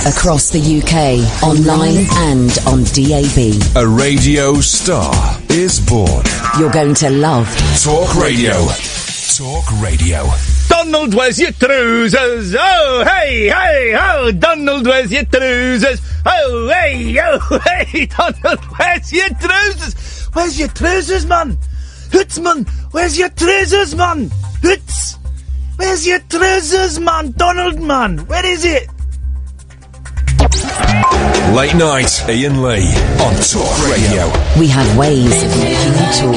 Across the UK, online and on DAB. A radio star is born. You're going to love Talk Radio. Talk Radio. Donald, where's your trousers? Oh, hey, hey, oh, Donald, where's your trousers? Oh, hey, oh, hey, Donald, where's your trousers? Where's your trousers, man? Hoots, man, where's your trousers, man? Hoots, where's your trousers, man? Donald, man, where is it? Late night, Iain Lee on Talk Radio. We have ways of making you talk.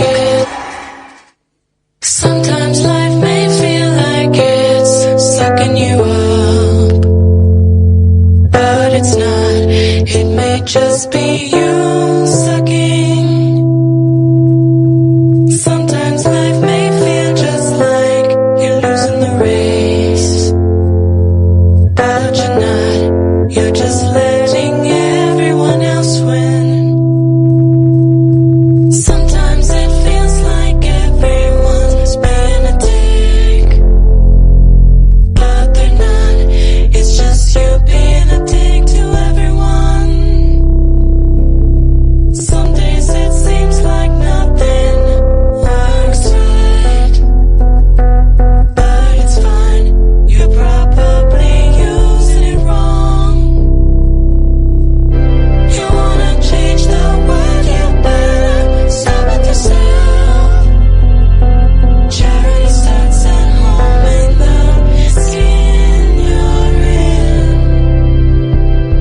Sometimes life may feel like it's sucking you up, but it's not. It may just be you sucking. Sometimes life may feel just like you're losing the race, but you're not. You're just letting everyone else win. Sometimes it feels like everyone's being a dick, but they're not. It's just you being a dick to everyone. Some days it seems like nothing works right, but it's fine. You're probably using it wrong. You wanna change the world, you better start with yourself. Charity starts at home in the skin you're in.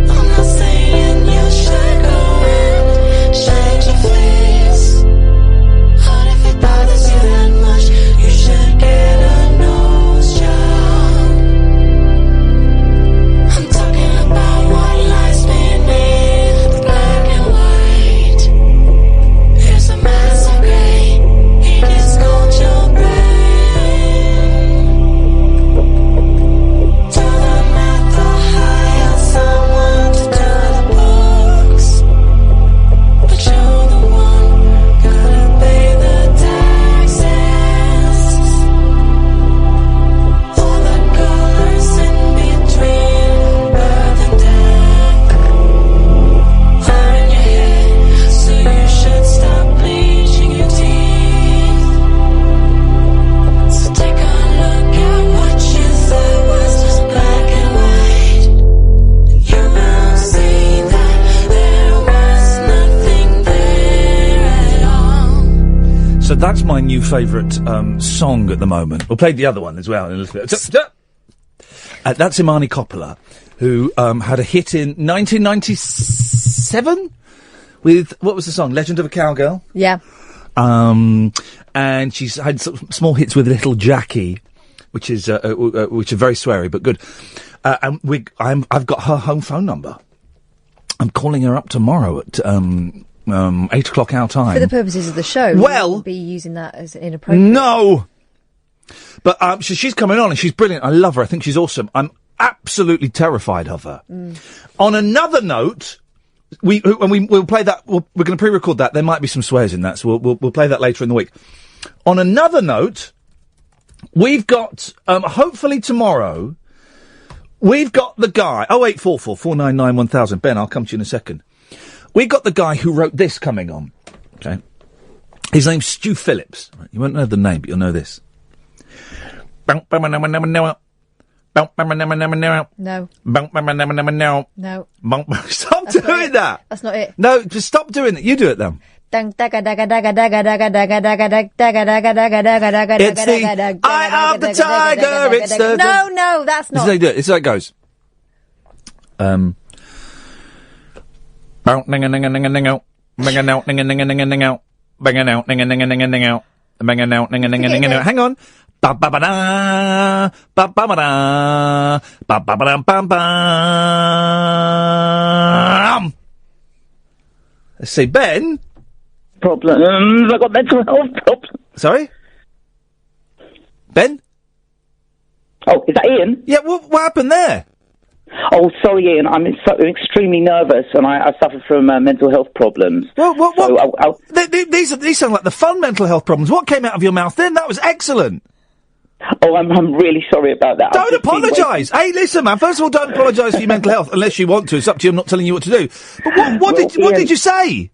I'm not saying you should go and change your face, but if it bothers you that much, you should get a nose job. I'm talking about what lies beneath the black and white. Here's a massive gray, he just cold your brain. Do the math or hire someone to do the books, but you're the one gotta pay the taxes. All the colors in between birth and death are in your head, so you should stop bleaching your teeth. So take a look at what you thought was black and white, and you will see that there was nothing there at all. So that's my new favourite song at the moment. We'll play the other one as well in a little bit. That's Imani Coppola, who had a hit in 1997 with, what was the song? Legend of a Cowgirl? Yeah. And she's had small hits with Little Jackie, which are very sweary but good. And I've got her home phone number. I'm calling her up tomorrow at 8 o'clock our time. For the purposes of the show, Well- you won't be using that as inappropriate. No! But she's coming on and she's brilliant. I love her. I think she's awesome. I'm absolutely terrified of her. On another note, we'll play that. We're going to pre-record that. There might be some swears in that, so we'll play that later in the week. On another note, we've got hopefully tomorrow. We've got the guy. 0844 499 1000. Ben, I'll come to you in a second. We've got the guy who wrote this coming on. Okay, his name's Stu Phillips. Right, you won't know the name, but you'll know this. No. No. Stop doing that. That's not it. No, just stop doing that. You do it then. It's the eye of the tiger. It's the No, that's This is not. how you do it. This is how it goes. Hang on. Ba-ba-ba-da, ba-ba-ba-da, ba-ba-ba-dam-bam-bam. Let's see, Ben. Problems. I've got mental health problems. Sorry? Ben? Oh, is that Ian? Yeah, what happened there? Oh, sorry, Ian. I'm extremely nervous, and I suffer from mental health problems. What? So These sound like the fun mental health problems. What came out of your mouth then? That was excellent. Oh, I'm really sorry about that. Don't apologise. Hey, listen, man. First of all, don't apologise for your mental health unless you want to. It's up to you. I'm not telling you what to do. But what did you say?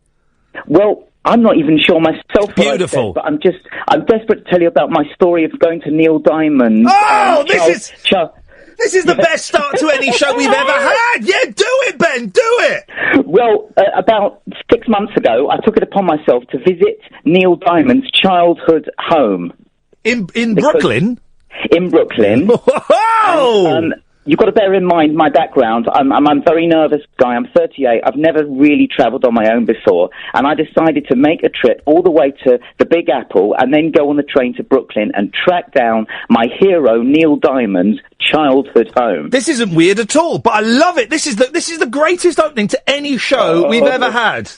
Well, I'm not even sure myself. Beautiful. But I'm desperate to tell you about my story of going to Neil Diamond. Oh, this is the best start to any show we've ever had. Yeah, do it, Ben. Do it. Well, about 6 months ago, I took it upon myself to visit Neil Diamond's childhood home. In Brooklyn? In Brooklyn. Whoa! You've got to bear in mind my background. I'm a very nervous guy. I'm 38. I've never really travelled on my own before. And I decided to make a trip all the way to the Big Apple and then go on the train to Brooklyn and track down my hero, Neil Diamond's childhood home. This isn't weird at all, but I love it. This is the greatest opening to any show we've ever had.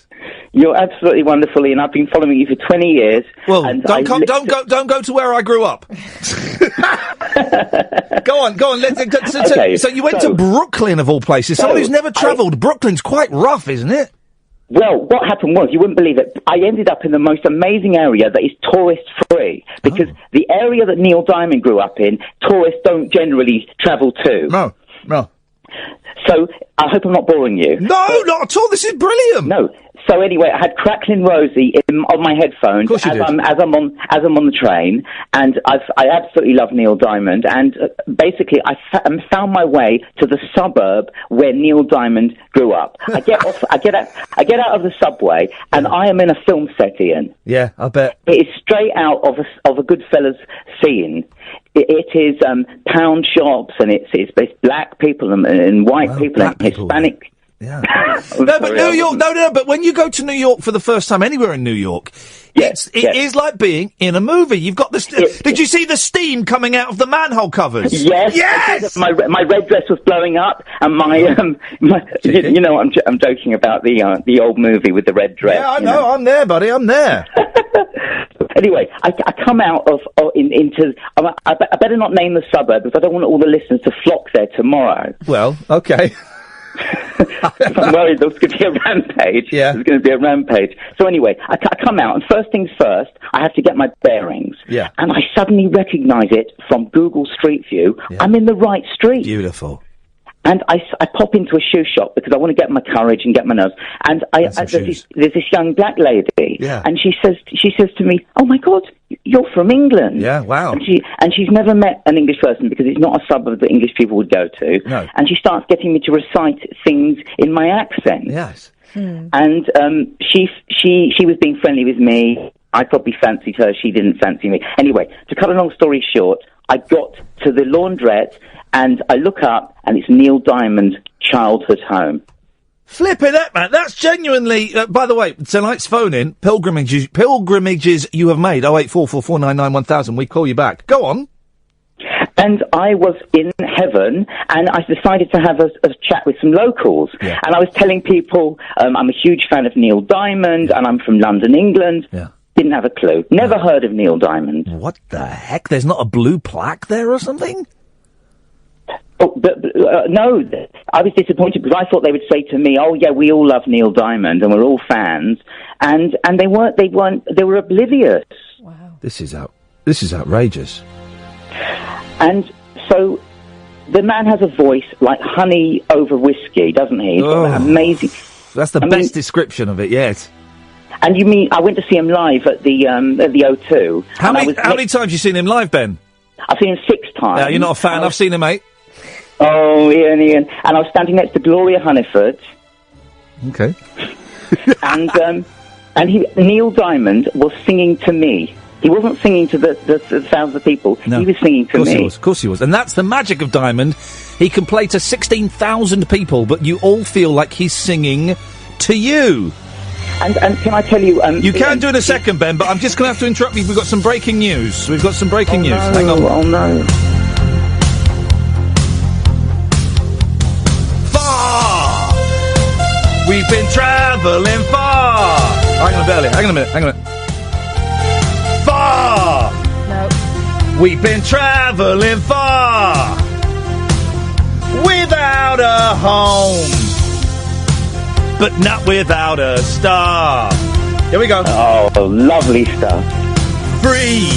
You're absolutely wonderful, Ian. I've been following you for 20 years. Well, don't go to where I grew up. Go on. So you went to Brooklyn, of all places. Someone who's never travelled. Brooklyn's quite rough, isn't it? Well, what happened was, you wouldn't believe it, I ended up in the most amazing area that is tourist-free, because the area that Neil Diamond grew up in, tourists don't generally travel to. No. So, I hope I'm not boring you. No, not at all. This is brilliant. No. So anyway, I had Crackling Rosie on my headphones as I'm on the train, and I absolutely love Neil Diamond. And basically, I found my way to the suburb where Neil Diamond grew up. I get out of the subway, and I am in a film set, Ian. Yeah, I bet it is straight out of a Goodfellas scene. It is pound shops, and it's black people and white people and Hispanic. Yeah. But New York, but when you go to New York for the first time, anywhere in New York, it is like being in a movie. You've got did you see the steam coming out of the manhole covers? Yes! My red dress was blowing up, and I'm joking about the old movie with the red dress. Yeah, I know. I'm there, buddy. I'm there. Anyway, I come out into. I better not name the suburb because I don't want all the listeners to flock there tomorrow. Well, okay. I'm worried there's going to be a rampage. Yeah. There's going to be a rampage. So anyway, I come out, and first things first, I have to get my bearings. Yeah. And I suddenly recognise it from Google Street View. Yeah. I'm in the right street. Beautiful. And I pop into a shoe shop because I want to get my courage and get my nerves. And there's this young black lady, and she says to me, "Oh my God, you're from England." Yeah, wow. And she's never met an English person because it's not a suburb that English people would go to. No. And she starts getting me to recite things in my accent. Yes. And she was being friendly with me. I probably fancied her. She didn't fancy me. Anyway, to cut a long story short, I got to the laundrette. And I look up, and it's Neil Diamond's childhood home. Flipping it, man. That's genuinely... by the way, tonight's phone-in, pilgrimages you have made, 08444991000. We call you back. Go on. And I was in heaven, and I decided to have a chat with some locals. Yeah. And I was telling people I'm a huge fan of Neil Diamond, and I'm from London, England. Yeah. Didn't have a clue. Never heard of Neil Diamond. What the heck? There's not a blue plaque there or something? Oh, no, I was disappointed because I thought they would say to me, "Oh yeah, we all love Neil Diamond and we're all fans," and they weren't. They were oblivious. Wow, this is outrageous. And so, the man has a voice like honey over whiskey, doesn't he? He's got that amazing. That's the best description of it yet. And you mean I went to see him live at the O2? How many times have you seen him live, Ben? I've seen him 6 times. Yeah, you're not a fan. I've seen him, mate. Oh, Ian. And I was standing next to Gloria Hunniford. Okay. and Neil Diamond was singing to me. He wasn't singing to the thousands of people. No. He was singing to me. Of course he was. And that's the magic of Diamond. He can play to 16,000 people, but you all feel like he's singing to you. And can I tell you... you can do in a second, Ben, but I'm just going to have to interrupt you. We've got some breaking news. Hang on. Oh, no. Far! We've been travelling far! Hang on a minute. Far! No. We've been travelling far! Without a home! But not without a star. Here we go. Oh, lovely stuff. Free.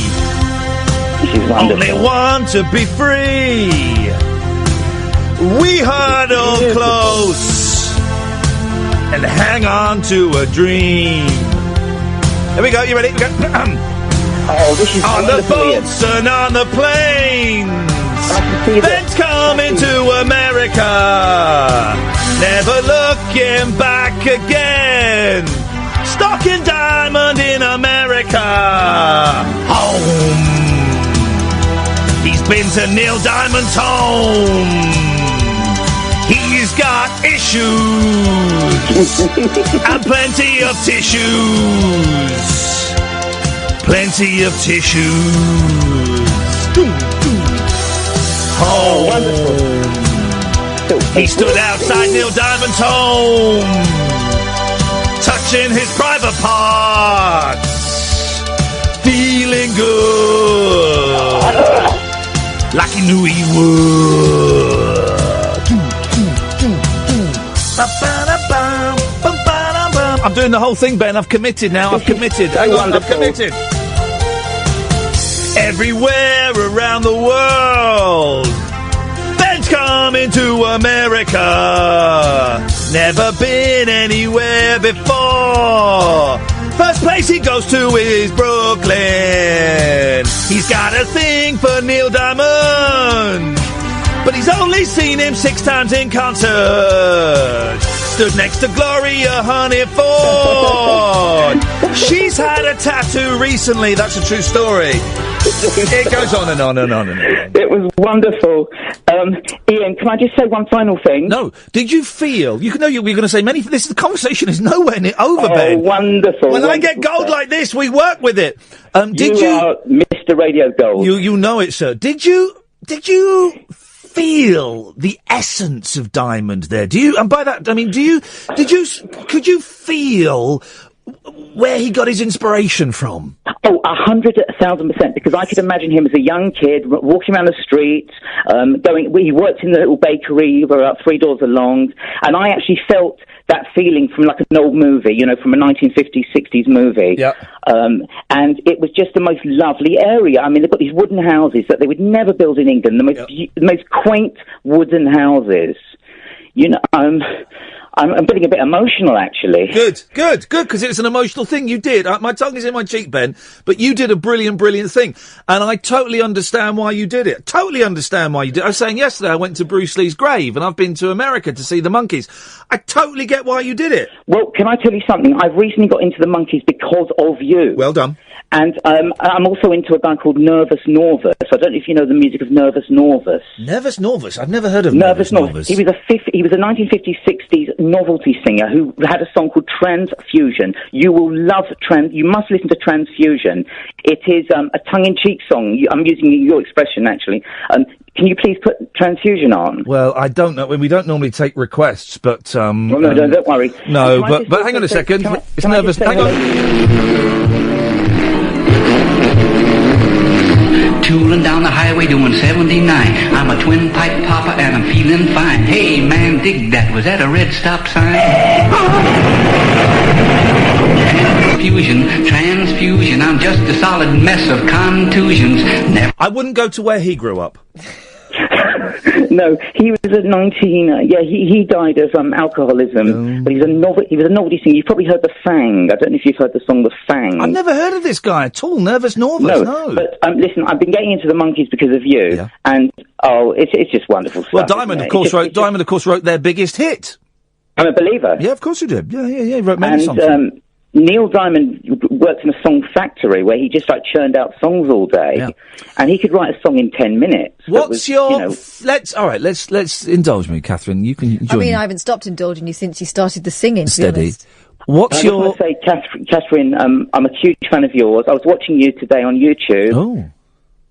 she's wonderful. Only want to be free. We huddle close and hang on to a dream. Here we go. You ready? Go. Oh, this is on the wonderful, Iain. boats and on the planes. I can see that. Ben's coming to America, never looking back again. Stock and diamond in America. Home. He's been to Neil Diamond's home. He's got issues and plenty of tissues. Plenty of tissues. Home. He stood outside Neil Diamond's home, touching his private parts, feeling good, like he knew he would. I'm doing the whole thing, Ben. I've committed now. I've committed. Hang on, I've committed. Everywhere around the world, Ben's coming to America. Never been anywhere before. First place he goes to is Brooklyn. He's got a thing for Neil Diamond, but he's only seen him 6 times in concert. Stood next to Gloria Hunniford. She's had a tattoo recently. That's a true story. It goes on and on and on and on. It was wonderful. Iain, can I just say one final thing? No. Did you feel... You know you were going to say many... The conversation is nowhere near over, Ben. Wonderful. When I get gold like this, we work with it. Did you are Mr. Radio Gold. You know it, sir. Did you feel the essence of Diamond there? Do you... And by that, I mean, could you feel where he got his inspiration from? Oh, 100,000%, because I could imagine him as a young kid walking around the streets, he worked in the little bakery about 3 doors along, and I actually felt that feeling from like an old movie, from a 1950s, 60s movie. Yeah. And it was just the most lovely area. I mean, they've got these wooden houses that they would never build in England, the most quaint wooden houses. I'm getting a bit emotional, actually. Good, because it's an emotional thing you did. My tongue is in my cheek, Ben, but you did a brilliant thing. And I totally understand why you did it. Totally understand why you did it. I was saying yesterday I went to Bruce Lee's grave, and I've been to America to see the Monkees. I totally get why you did it. Well, can I tell you something? I've recently got into the Monkees because of you. Well done. And I'm also into a guy called Nervous Norvus. I don't know if you know the music of Nervous Norvus. Nervous Norvus? I've never heard of Nervous Norvus. He was a 1950s, 60s novelty singer who had a song called Transfusion. You will love You must listen to Transfusion. It is a tongue-in-cheek song. I'm using your expression, actually. Can you please put Transfusion on? Well, I don't know. We don't normally take requests, but... no, don't worry. No, but hang on a second. It's Nervous... Hang on. Tooling down the highway doing 79. I'm a twin pipe papa and I'm feeling fine. Hey man, dig that. Was that a red stop sign? Transfusion. I'm just a solid mess of contusions. I wouldn't go to where he grew up. No, he was at 19. He died of alcoholism. But he was a novelty singer. You've probably heard the Fang. I don't know if you've heard the song The Fang. I've never heard of this guy at all. Nervous Norvus. No. But listen, I've been getting into the Monkees because of you, and it's just wonderful stuff. Well, Diamond of course wrote their biggest hit. I'm a believer. Yeah, of course he did. Yeah. He wrote many songs. Neil Diamond worked in a song factory where he just churned out songs all day, and he could write a song in 10 minutes. What's let's indulge me, Catherine. You can join me. I haven't stopped indulging you since you started the singing. Steady. I just want to say, Catherine, I'm a huge fan of yours. I was watching you today on YouTube. Oh.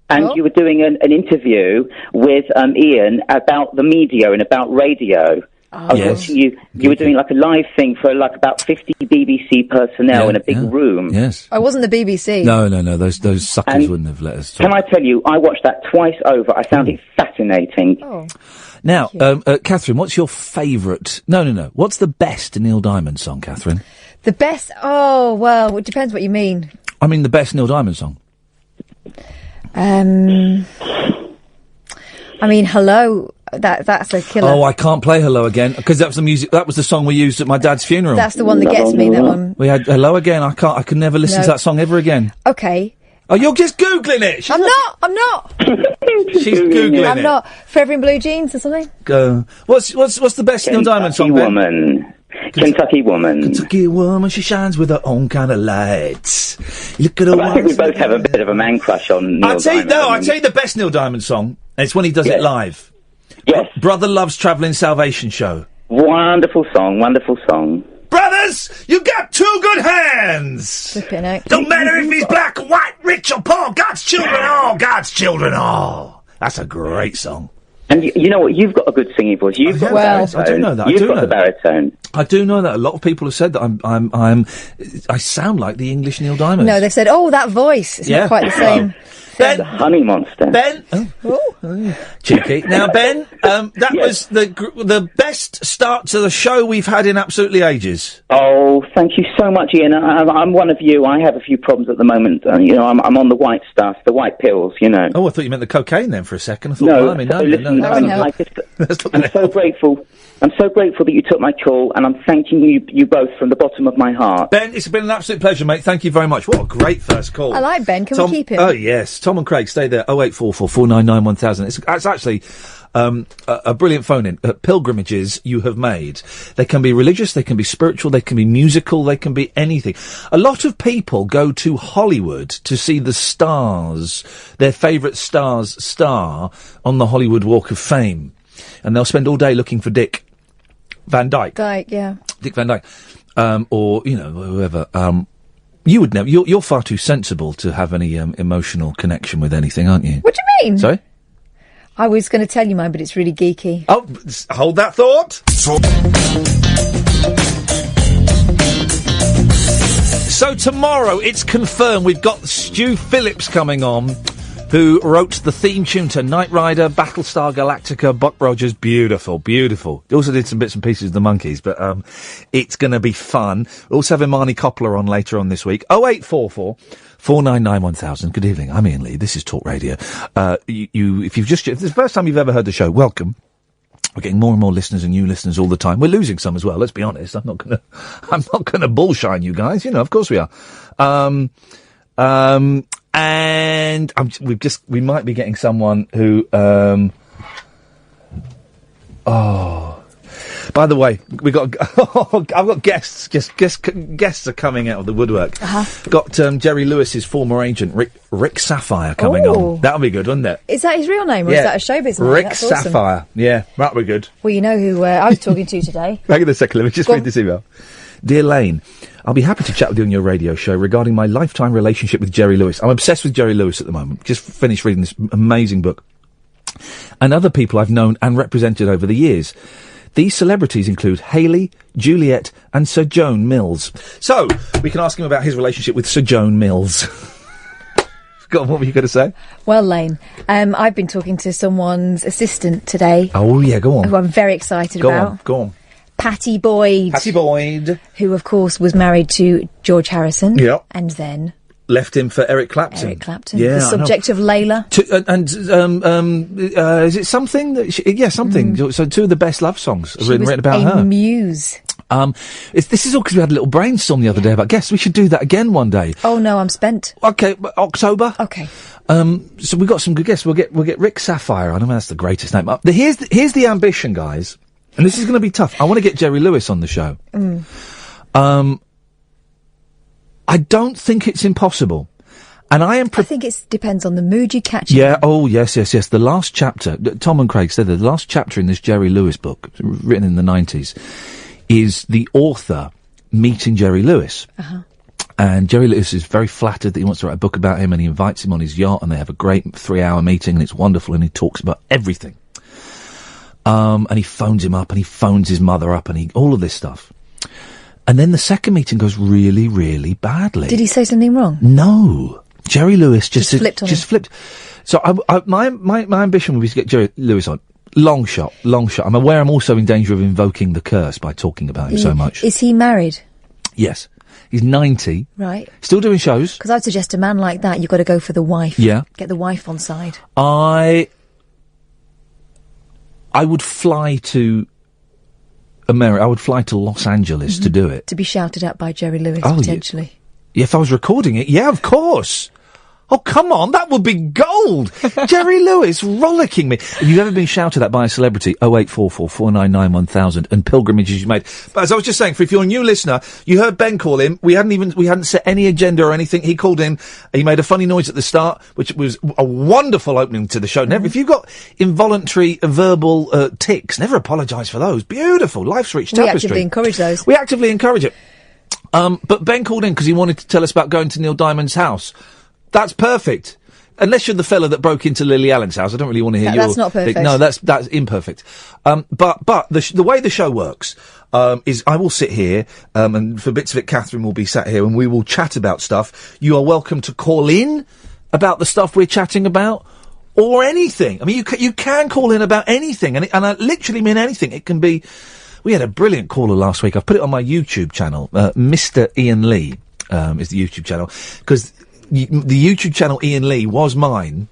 And you were doing an interview with Iain about the media and about radio. I was watching you. You were doing like a live thing for about 50 BBC personnel in a big room. Yes. I wasn't the BBC. No. Those suckers wouldn't have let us talk. Can I tell you, I watched that twice over. I found it fascinating. Oh. Now, Catherine, what's your favourite... No. What's the best Neil Diamond song, Catherine? The best? Oh, well, it depends what you mean. I mean the best Neil Diamond song. I mean, Hello. That's a killer. Oh, I can't play Hello Again because that was the music. That was the song we used at my dad's funeral. That's the one that gets me. That one. We had Hello Again. I could never listen to that song ever again. Okay. Oh, you're just googling it. I'm not. She's googling it. I'm not. Forever in Blue Jeans or something. What's the best Neil Diamond song? Kentucky Woman. Kentucky Woman, she shines with her own kind of lights. Look at her. I think we both have a bit of a man crush on Neil Diamond. I'll tell you the best Neil Diamond song. It's when he does it live. Yes. Brother Loves Travelling Salvation Show. Wonderful song. Brothers, you got two good hands. Don't matter if he's black or white, rich or poor. God's children all. That's a great song. And you know what? You've got a good singing voice. You've got the baritone. I do know that. You've got the baritone. I do know that. A lot of people have said that I sound like the English Neil Diamond. No, they've said, oh, that voice. It's not quite the same. Ben, the honey monster. Ben, cheeky. Now, Ben, that was the best start to the show we've had in absolutely ages. Oh, thank you so much, Ian. I'm one of you. I have a few problems at the moment. I'm on the white stuff, the white pills. Oh, I thought you meant the cocaine then for a second. I thought, no, no. I'm so grateful. I'm so grateful that you took my call, and I'm thanking you both from the bottom of my heart. Ben, it's been an absolute pleasure, mate. Thank you very much. What a great first call. I like Ben. Can we keep him? Oh, yes. Tom and Craig, stay there. 0844 499 1000. It's actually a brilliant phone-in. Pilgrimages you have made. They can be religious, they can be spiritual, they can be musical, they can be anything. A lot of people go to Hollywood to see the stars, their favourite stars star on the Hollywood Walk of Fame. And they'll spend all day looking for Dick Van Dyke. Dick Van Dyke. Or, whoever. You would never. You're far too sensible to have any emotional connection with anything, aren't you? What do you mean? Sorry? I was going to tell you mine, but it's really geeky. Oh, hold that thought. So tomorrow, it's confirmed, we've got Stu Phillips coming on, who wrote the theme tune to Knight Rider, Battlestar Galactica, Buck Rogers. Beautiful, beautiful. He also did some bits and pieces of the Monkeys, but it's going to be fun. We'll also have Imani Coppola on later on this week. 0844 499 1000. Good evening. I'm Iain Lee. This is Talk Radio. If it's the first time you've ever heard the show, welcome. We're getting more and more listeners and new listeners all the time. We're losing some as well. Let's be honest. I'm not gonna bullshine you guys. Of course we are. And we might be getting someone who, by the way, I've got guests. Guests are coming out of the woodwork. Got Jerry Lewis's former agent, Rick Sapphire, coming on. That'll be good, wouldn't it? Is that his real name, or is that a showbiz name? Rick That's Sapphire. Awesome. Yeah, that'll be good. Well, you know who I was talking to today. Hang on a second, let me just read this email. Dear Lane, I'll be happy to chat with you on your radio show regarding my lifetime relationship with Jerry Lewis. I'm obsessed with Jerry Lewis at the moment. Just finished reading this amazing book. And other people I've known and represented over the years. These celebrities include Hayley, Juliet, and Sir Joan Mills. So, we can ask him about his relationship with Sir Joan Mills. Go on, what were you going to say? Well, Lane, I've been talking to someone's assistant today. Oh, yeah, go on. Who I'm very excited about. Go on. Patty Boyd. Who, of course, was married to George Harrison. Yep. And then left him for Eric Clapton. Yeah, the subject of Layla. Is it something? Something. So two of the best love songs have written about her. Muse. This is all because we had a little brainstorm the other day about guests. We should do that again one day. Oh no, I'm spent. Okay, October. Okay. So we've got some good guests. We'll get Rick Sapphire. I don't know, that's the greatest name. Here's the ambition, guys. And this is going to be tough. I want to get Jerry Lewis on the show. I don't think it's impossible. And I think it depends on the mood you catch. Yeah, yes. The last chapter, Tom and Craig said that the last chapter in this Jerry Lewis book, written in the 90s, is the author meeting Jerry Lewis. And Jerry Lewis is very flattered that he wants to write a book about him, and he invites him on his yacht, and they have a great 3-hour meeting, and it's wonderful, and he talks about everything. And he phones him up, and he phones his mother up, and all of this stuff. And then the second meeting goes really, really badly. Did he say something wrong? No. Jerry Lewis just flipped. So my ambition would be to get Jerry Lewis on. Long shot. I'm aware I'm also in danger of invoking the curse by talking about him so much. Is he married? Yes. He's 90. Right. Still doing shows. Because I'd suggest a man like that, you've got to go for the wife. Yeah. Get the wife on side. I would fly to America. I would fly to Los Angeles to do it. To be shouted at by Jerry Lewis, Oh, potentially. Yeah, if I was recording it, yeah, of course. Oh, come on, that would be gold! Jerry Lewis rollicking me. Have you ever been shouted at by a celebrity? 0844 499 1000 and pilgrimages you made. But as I was just saying, if you're a new listener, you heard Ben call in. We hadn't set any agenda or anything. He called in. He made a funny noise at the start, which was a wonderful opening to the show. Never, if you've got involuntary verbal tics, never apologise for those. Beautiful. Life's rich tapestry. We actively encourage those. We actively encourage it. But Ben called in because he wanted to tell us about going to Neil Diamond's house. That's perfect. Unless you're the fella that broke into Lily Allen's house. I don't really want to hear your... That's not perfect. No, that's imperfect. But the way the show works, is I will sit here, and for bits of it, Catherine will be sat here, and we will chat about stuff. You are welcome to call in about the stuff we're chatting about, or anything. I mean, you can call in about anything, and I literally mean anything. It can be... We had a brilliant caller last week. I've put it on my YouTube channel. Mr. Iain Lee, is the YouTube channel. Because the YouTube channel Iain Lee was mine,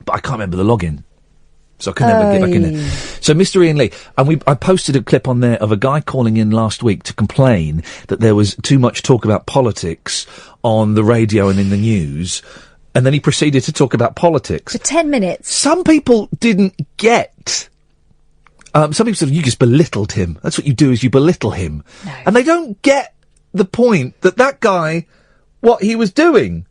but I can't remember the login. So I can never get back in there. So Mr. Iain Lee, and I posted a clip on there of a guy calling in last week to complain that there was too much talk about politics on the radio and in the news. And then he proceeded to talk about politics. For 10 minutes. Some people didn't get... some people said, you just belittled him. That's what you do, is you belittle him. No. And they don't get the point that guy, what he was doing.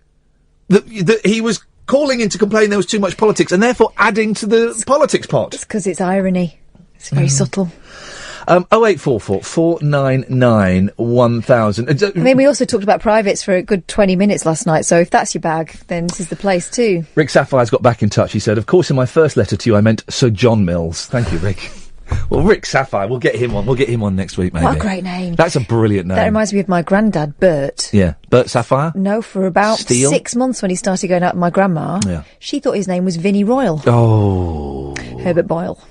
That he was calling in to complain there was too much politics and therefore adding to the politics pot. It's because it's irony. It's very subtle. 0844 499 1000. I mean, we also talked about privates for a good 20 minutes last night, so if that's your bag, then this is the place too. Rick Sapphire's got back in touch. He said, of course, in my first letter to you, I meant Sir John Mills. Thank you, Rick. Well, Rick Sapphire, we'll get him on. We'll get him on next week, maybe. What a great name. That's a brilliant name. That reminds me of my granddad, Bert. Yeah. Bert Sapphire? No, for about Steele? 6 months when he started going out with my grandma, she thought his name was Vinnie Royal. Oh. Herbert Boyle.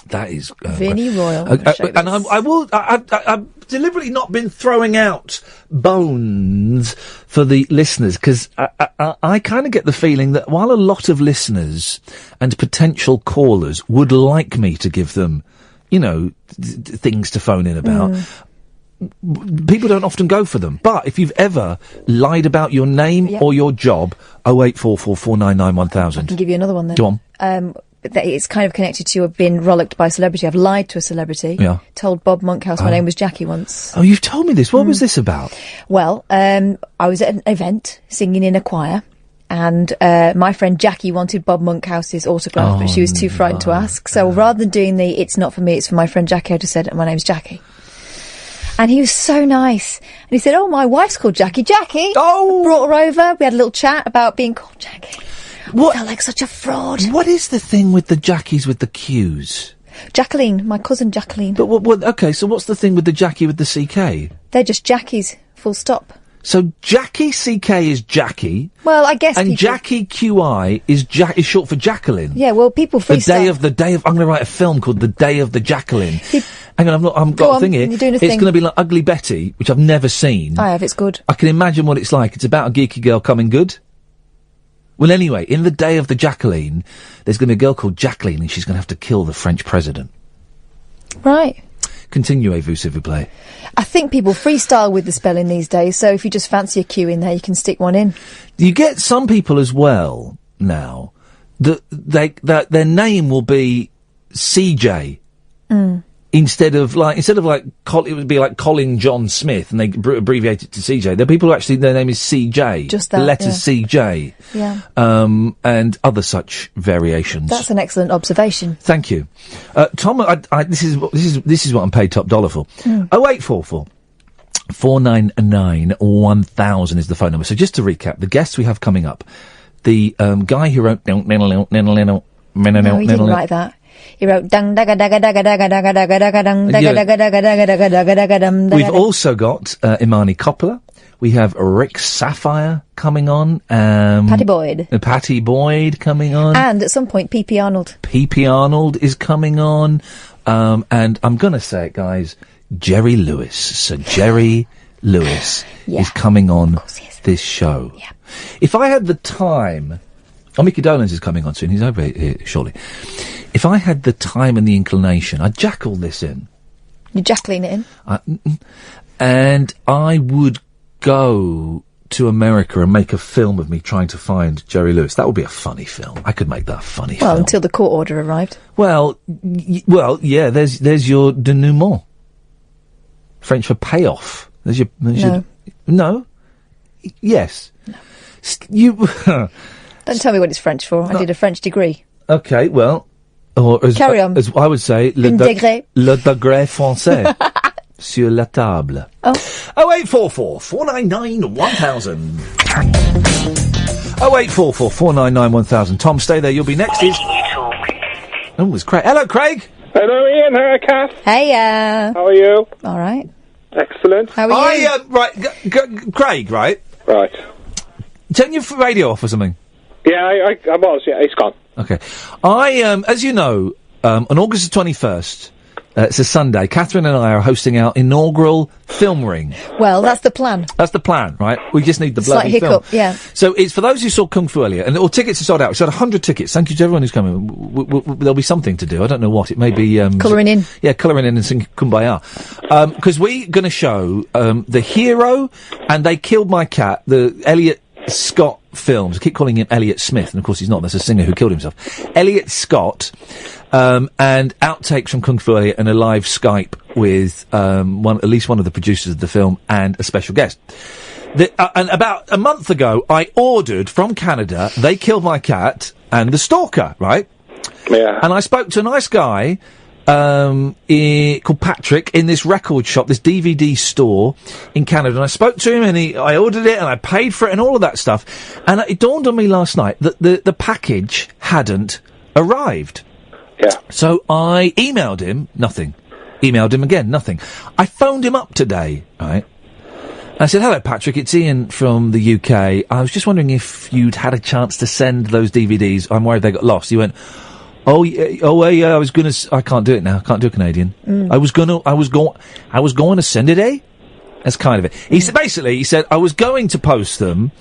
That is... Vinnie Royal. And I've deliberately not been throwing out bones for the listeners, because I kind of get the feeling that while a lot of listeners and potential callers would like me to give them, you know, things to phone in about, people don't often go for them. But if you've ever lied about your name or your job, 0844 499 1000. I can give you another one then. Go on. It's kind of connected to I've been rollicked by a celebrity. I've lied to a celebrity. Yeah. Told Bob Monkhouse my name was Jackie once. Oh, you've told me this. What was this about? Well, I was at an event singing in a choir, and my friend Jackie wanted Bob Monkhouse's autograph, but she was too frightened to ask. So rather than doing the "it's not for me, it's for my friend Jackie," I just said, "My name's Jackie." And he was so nice. And he said, "Oh, my wife's called Jackie." Jackie! Oh! Brought her over. We had a little chat about being called Jackie. What? I felt like such a fraud. What is the thing with the Jackies with the Qs? Jacqueline, my cousin Jacqueline. But what? Okay, so what's the thing with the Jackie with the CK? They're just Jackies, full stop. So Jackie CK is Jackie. Well, I guess. And people... Jackie QI is short for Jacqueline. Yeah, well, people freestyle. The day of. I'm going to write a film called The Day of the Jacqueline. Hang on, I've got a thing here. You're doing a it's thing. going to be like Ugly Betty, which I've never seen. I have. It's good. I can imagine what it's like. It's about a geeky girl coming good. Well, anyway, in The Day of the Jacqueline, there's going to be a girl called Jacqueline, and she's going to have to kill the French president. Right. Continue, vous s'il vous plaît. I think people freestyle with the spelling these days, so if you just fancy a Q in there, you can stick one in. You get some people as well now that their name will be CJ instead of like it would be like Colin John Smith, and they abbreviate it to CJ. There are people who actually their name is CJ, just that, the letter CJ, and other such variations. That's an excellent observation. Thank you, Tom. This is what I'm paid top dollar for. 0844 499 1000 is the phone number. So just to recap, the guests we have coming up, the guy who wrote No, he didn't write that. He wrote dung daga daga daga daga daga daga daga dung daga daga daga daga daga daga daga dum. We've also got Imani Coppola. We have Rick Sapphire coming on. Patty Boyd. Patty Boyd coming on. And at some point, P.P. Arnold. P.P. Arnold is coming on. And I'm going to say it, guys, Jerry Lewis. Sir Jerry Lewis is coming on this show. Yeah. If I had the time... Oh, Mickey Dolenz is coming on soon. He's over here shortly. If I had the time and the inclination, I'd jack all this in. You're jackling it in? And I would go to America and make a film of me trying to find Jerry Lewis. That would be a funny film. I could make that a funny film. Well, until the court order arrived. Well, yeah, there's your denouement. French for payoff. There's your... No? Yes. No. You... Don't tell me what it's French for. I did a French degree. Okay, well... Or Carry on. As I would say... Le degré français. Sur la table. 0844 499 1000. 0844 499 1000. Tom, stay there. You'll be next. Oh, it's Craig. Hello, Craig. Hello, Ian. Hello, Kath. Hey, how are you? All right. Excellent. How are you? Craig, right? Right. Turn your radio off or something. Yeah, I was. Yeah, it's gone. Okay. As you know, on August the 21st, it's a Sunday, Catherine and I are hosting our inaugural film ring. Well, that's the plan. That's the plan, right? We just need the Slight bloody hiccup, film. yeah. So it's for those who saw Kung Fu earlier, and all tickets are sold out. We sold 100 tickets. Thank you to everyone who's coming. There'll be something to do. I don't know what. It may be... colouring in. Yeah, colouring in and sing Kumbaya. Because we're going to show The Hero and They Killed My Cat, the Elliot Scott films. I keep calling him Elliot Smith, and of course he's not. That's a singer who killed himself. Elliot Scott, and outtakes from Kung Fu Elliot and a live Skype with at least one of the producers of the film and a special guest. And about a month ago, I ordered from Canada They Killed My Cat and The Stalker, right? Yeah. And I spoke to a nice guy called Patrick in this record shop, this DVD store in Canada, and I spoke to him and I ordered it and I paid for it and all of that stuff, and it dawned on me last night that the package hadn't arrived. Yeah. So I emailed him, nothing. Emailed him again, nothing. I phoned him up today, right? And I said, hello Patrick, it's Ian from the UK. I was just wondering if you'd had a chance to send those DVDs. I'm worried they got lost. He went, Oh yeah, I was gonna. I can't do it now. I can't do a Canadian. I was going to send it. That's kind of it. He said basically. He said I was going to post them,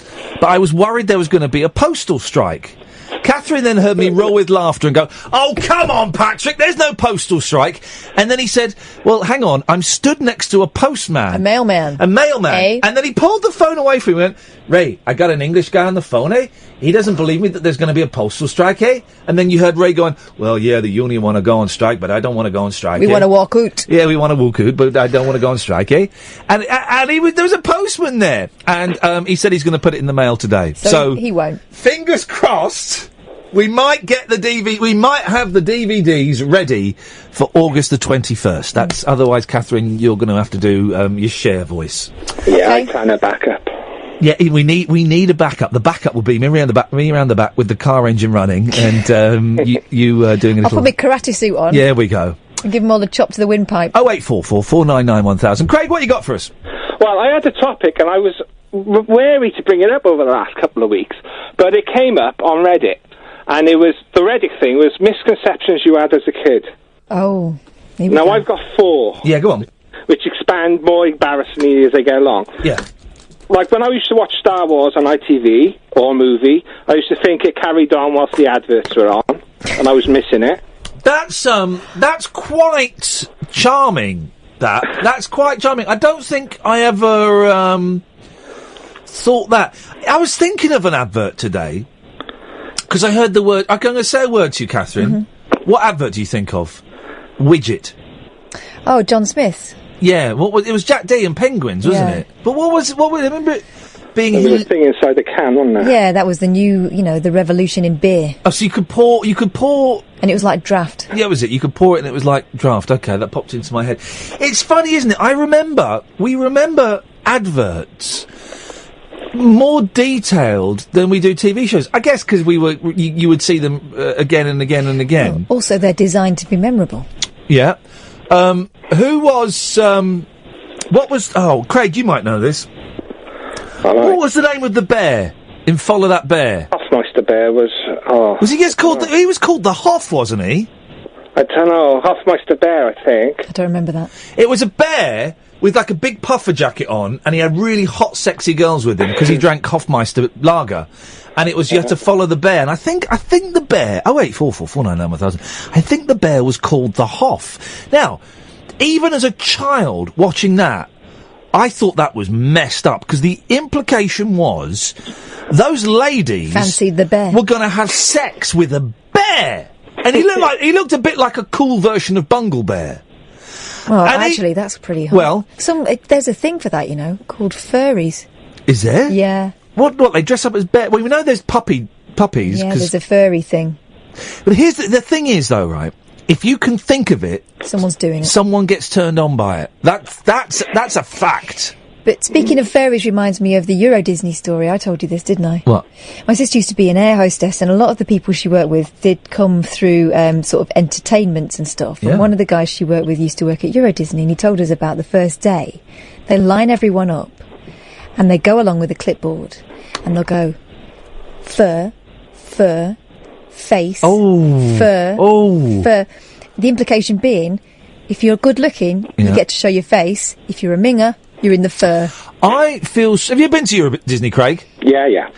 but I was worried there was going to be a postal strike. Catherine then heard me roar with laughter and go, "Oh, come on, Patrick, there's no postal strike." And then he said, "Well, hang on, I'm stood next to a postman." A mailman. Eh? And then he pulled the phone away from me and went, "Ray, I got an English guy on the phone, eh? He doesn't believe me that there's going to be a postal strike, eh?" And then you heard Ray going, "Well, yeah, the union want to go on strike, but I don't want to go on strike, We want to walk out." Yeah, we want to walk out, but I don't want to go on strike, eh? And there was a postman there. And he said he's going to put it in the mail today. So he won't. Fingers crossed. We might get we might have the DVDs ready for August the 21st. That's otherwise, Catherine, you're going to have to do your share voice. Yeah, I plan a backup. Yeah, we need a backup. The backup will be me around the back with the car engine running, and you doing a little. I'll put my karate suit on. Yeah, we go. And give them all the chop to the windpipe. 0844 499 1000. Craig, what you got for us? Well, I had a topic, and I was wary to bring it up over the last couple of weeks, but it came up on Reddit. And the Reddit thing was misconceptions you had as a kid. Oh. Now, I've got 4. Yeah, go on. Which expand more embarrassingly as they go along. Yeah. Like, when I used to watch Star Wars on ITV, or a movie, I used to think it carried on whilst the adverts were on, and I was missing it. That's quite charming, That's quite charming. I don't think I ever, thought that. I was thinking of an advert today. Because I heard the word... I'm going to say a word to you, Catherine. Mm-hmm. What advert do you think of? Widget. Oh, John Smith. Yeah, it was Jack D and Penguins, wasn't it? But what was I remember it being... There was a thing inside the can, wasn't there? Yeah, that was the new, the revolution in beer. Oh, so you could pour... And it was like draft. Yeah, was it? You could pour it and it was like draft. Okay, that popped into my head. It's funny, isn't it? We remember adverts... more detailed than we do TV shows. I guess because you would see them again and again and again. Well, also, they're designed to be memorable. Yeah. Who was, what was, oh, Craig, you might know this. What was the name of the bear in Follow That Bear? Hofmeister Bear was, Was he just called, he was called the Hoff, wasn't he? I don't know, Hofmeister Bear, I think. I don't remember that. It was a bear with like a big puffer jacket on, and he had really hot, sexy girls with him because he drank Hofmeister lager. And it was, you had to follow the bear. And I think the bear, 0844 499 1000, I think the bear was called the Hoff. Now, even as a child watching that, I thought that was messed up, because the implication was those ladies fancied the bear. Were going to have sex with a bear. And he looked a bit like a cool version of Bungle Bear. Well, and actually, that's pretty hot. Well, there's a thing for that, you know, called furries. Is there? Yeah. What, they dress up as bear? Well, we know there's puppies. Yeah, there's a furry thing. But here's the thing is, though, right? If you can think of it... Someone's doing it. Someone gets turned on by it. That's a fact. But speaking of furries reminds me of the Euro Disney story. I told you this, didn't I? What? My sister used to be an air hostess, and a lot of the people she worked with did come through sort of entertainments and stuff. Yeah. And one of the guys she worked with used to work at Euro Disney, and he told us about the first day. They line everyone up, and they go along with a clipboard, and they'll go fur, face, fur. The implication being, if you're good looking, you get to show your face. If you're a minger, you're in the fur. Have you been to Euro Disney, Craig? Yeah.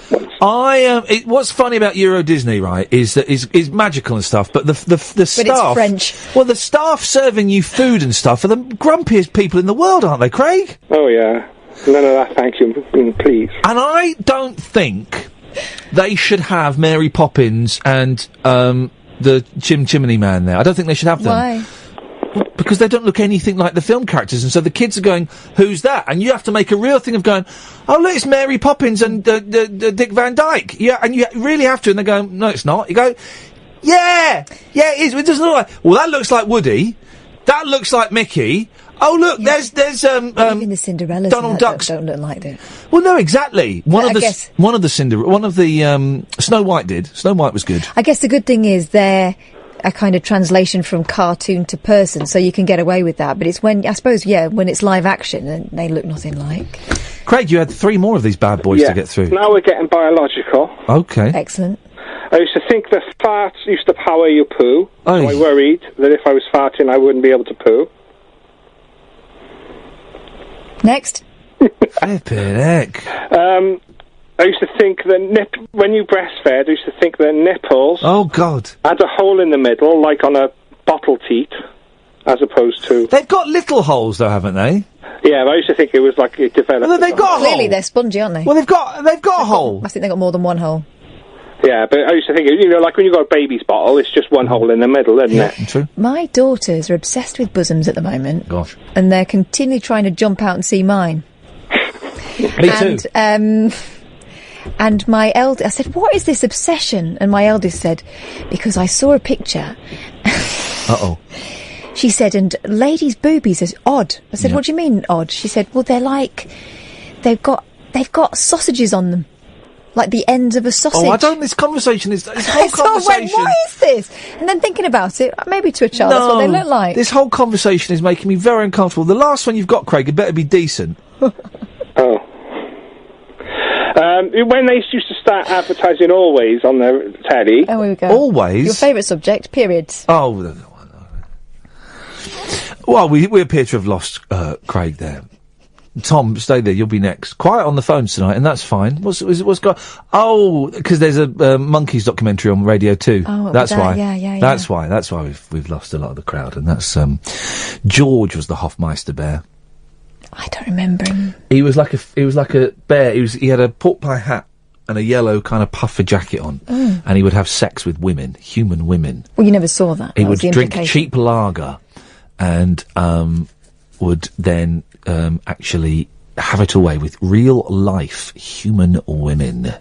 What's funny about Euro Disney, right, is that is magical and stuff, but the staff... But it's French. Well, the staff serving you food and stuff are the grumpiest people in the world, aren't they, Craig? Oh, yeah. None of that, thank you, please. And I don't think they should have Mary Poppins and the Chimney Man there. I don't think they should have them. Why? Because they don't look anything like the film characters, and so the kids are going, "Who's that?" And you have to make a real thing of going, "Oh, look, it's Mary Poppins and Dick Van Dyke." Yeah, and you really have to. And they're going, "No, it's not." You go, "Yeah, it is. It doesn't look like." Well, that looks like Woody. That looks like Mickey. Oh, look, there's even the Cinderellas Donald Ducks don't look like that. Well, no, exactly. One of the Snow White did. Snow White was good. I guess the good thing is they're a kind of translation from cartoon to person, so you can get away with that. But it's when it's live action and they look nothing like. Craig, you had 3 more of these bad boys to get through. Now we're getting biological. Okay. Excellent. I used to think that farts used to power your poo, so I worried that if I was farting I wouldn't be able to poo. Next. Flippin' heck. I used to think that when you breastfed, I used to think that nipples... Oh, God. ...had a hole in the middle, like on a bottle teat, as opposed to... They've got little holes, though, haven't they? Yeah, but I used to think it was like it developed... Well, they've got a hole. Clearly, they're spongy, aren't they? Well, they've got a hole. I think they've got more than one hole. Yeah, but I used to think, like when you got a baby's bottle, it's just one hole in the middle, isn't it? True. My daughters are obsessed with bosoms at the moment. Gosh. And they're continually trying to jump out and see mine. Me too. And my I said, "What is this obsession?" And my eldest said, "Because I saw a picture." Uh-oh. She said, "And ladies' boobies are odd." I said, "What do you mean odd?" She said, "Well, they're like they've got sausages on them, like the ends of a sausage." Oh, this whole conversation. So I went, what is this? And then thinking about it, maybe to a child, that's what they look like. This whole conversation is making me very uncomfortable. The last one you've got, Craig, it better be decent. Oh. When they used to start advertising Always on their telly... Oh, here we go. Always? Your favourite subject, periods. Oh, well, we appear to have lost Craig there. Tom, stay there. You'll be next. Quiet on the phones tonight, and that's fine. What's going? Oh, because there's a Monkeys documentary on Radio 2. Oh, that's why. Yeah. That's why we've lost a lot of the crowd, and that's George was the Hofmeister bear. I don't remember him. He was like a bear. He had a pork pie hat and a yellow kind of puffer jacket on, and he would have sex with women, human women. Well, you never saw that. He would drink cheap lager, and would then actually have it away with real life human women.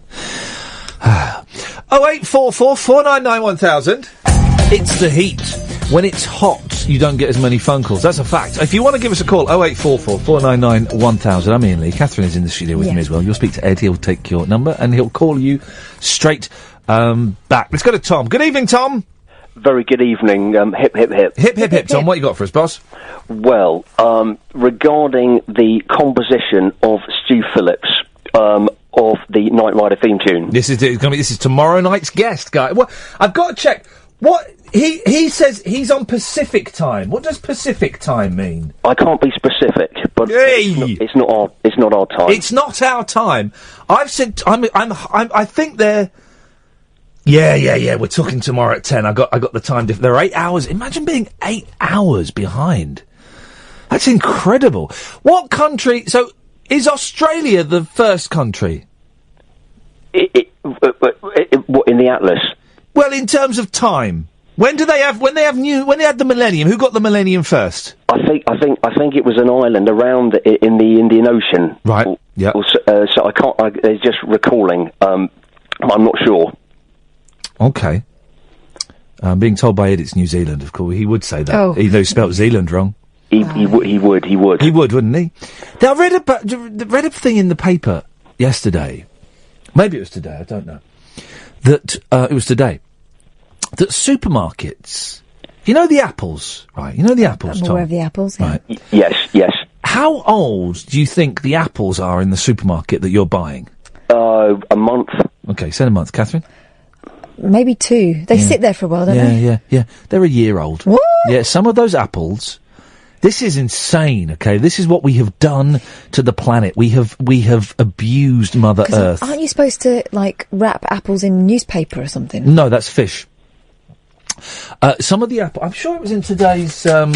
0844 499 1000. It's the heat. When it's hot, you don't get as many phone calls. That's a fact. If you want to give us a call, 0844 499 1000. I'm Iain Lee. Catherine is in the studio with me as well. You'll speak to Ed. He'll take your number and he'll call you straight back. Let's go to Tom. Good evening, Tom. Very good evening. Hip, hip, hip. Hip, hip, hip. Tom, what you got for us, boss? Well, regarding the composition of Stu Phillips, of the Knight Rider theme tune. This is tomorrow night's guest, guy. Well, I've got to check. What? He says he's on Pacific time. What does Pacific time mean? I can't be specific, but it's not our time. It's not our time. I've said I think they're. Yeah. We're talking tomorrow at 10. I got the time. They're 8 hours. Imagine being 8 hours behind. That's incredible. What country? So is Australia the first country? What in the Atlas? Well, in terms of time. When they had the millennium? Who got the millennium first? I think it was an island around in the Indian Ocean. Right. Yeah. So I can't. It's just recalling. I'm not sure. Okay. I'm being told by Ed it's New Zealand. Of course, he would say that. Oh. Even though he spelt Zealand wrong. He would. He would, wouldn't he? Now, I read a thing in the paper yesterday. Maybe it was today. I don't know. That it was today. That supermarkets, you know the apples, right? You know the apples, I'm Tom? aware of the apples, yeah. Right. Yes. How old do you think the apples are in the supermarket that you're buying? A month. Okay, say a month. Catherine? Maybe 2. They sit there for a while, don't they? Yeah. They're a year old. What? Yeah, some of those apples. This is insane, okay? This is what we have done to the planet. We have abused Mother Earth. Aren't you supposed to, wrap apples in newspaper or something? No, that's fish. Some of the apple. I'm sure it was in today's. No,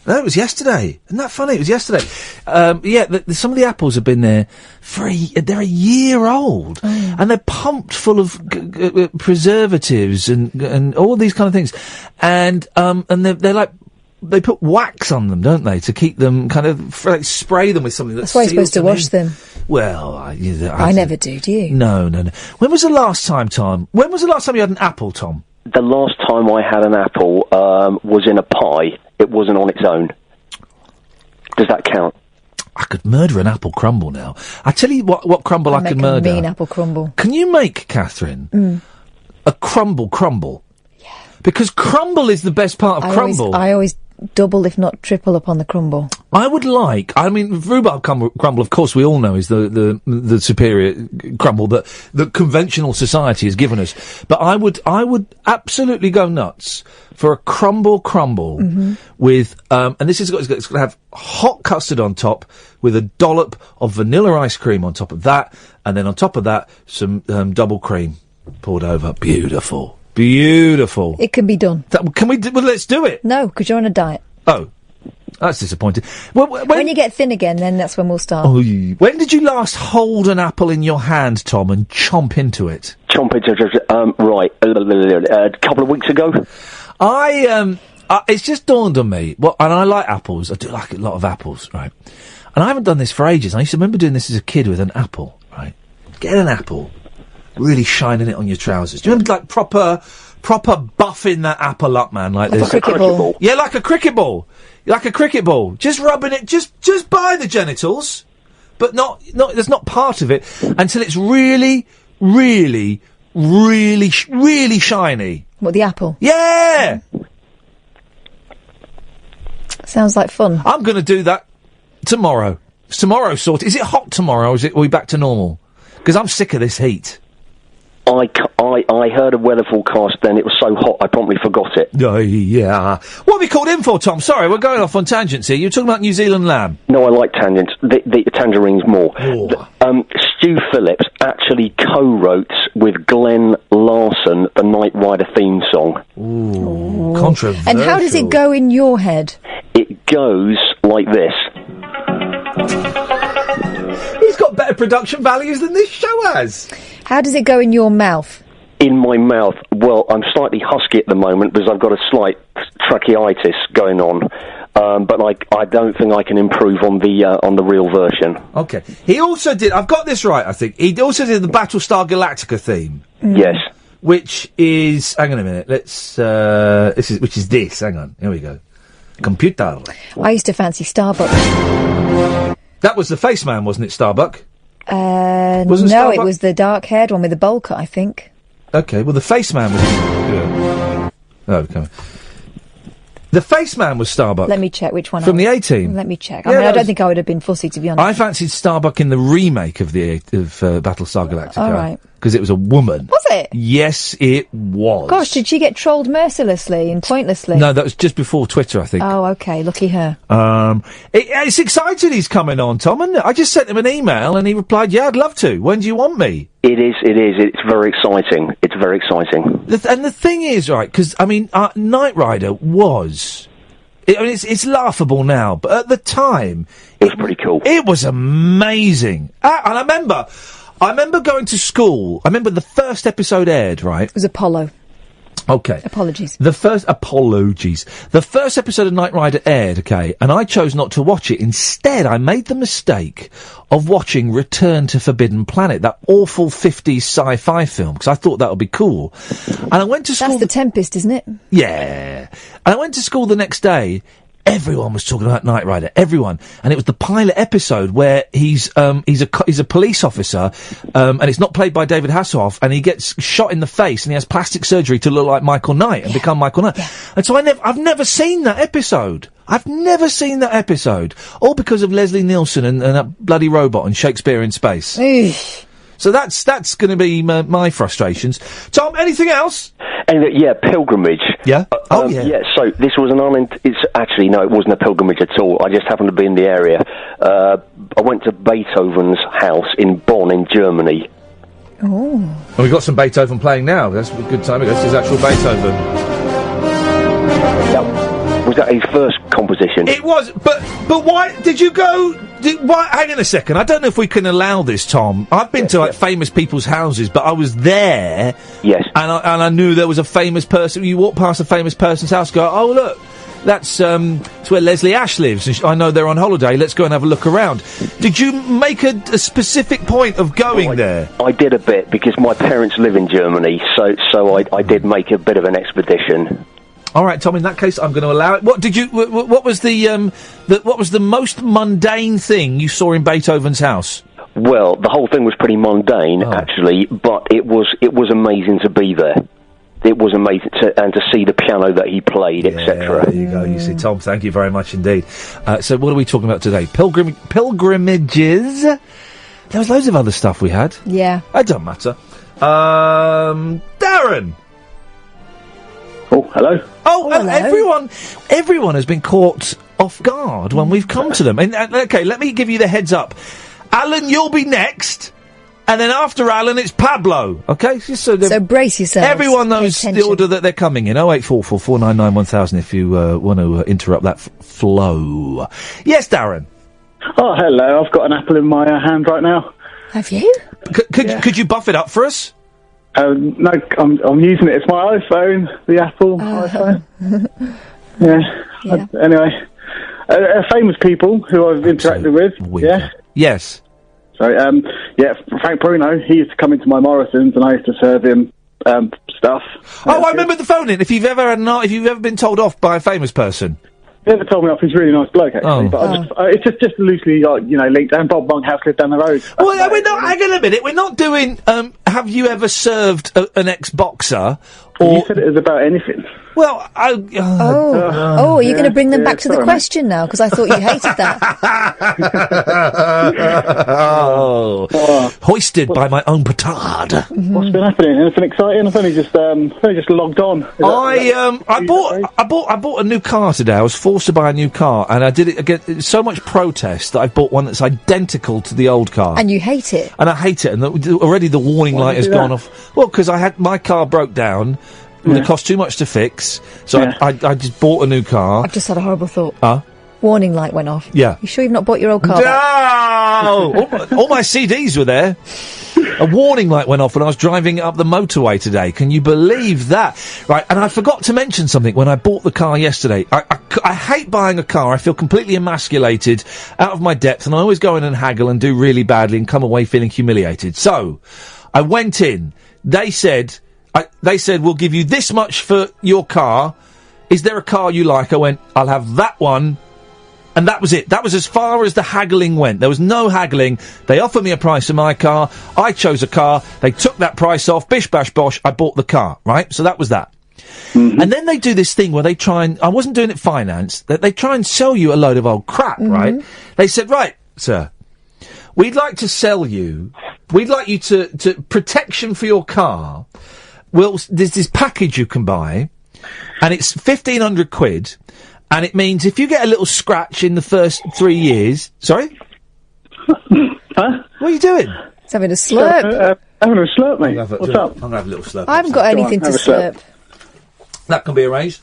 it was yesterday. Isn't that funny? It was yesterday. Some of the apples have been there they're a year old, and they're pumped full of preservatives and all these kind of things, and they're like. They put wax on them, don't they, to keep them kind of spray them with something that's why you're supposed to wash them. Well, I never do you? No. When was the last time, Tom? When was the last time you had an apple, Tom? The last time I had an apple was in a pie. It wasn't on its own. Does that count? I could murder an apple crumble now. I tell you what crumble I could murder. A mean apple crumble. Can you make, Catherine, a crumble? Yeah. Because crumble is the best part of crumble. I always double, if not triple, upon the crumble. Rhubarb crumble, of course, we all know is the superior crumble that conventional society has given us. But I would absolutely go nuts for a crumble with, and it's going to have hot custard on top with a dollop of vanilla ice cream on top of that, and then on top of that, some double cream poured over. Beautiful. It can be done. Let's do it. No, because you're on a diet. Oh, that's disappointing. When you get thin again, then that's when we'll start. Oh, when did you last hold an apple in your hand, Tom, and chomp into it? Right, a couple of weeks ago. It's just dawned on me. And I like apples. I do like a lot of apples, right? And I haven't done this for ages. I used to remember doing this as a kid with an apple, right? Get an apple. Really shining it on your trousers. Do you remember, proper buffing that apple up, man? Like this. Like a cricket ball. Yeah, like a cricket ball. Like a cricket ball. Just rubbing it, just by the genitals. But not, that's not part of it. Until it's really, really, really, really shiny. What, the apple? Yeah! Sounds like fun. I'm gonna do that tomorrow. Is tomorrow sorted? Is it hot tomorrow, or are we back to normal? Because I'm sick of this heat. I heard a weather forecast then, it was so hot I promptly forgot it. Oh, yeah. What have we called in for, Tom? Sorry, we're going off on tangents here. You're talking about New Zealand lamb. No, I like tangents. The tangerines more. Stu Phillips actually co-wrote with Glenn Larson the Knight Rider theme song. Ooh. Controversial. And how does it go in your head? It goes like this. He's got better production values than this show has. How does it go in your mouth? In my mouth, well, I'm slightly husky at the moment because I've got a slight tracheitis going on, but I don't think I can improve on the real version. Okay. He also did. I've got this right, I think. He also did the Battlestar Galactica theme. Yes. Which is. Hang on a minute. Let's. Which is this. Hang on. Here we go. Computer. I used to fancy Starbuck. That was the face man, wasn't it, Starbuck? No, Starbuck? it was the dark-haired one with the bowl cut, I think. Okay, well, the face man was... Yeah. Oh, okay. The face man was Starbuck. Let me check which one. From the A-Team. Let me check. I don't think I would have been fussy, to be honest. I fancied Starbuck in the remake of Battlestar Galactica. All right. because it was a woman. Was it? Yes, it was. Gosh, did she get trolled mercilessly and pointlessly? No, that was just before Twitter, I think. Oh, okay. Lucky her. It's exciting he's coming on, Tom, isn't it? I just sent him an email and he replied, yeah, I'd love to. When do you want me? It is. It's very exciting. It's very exciting. And the thing is, right, because, I mean, Knight Rider was... it's laughable now, but at the time... It was pretty cool. It was amazing. And I remember going to school. I remember the first episode aired, right? It was Apollo. Okay. Apologies. The first episode of Knight Rider aired, okay, and I chose not to watch it. Instead, I made the mistake of watching Return to Forbidden Planet, that awful 50s sci-fi film, because I thought that would be cool. And I went to school... That's The Tempest, isn't it? Yeah. And I went to school the next day. Everyone was talking about Knight Rider. Everyone, and it was the pilot episode where he's a police officer, and it's not played by David Hasselhoff, and he gets shot in the face, and he has plastic surgery to look like Michael Knight and become Michael Knight. Yeah. And so I've never seen that episode. I've never seen that episode, all because of Leslie Nielsen and that bloody robot and Shakespeare in Space. Eesh. So that's going to be my frustrations. Tom, anything else? Yeah, pilgrimage. Yeah? Yeah. Yeah, so this was it wasn't a pilgrimage at all. I just happened to be in the area. I went to Beethoven's house in Bonn in Germany. Oh. And we've got some Beethoven playing now. That's a good time. This is actual Beethoven. Was that his first composition? It was, but why did you go... hang on a second. I don't know if we can allow this, Tom. I've been to famous people's houses, but I was there. Yes. And I knew there was a famous person. You walk past a famous person's house, go, oh look, that's where Leslie Ash lives. And I know they're on holiday. Let's go and have a look around. Did you make a specific point of going there? I did a bit because my parents live in Germany, so I did make a bit of an expedition. All right, Tom. In that case, I'm going to allow it. What did you? What was the most mundane thing you saw in Beethoven's house? Well, the whole thing was pretty mundane, actually, but it was amazing to be there. It was amazing to see the piano that he played, etc. There you go. You see, Tom. Thank you very much indeed. So, what are we talking about today? Pilgrimages. There was loads of other stuff we had. Yeah. It doesn't matter. Darren. Oh, hello. Oh, hello. Everyone has been caught off guard when we've come to them. And okay, let me give you the heads up. Alan, you'll be next, and then after Alan, it's Pablo. Okay, so brace yourselves. Everyone knows the order that they're coming in. 0844 499 1000 if you want to interrupt that flow. Yes, Darren. Oh, hello. I've got an apple in my hand right now. Have you? Could you buff it up for us? No, I'm using it. It's my iPhone, the Apple iPhone. Yeah. Anyway, famous people who I've interacted with. Yeah. Yes. Sorry. Frank Bruno. He used to come into my Morrison's, and I used to serve him stuff. I remember the phone in. If you've ever been told off by a famous person. He never told me off. He's a really nice bloke, actually. But it's just loosely, linked. And Bob Monkhouse lived down the road. Well, we're not. Hang on a minute. We're not doing. Have you ever served an ex-boxer? Or you said it was about anything. Well, are you going to bring them back to the question now? Because I thought you hated that. Hoisted by my own petard. What's been happening? Anything exciting? I've only just logged on. I bought a new car today. I was forced to buy a new car, and I did it again. So much protest that I bought one that's identical to the old car. And you hate it. And I hate it. And already the warning light has gone off. Well, because my car broke down. It cost too much to fix, so I just bought a new car. I've just had a horrible thought. Warning light went off. Yeah. You sure you've not bought your old car back? all my CDs were there. A warning light went off when I was driving up the motorway today. Can you believe that? Right, and I forgot to mention something when I bought the car yesterday. I hate buying a car. I feel completely emasculated, out of my depth, and I always go in and haggle and do really badly and come away feeling humiliated. So, I went in. They said, we'll give you this much for your car. Is there a car you like? I went, I'll have that one. And that was it. That was as far as the haggling went. There was no haggling. They offered me a price for my car. I chose a car. They took that price off. Bish, bash, bosh. I bought the car, right? So that was that. Mm-hmm. And then they do this thing where they try and... I wasn't doing it finance. They try and sell you a load of old crap, right? They said, right, sir, we'd like to sell you we'd like you to protection for your car. Well, there's this package you can buy, and it's 1,500 quid, and it means if you get a little scratch in the first 3 years... Sorry? Huh? What are you doing? It's having a slurp. Having a slurp, mate. What's up? I'm going to have a little slurp. I haven't got anything to slurp. That can be arranged.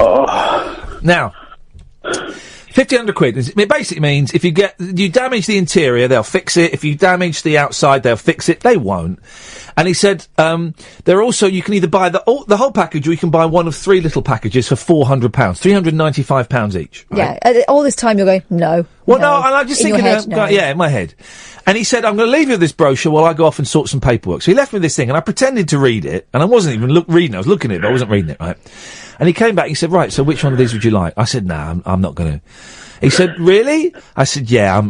Oh. Now, 1,500 quid. It basically means if you damage the interior, they'll fix it. If you damage the outside, they'll fix it. They won't. And he said, they're also, you can either buy the whole package, or you can buy one of 3 little packages for £400, £395 each. Right? Yeah, all this time you're going, no. Well, no, and I'm just thinking, in my head. And he said, I'm going to leave you with this brochure while I go off and sort some paperwork. So he left me this thing, and I pretended to read it, and I wasn't even reading it. I was looking at it, but I wasn't reading it, right? And he came back, he said, right, so which one of these would you like? I said, no, I'm not going to. He said, really? I said, yeah, I'm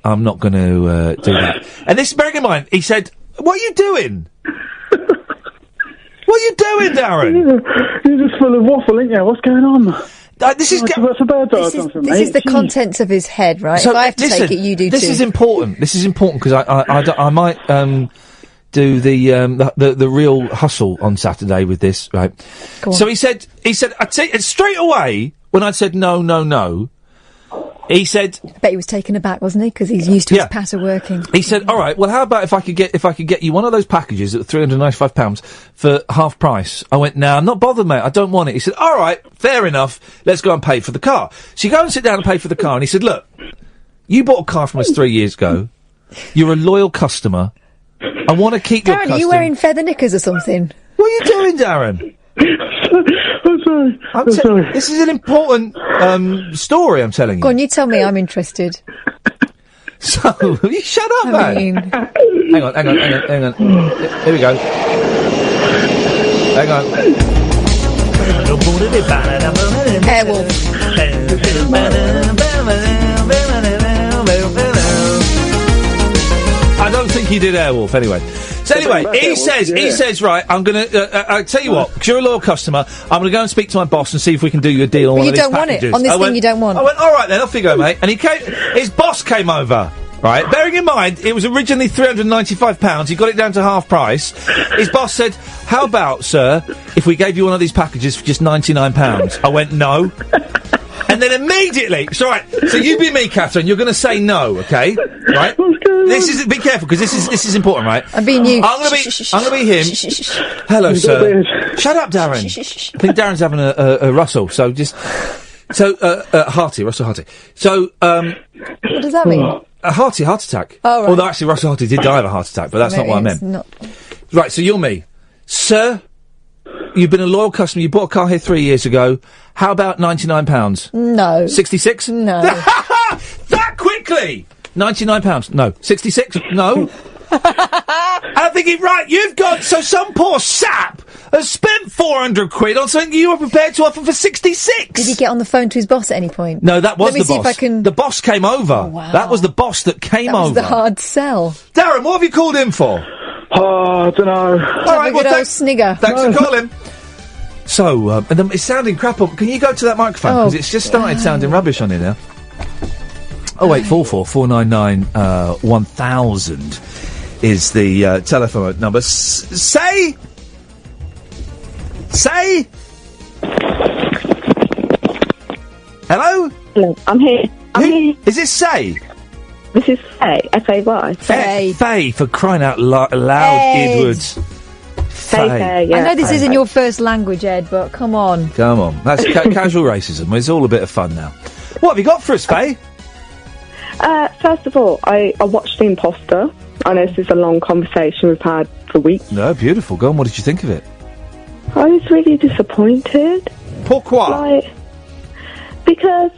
not going to do that. And this, bearing in mind, he said, what are you doing? What are you doing, Darren? You're just full of waffle, ain't you? What's going on? This is the contents of his head, right? So, if I have to take it, you do this too. Is important. This is important because I might do the real hustle on Saturday with this, right? So he said I'd take it straight away when I said no. He said, I bet he was taken aback, wasn't he? Because he's used to his patter working. He said, all right, well, how about if I could get you one of those packages at £395 for half price? I went, I'm not bothered, mate. I don't want it. He said, all right, fair enough. Let's go and pay for the car. So you go and sit down and pay for the car. And he said, look, you bought a car from us 3 years ago. You're a loyal customer. I want to keep your Darren, custom. are you wearing feather knickers or something? What are you doing, Darren? I'm sorry. This is an important story I'm telling you. Go on, you tell me. I'm interested. So, you shut up, man. Hang on. Here we go. Hang on. I don't think he did Airwolf anyway. So anyway, he says, right, I'm going to, I tell you what, because you're a loyal customer, I'm going to go and speak to my boss and see if we can do you a deal on one of these packages. But you don't want it, on this thing you don't want. I went, all right then, off you go, mate. And his boss came over, right? Bearing in mind, it was originally £395, he got it down to half price. His boss said, how about, sir, if we gave you one of these packages for just £99? I went, no. And then immediately, so you be me, Catherine. You're going to say no, okay? Right? This is be careful because this is important, right? I'm being you. I'm going to be him. Hello, sir. Shut up, Darren. I think Darren's having a Russell. So Russell Harty. So what does that mean? A heart attack. Oh, right. Although actually Russell Harty did die of a heart attack, but that's not what I meant. Right. So you're me, sir. You've been a loyal customer. You bought a car here 3 years ago. How about £99? No. 66? No. That quickly! £99? No. 66? No. I think you're right. You've got... So some poor sap has spent 400 quid on something you were prepared to offer for 66. Did he get on the phone to his boss at any point? No, that was the boss. Let me see if I can... The boss came over. Oh, wow. That was the boss that came over. That was the hard sell. Darren, what have you called in for? Oh, I don't know. All right, well, thanks, snigger. Thanks for calling. So, and then it's sounding crap up. Can you go to that microphone? Because it's just started sounding rubbish on here now. 0844 499 1000 is the telephone number. Say! Hello? Hello, I'm here. Here. Is this Say? This is Faye. F-A-Y. Faye. Faye, for crying out loud, Edwards. Faye, yeah. I know this isn't your first language, Ed, but come on. Come on. That's casual racism. It's all a bit of fun now. What have you got for us, Faye? First of all, I watched The Imposter. I know this is a long conversation we've had for weeks. No, beautiful. Go on, what did you think of it? I was really disappointed. Pourquoi? Because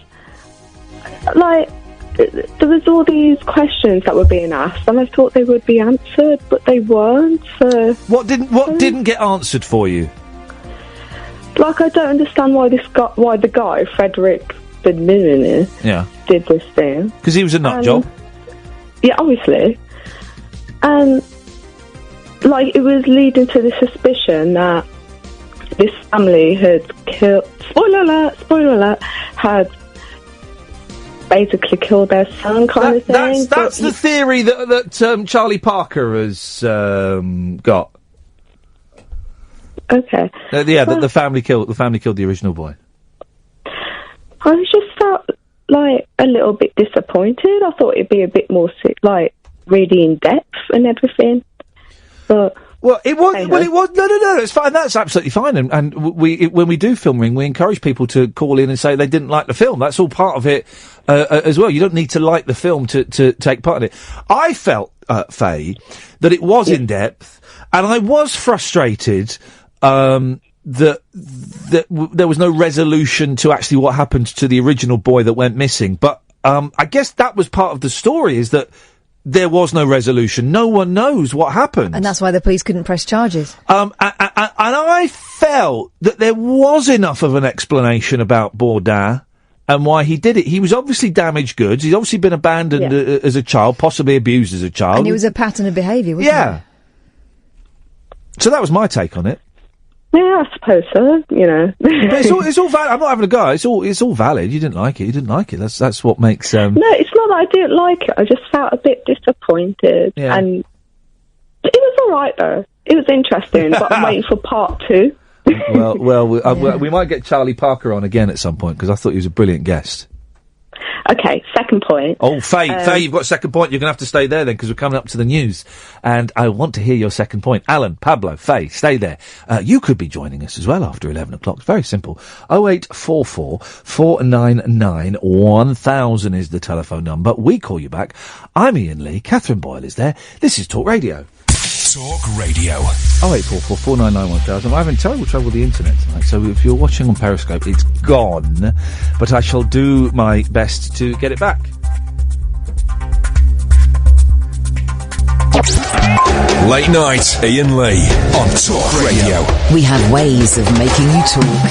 there was all these questions that were being asked, and I thought they would be answered, but they weren't. So what didn't get answered for you? Like, I don't understand why the guy Frederick did this thing. Because he was a nut job. Yeah, obviously. And it was leading to the suspicion that this family had killed. Spoiler alert! Had basically killed their son, kind of thing. That's the theory that Charlie Parker has got. Okay. The family killed the original boy. I just felt like a little bit disappointed. I thought it'd be a bit more really in depth and everything. But it was. No. It's fine. That's absolutely fine. And when we do Film Ring, we encourage people to call in and say they didn't like the film. That's all part of it as well. You don't need to like the film to take part in it. I felt, Faye, that it was in depth, and I was frustrated. That there was no resolution to actually what happened to the original boy that went missing. But I guess that was part of the story, is that there was no resolution. No one knows what happened. And that's why the police couldn't press charges. And I felt that there was enough of an explanation about Bourdin and why he did it. He was obviously damaged goods. He's obviously been abandoned as a child, possibly abused as a child. And it was a pattern of behaviour, wasn't it? So that was my take on it. Yeah, I suppose so. You know, but it's all valid. I'm not having a go. It's all valid. You didn't like it. That's what makes. No, it's not that I didn't like it. I just felt a bit disappointed, and it was all right though. It was interesting, but I'm waiting for part 2. We might get Charlie Parker on again at some point, because I thought he was a brilliant guest. Okay, second point. Oh, Faye, you've got a second point. You're going to have to stay there then, because we're coming up to the news. And I want to hear your second point. Alan, Pablo, Faye, stay there. You could be joining us as well after 11 o'clock. It's very simple. 0844 499 1000 is the telephone number. We call you back. I'm Iain Lee. Catherine Boyle is there. This is Talk Radio. Talk Radio. 0844 499 1000. I'm having terrible trouble with the internet tonight, so if you're watching on Periscope, it's gone. But I shall do my best to get it back. Late night, Iain Lee on Talk Radio. We have ways of making you talk.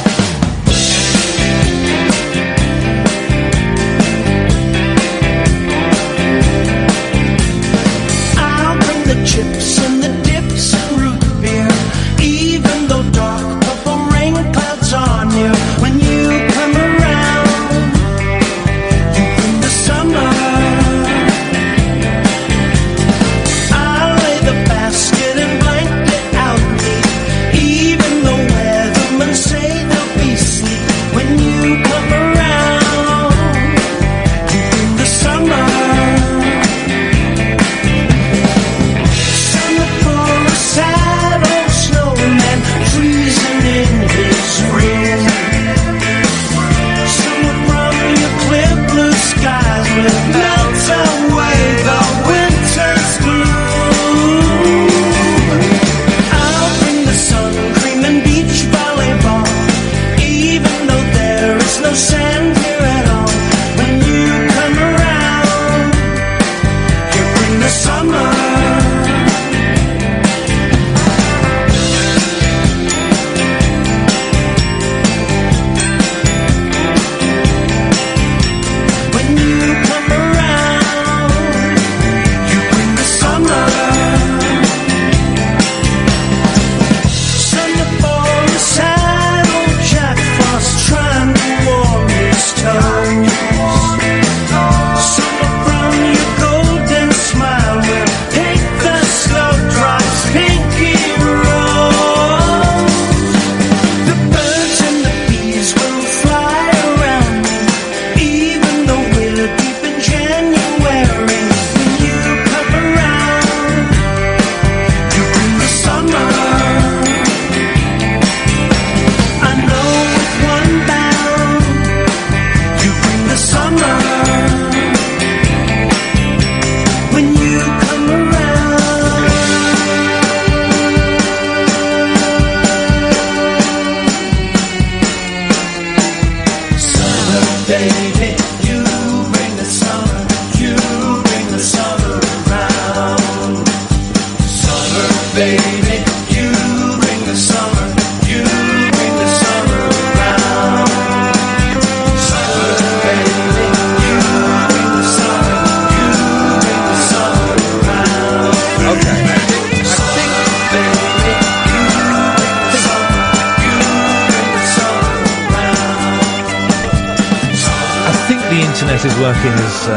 Chips and the dips and root beer, even though dark purple rain clouds on you. When you come around, you bring the summer. I lay the basket and blanket out neat, even though weathermen say they'll be sleep. When you come around, you bring the summer. Sad old snowman freezing in his room. Summer from your clear blue skies will melt away the winter's gloom. I'll bring the sun cream and beach volleyball, even though there is no sand here at all. When you come around, you bring the summer. When you come around, the internet is working as...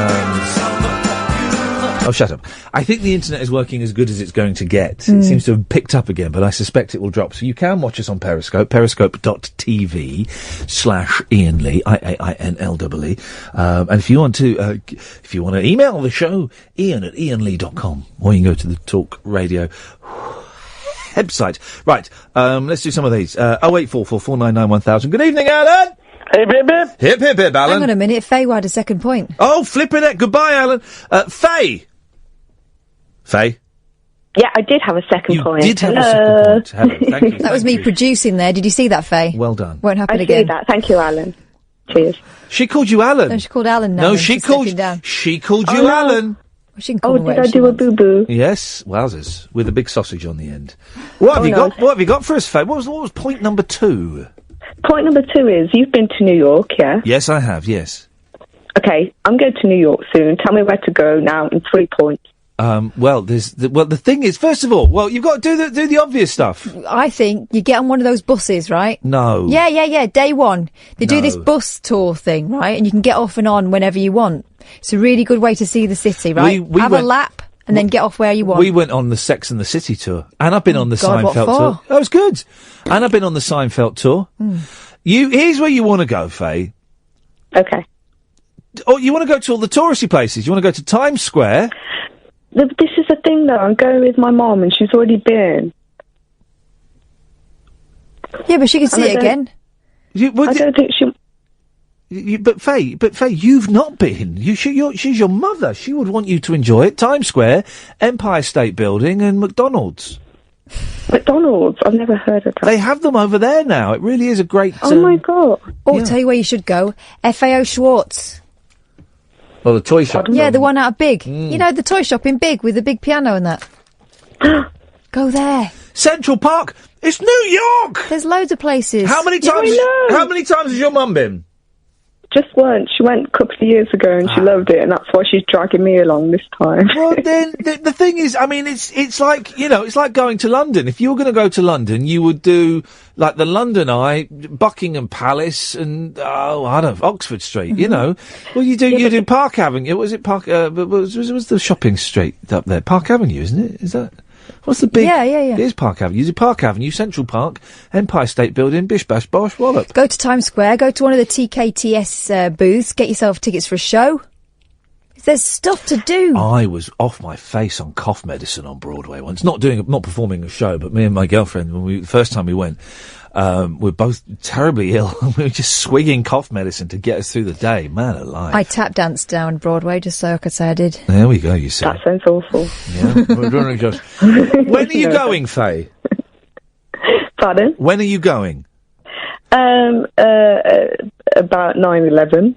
Oh, shut up. I think the internet is working as good as it's going to get. It seems to have picked up again, but I suspect it will drop. So you can watch us on Periscope, periscope.tv/Iain Lee, IAINLEE. And if you want to email the show, Iain@iainlee.com, or you can go to the Talk Radio website. Right, let's do some of these. 0844 499 1000. Good evening, Alan! Hip, hip, hip. Hip, hip, hip, Alan. Hang on a minute, Faye had a second point. Oh, flipping it. Goodbye, Alan. Faye? Faye? Yeah, I did have a second point. You did have a second point. Hello, thank you. That was me producing there. Did you see that, Faye? Well done. Won't happen I again. see that. Thank you, Alan. Cheers. She called you Alan. No, she called Alan now. No, and she she's called stepping down. She called you no. Alan. Well, she can call Oh, me did whatever I she do a wants. boo-boo? Yes, wowzers, with a big sausage on the end. What have you no. got? What have you got for us, Faye? What was point number 2? Point number 2 is, you've been to New York, yeah? Yes, I have. Yes. Okay, I'm going to New York soon. Tell me where to go now in 3 points. Well, the thing is, first of all, you've got to do the obvious stuff. I think you get on one of those buses, right? No. Yeah. Day one. They do No. this bus tour thing, right? And you can get off and on whenever you want. It's a really good way to see the city, right? We Have went- a lap and then get off where you want. We went on the Sex and the City tour, and I've been on the God, what Seinfeld for? tour. That was good. And I've been on the Seinfeld tour. Here's where you want to go, Faye. Okay. Oh, you want to go to all the touristy places. You want to go to Times Square. This is the thing, though. I'm going with my mom, and she's already been. Yeah, but she can see And I it don't- again. I don't think she... But Faye, you've not been. She's your mother. She would want you to enjoy it. Times Square, Empire State Building, and McDonald's. McDonald's? I've never heard of that. They have them over there now. It really is a great... Oh, my God. Oh, tell you where you should go. FAO Schwartz. Well, the toy shop. Yeah, the one out of Big. You know, the toy shop in Big with the big piano and that. Go there. Central Park. It's New York. There's loads of places. How many times? How many times has your mum been? Just once. She went a couple of years ago, and she loved it, and that's why she's dragging me along this time. Well, then the thing is, I mean, it's like it's like going to London. If you were going to go to London, you would do like the London Eye, Buckingham Palace, and I don't know, Oxford Street. You know, well, you do Park Avenue. Was it Park? Was the shopping street up there? Park Avenue, isn't it? Is that? What's the big... Yeah. It is Park Avenue. You do Park Avenue, Central Park, Empire State Building, Bish Bash Bosh Wallop. Go to Times Square, go to one of the TKTS booths, get yourself tickets for a show. There's stuff to do. I was off my face on cough medicine on Broadway once. Not performing a show, but me and my girlfriend, the first time we went, we're both terribly ill. We were just swigging cough medicine to get us through the day. Man alive. I tap danced down Broadway just so I could say I did. There we go, you see. That sounds awful. Yeah. When are you going, Faye? Pardon? When are you going? About 9/11.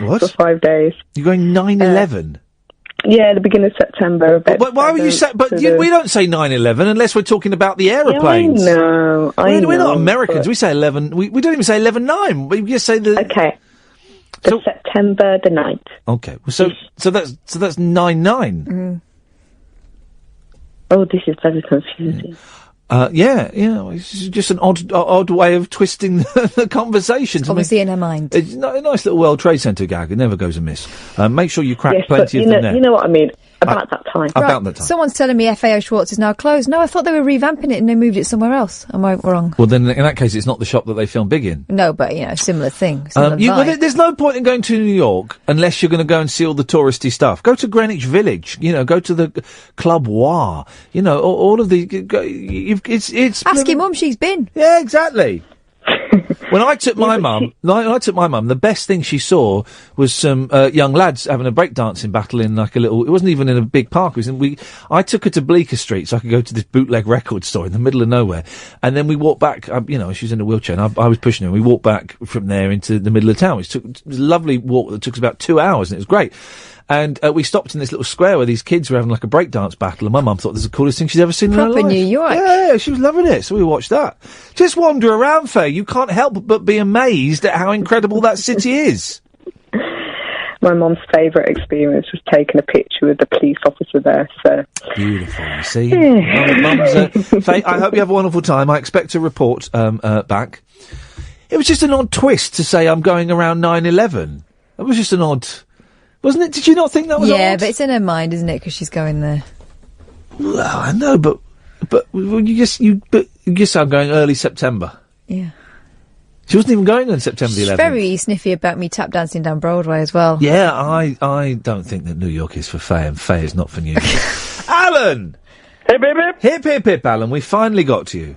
What? For 5 days. You're going 9/11? Yeah, the beginning of September. But why were you say? But we don't say 9/11 unless we're talking about the aeroplanes. Yeah, I know. We're not Americans. We say 11. We don't even say 11/9. We just say the. Okay. September the 9th. Okay. So that's 9/9. Oh, this is very confusing. Yeah. It's just an odd way of twisting the conversation. Obviously in her mind. It's a nice little World Trade Centre gag. It never goes amiss. Make sure you crack Yes, plenty but of them there. You know what I mean. About that time. About that time. Someone's telling me FAO Schwartz is now closed. No, I thought they were revamping it and they moved it somewhere else. Am I wrong? Well, then in that case, it's not the shop that they film Big in. No, but, similar thing. Similar vibe. There's no point in going to New York unless you're going to go and see all the touristy stuff. Go to Greenwich Village. Go to the Club Noir. All of the. It's. Ask your mum, she's been. Yeah, exactly. When I took my mum, the best thing she saw was some young lads having a breakdancing battle in like a little. It wasn't even in a big park. It was I took her to Bleecker Street so I could go to this bootleg record store in the middle of nowhere, and then we walked back. She was in a wheelchair, and I was pushing her. And we walked back from there into the middle of town. It was a lovely walk that took us about 2 hours, and it was great. And we stopped in this little square where these kids were having like a breakdance battle, and my mum thought this was the coolest thing she's ever seen in her life. Proper New York. Yeah, she was loving it, so we watched that. Just wander around, Faye. You can't help but be amazed at how incredible that city is. My mum's favourite experience was taking a picture with the police officer there, so... Beautiful, you see? Faye, I hope you have a wonderful time. I expect a report back. It was just an odd twist to say I'm going around 9/11. It was just an odd, wasn't it? Did you not think that was odd? Yeah, but it's in her mind, isn't it? Because she's going there. Well, I know, but you just I'm going early September. Yeah. She wasn't even going on September the 11th. She's very sniffy about me tap dancing down Broadway as well. Yeah, I don't think that New York is for Faye, and Faye is not for New York. Alan! Hip, hip, hip. Hip, hip, hip, Alan. We finally got to you.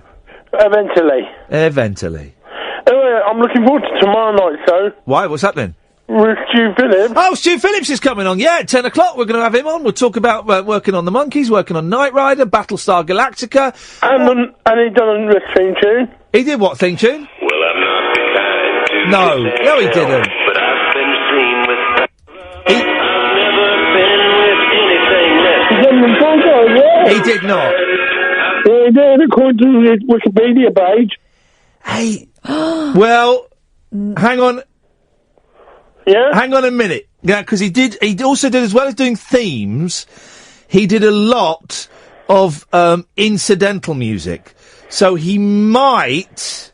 Eventually. Anyway, I'm looking forward to tomorrow night, so. Why? What's happening? With Stu Phillips. Oh, Stu Phillips is coming on, yeah, at 10 o'clock. We're going to have him on. We'll talk about working on the Monkeys, working on Knight Rider, Battlestar Galactica. And he done a theme tune. He did what theme tune? Well, I'm not the kind to No, he didn't. But I've been seen with... I've never been with anything less. He done the photo, yeah. He did not. Yeah, he did, according to his Wikipedia page. Hey, well, hang on. Yeah? Hang on a minute. Yeah, because he also did, as well as doing themes, he did a lot of incidental music. So he might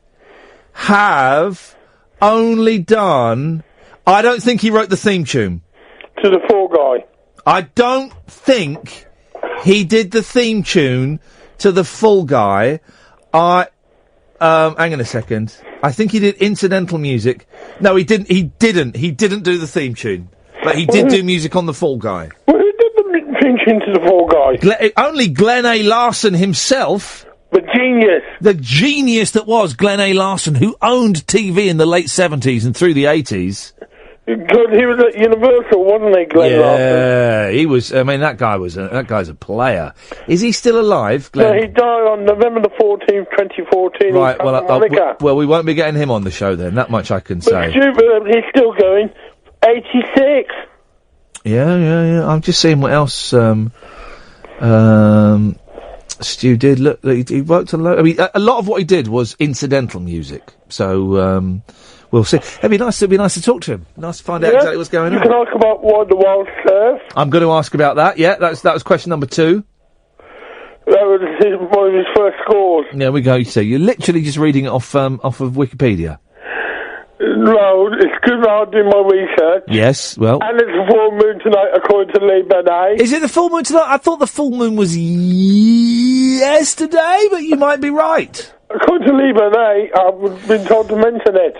have only done... I don't think he wrote the theme tune. To the Fall Guy. I don't think he did the theme tune to the Fall Guy. Hang on a second. I think he did incidental music. No, he didn't. He didn't do the theme tune. But he did do music on the Fall Guy. Well, who did the theme tune to the Fall Guy? Only Glenn A. Larson himself. The genius. The genius that was Glenn A. Larson, who owned TV in the late 70s and through the 80s. Good, he was at Universal, wasn't he, Glenn Larson? Yeah, he was. I mean, that guy's a player. Is he still alive, Glenn? No, he died on November the 14th, 2014. Right. Well, we won't be getting him on the show then. That much I can say. But he's still going. 86. Yeah. I'm just seeing what else. Stu did. Look, he worked a lot. I mean, a lot of what he did was incidental music. So. We'll see. It'd be nice to talk to him. Nice to find out exactly what's going on. You can ask about why the wild surf. I'm going to ask about that. Yeah, that was question number 2. That was one of his first scores. There we go. So you're literally just reading it off of Wikipedia. No, it's good I'll do my research. Yes, well. And it's a full moon tonight, according to Lee Benet. Is it the full moon tonight? I thought the full moon was yesterday, but you might be right. According to Lee Benet, I've been told to mention it.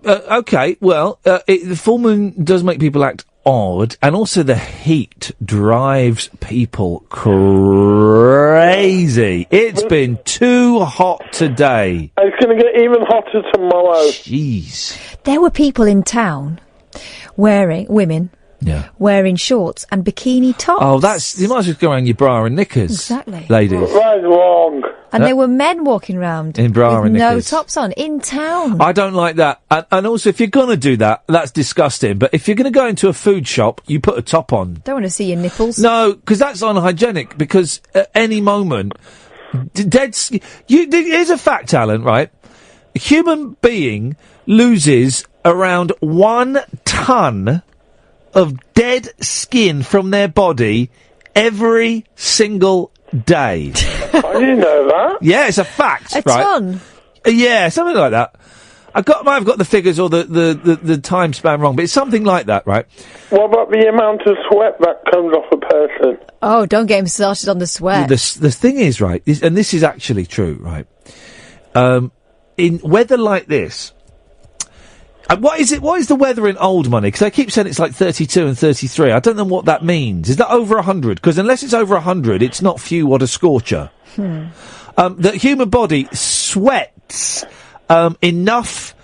Okay, well, the full moon does make people act odd, and also the heat drives people crazy. It's been too hot today. And it's going to get even hotter tomorrow. Jeez. There were people in town women wearing shorts and bikini tops. Oh, you might as well go around your bra and knickers. Exactly. Ladies. That's wrong. And there were men walking around in bra with and no knickers. tops on in town. I don't like that. And also, if you're going to do that, that's disgusting. But if you're going to go into a food shop, you put a top on. Don't want to see your nipples. No, because that's unhygienic. Because at any moment, here's a fact, Alan. Right, a human being loses around 1 ton of dead skin from their body every single day. I didn't know that. Yeah, it's a fact. A right? ton? Yeah, something like that. Might have got the figures or the time span wrong, but it's something like that, right? What about the amount of sweat that comes off a person? Oh, don't get him started on the sweat. The thing is, right, and this is actually true, right? In weather like this, what is the weather in old money? Because they keep saying it's like 32 and 33. I don't know what that means. Is that over 100? Because unless it's over 100, it's not few what a scorcher. The human body sweats enough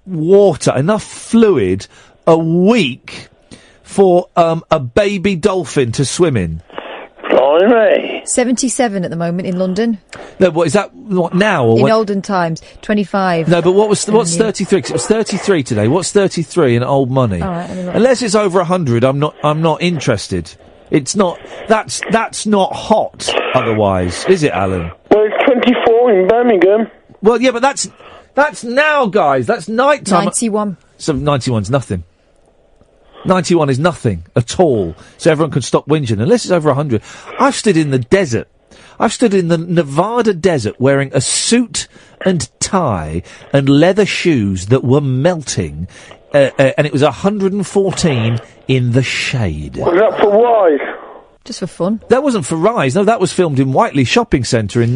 water, enough fluid a week for a baby dolphin to swim in. Blimey. 77 at the moment in London. No, what is that? What now? Or in olden times, 25. No, but what's 33? 'Cause it was 33 today. What's 33 in old money? All right, unless it's over 100, I'm not interested. It's not. That's not hot. Otherwise, is it, Alan? Well, it's 24 in Birmingham. Well, yeah, but that's now, guys. That's night time. 91. So 91's nothing. 91 is nothing at all, so everyone can stop whinging, unless it's over 100. I've stood in the desert. I've stood in the Nevada desert wearing a suit and tie and leather shoes that were melting, and it was 114 in the shade. Was that for why? Just for fun. That wasn't for Rise. No, that was filmed in Whiteley Shopping Centre in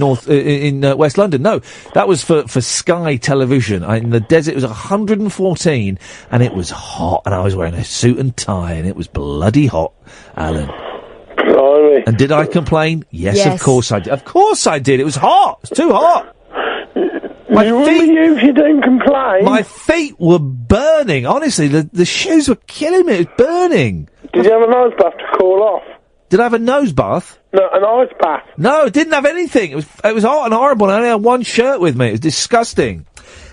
West London. No, that was for Sky Television. In the desert, it was 114, and it was hot, and I was wearing a suit and tie, and it was bloody hot, Alan. Blimey. And did I complain? Yes, of course I did. Of course I did. It was hot. It was too hot. You usually don't complain. My feet were burning. Honestly, the shoes were killing me. It was burning. Did you have a nose bath to cool off? Did I have a nose bath? No, an ice bath. No, it didn't have anything. It was hot and horrible. I only had one shirt with me. It was disgusting.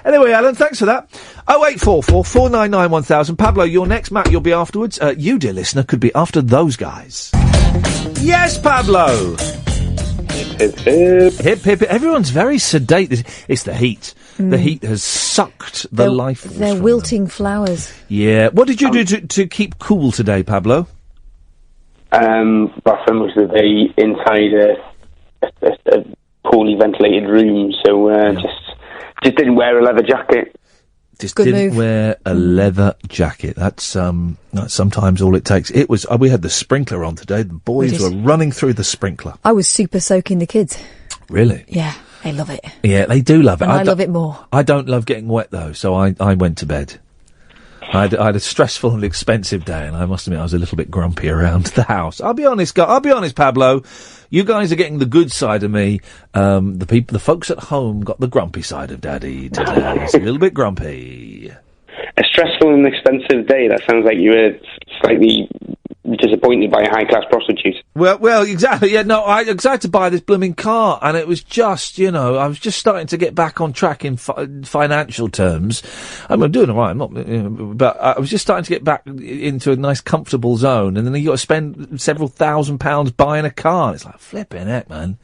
Anyway, Alan, thanks for that. 0844 499 1000. Pablo, you're next. Matt, you'll be afterwards. You, dear listener, could be after those guys. Yes, Pablo. Hip, hip. Hip, hip. Everyone's very sedate. It's the heat. The heat has sucked the life force They're from wilting flowers. Yeah. What did you do to keep cool today, Pablo? Spent most of the day inside a poorly ventilated room, so just didn't wear a leather jacket. Just didn't wear a leather jacket. That's sometimes all it takes. It was. We had the sprinkler on today. The boys were running through the sprinkler. I was super soaking the kids. Really? Yeah, they love it. Yeah, they do love it. And I love it more. I don't love getting wet though, so I went to bed. I had a stressful and expensive day, and I must admit I was a little bit grumpy around the house. I'll be honest, Pablo. You guys are getting the good side of me. The folks at home got the grumpy side of Daddy today. It's a little bit grumpy. A stressful and expensive day. That sounds like you were slightly disappointed by a high-class prostitute. Well, exactly. Yeah, no, I excited to buy this blooming car, and it was just, I was just starting to get back on track in financial terms. I'm doing all right. I'm not, but I was just starting to get back into a nice, comfortable zone, and then you got to spend several £1,000s buying a car. And it's like flipping heck, man.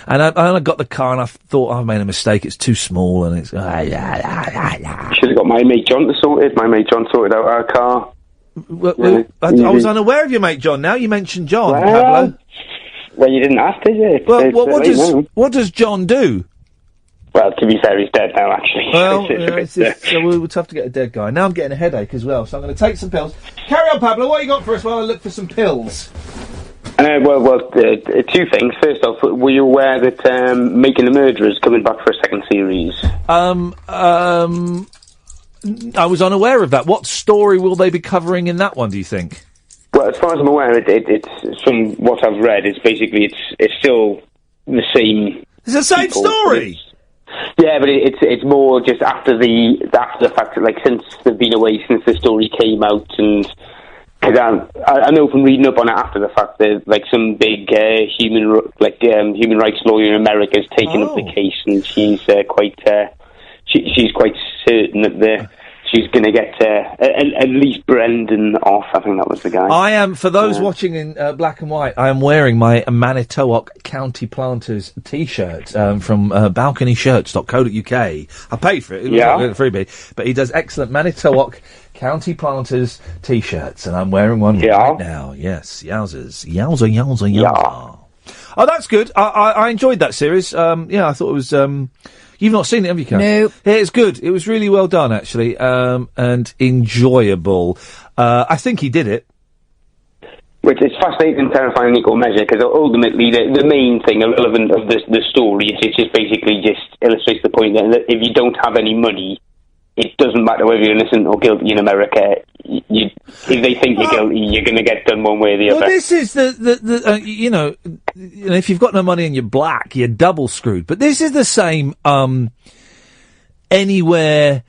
And I got the car, and I thought I've made a mistake. It's too small, and it's Should have got my mate John to sort it. My mate John sorted out our car. Well, I was unaware of your mate John. Now you mentioned John, Pablo. Well, you didn't ask, did you? Well, what does John do? Well, to be fair, he's dead now, actually. Well, so we'll have to get a dead guy. Now I'm getting a headache as well, so I'm going to take some pills. Carry on, Pablo. What you got for us while I look for some pills? Two things. First off, were you aware that Making the Murderer is coming back for a second series? I was unaware of that. What story will they be covering in that one, do you think? Well, as far as I'm aware, it's from what I've read, it's basically, it's still the same. It's the same story? Yeah, but it's more just after the fact, like, since they've been away, since the story came out, and cause I know from reading up on it after the fact that, like, some big human rights lawyer in America has taken up the case, and she's quite certain that she's going to get at least Brendan off. I think that was the guy. I am, for those watching in black and white, I am wearing my Manitowoc County Planters T-shirt from balconyshirts.co.uk. I paid for it. It was not a freebie. But he does excellent Manitowoc County Planters T-shirts, and I'm wearing one right now. Yes, yowzers. Yowza, yowza, yowza. Oh, that's good. I enjoyed that series. I thought it was... You've not seen it, have you, Kat? Nope. Yeah, it's good. It was really well done, actually, and enjoyable. I think he did it. Which is fascinating and terrifying in equal measure, because ultimately the main thing relevant of the story is it just basically just illustrates the point that if you don't have any money, it doesn't matter whether you're innocent or guilty in America. If they think you're guilty, you're going to get done one way or the other. Well, this is if you've got no money and you're black, you're double screwed. But this is the same anywhere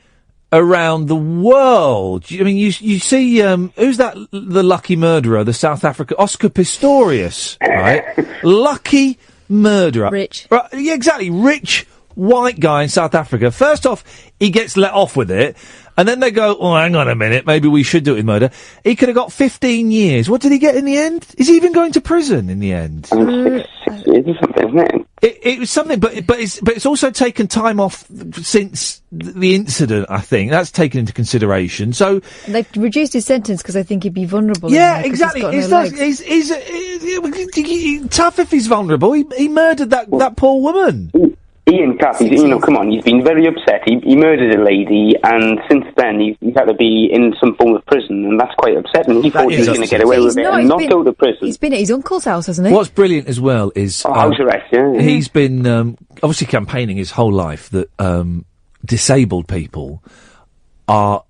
around the world. I mean, you see, who's that? The lucky murderer, the South African Oscar Pistorius, right? Lucky murderer, rich, right? Yeah, exactly, rich. White guy in South Africa. First off, he gets let off with it, and then they go, "Oh, hang on a minute, maybe we should do it in murder." He could have got 15 years. What did he get in the end? Is he even going to prison in the end? 6 years or something, isn't it? It was something, but it's also taken time off since the incident. I think that's taken into consideration. So they've reduced his sentence because I think he'd be vulnerable. Yeah, exactly. He's tough if he's vulnerable. He murdered that poor woman. Iain Cath, come on, he's been very upset. He murdered a lady, and since then he's had to be in some form of prison, and that's quite upsetting. He thought he was going to get away with it and not go to prison. He's been at his uncle's house, hasn't he? What's brilliant as well is house arrest. Yeah. He's been obviously campaigning his whole life that disabled people are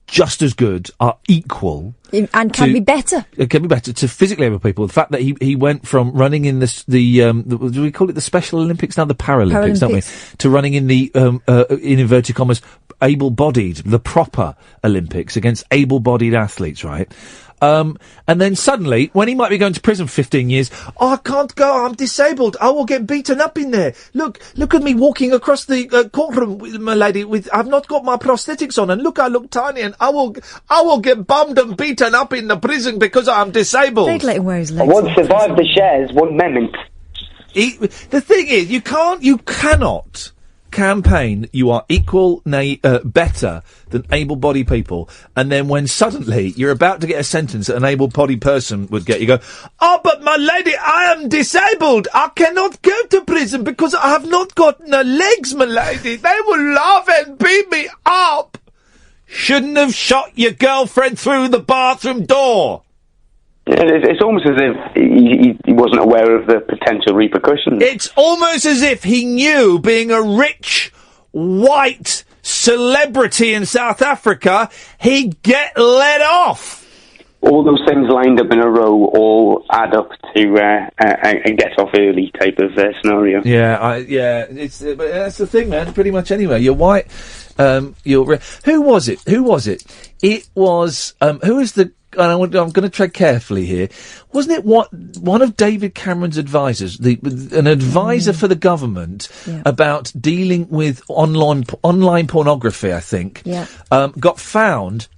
just as good, are equal. And can be better. It can be better to physically able people. The fact that he went from running in the do we call it the Special Olympics now, the Paralympics, don't we? To running in the in inverted commas able-bodied, the proper Olympics against able-bodied athletes, right? And then suddenly, when he might be going to prison for 15 years, I can't go, I'm disabled, I will get beaten up in there. Look at me walking across the courtroom, my lady, I've not got my prosthetics on, and look, I look tiny, and I will get bummed and beaten up in the prison because I'm disabled. They'd let him wear his legs. I won't survive the shares, one moment. The thing is, you cannot campaign you are equal, better than able-bodied people, and then when suddenly you're about to get a sentence that an able-bodied person would get, you go, oh, but my lady, I am disabled, I cannot go to prison because I have not got no legs, my lady, they will laugh and beat me up. Shouldn't have shot your girlfriend through the bathroom door. It's almost as if he wasn't aware of the potential repercussions. It's almost as if he knew, being a rich, white celebrity in South Africa, he'd get let off. All those things lined up in a row all add up to a get-off-early type of scenario. Yeah, but that's the thing, man, pretty much anyway. You're white, who was it? It was, who is the... And I'm going to tread carefully here. Wasn't it one of David Cameron's advisors, an advisor for the government about dealing with online pornography? I think got found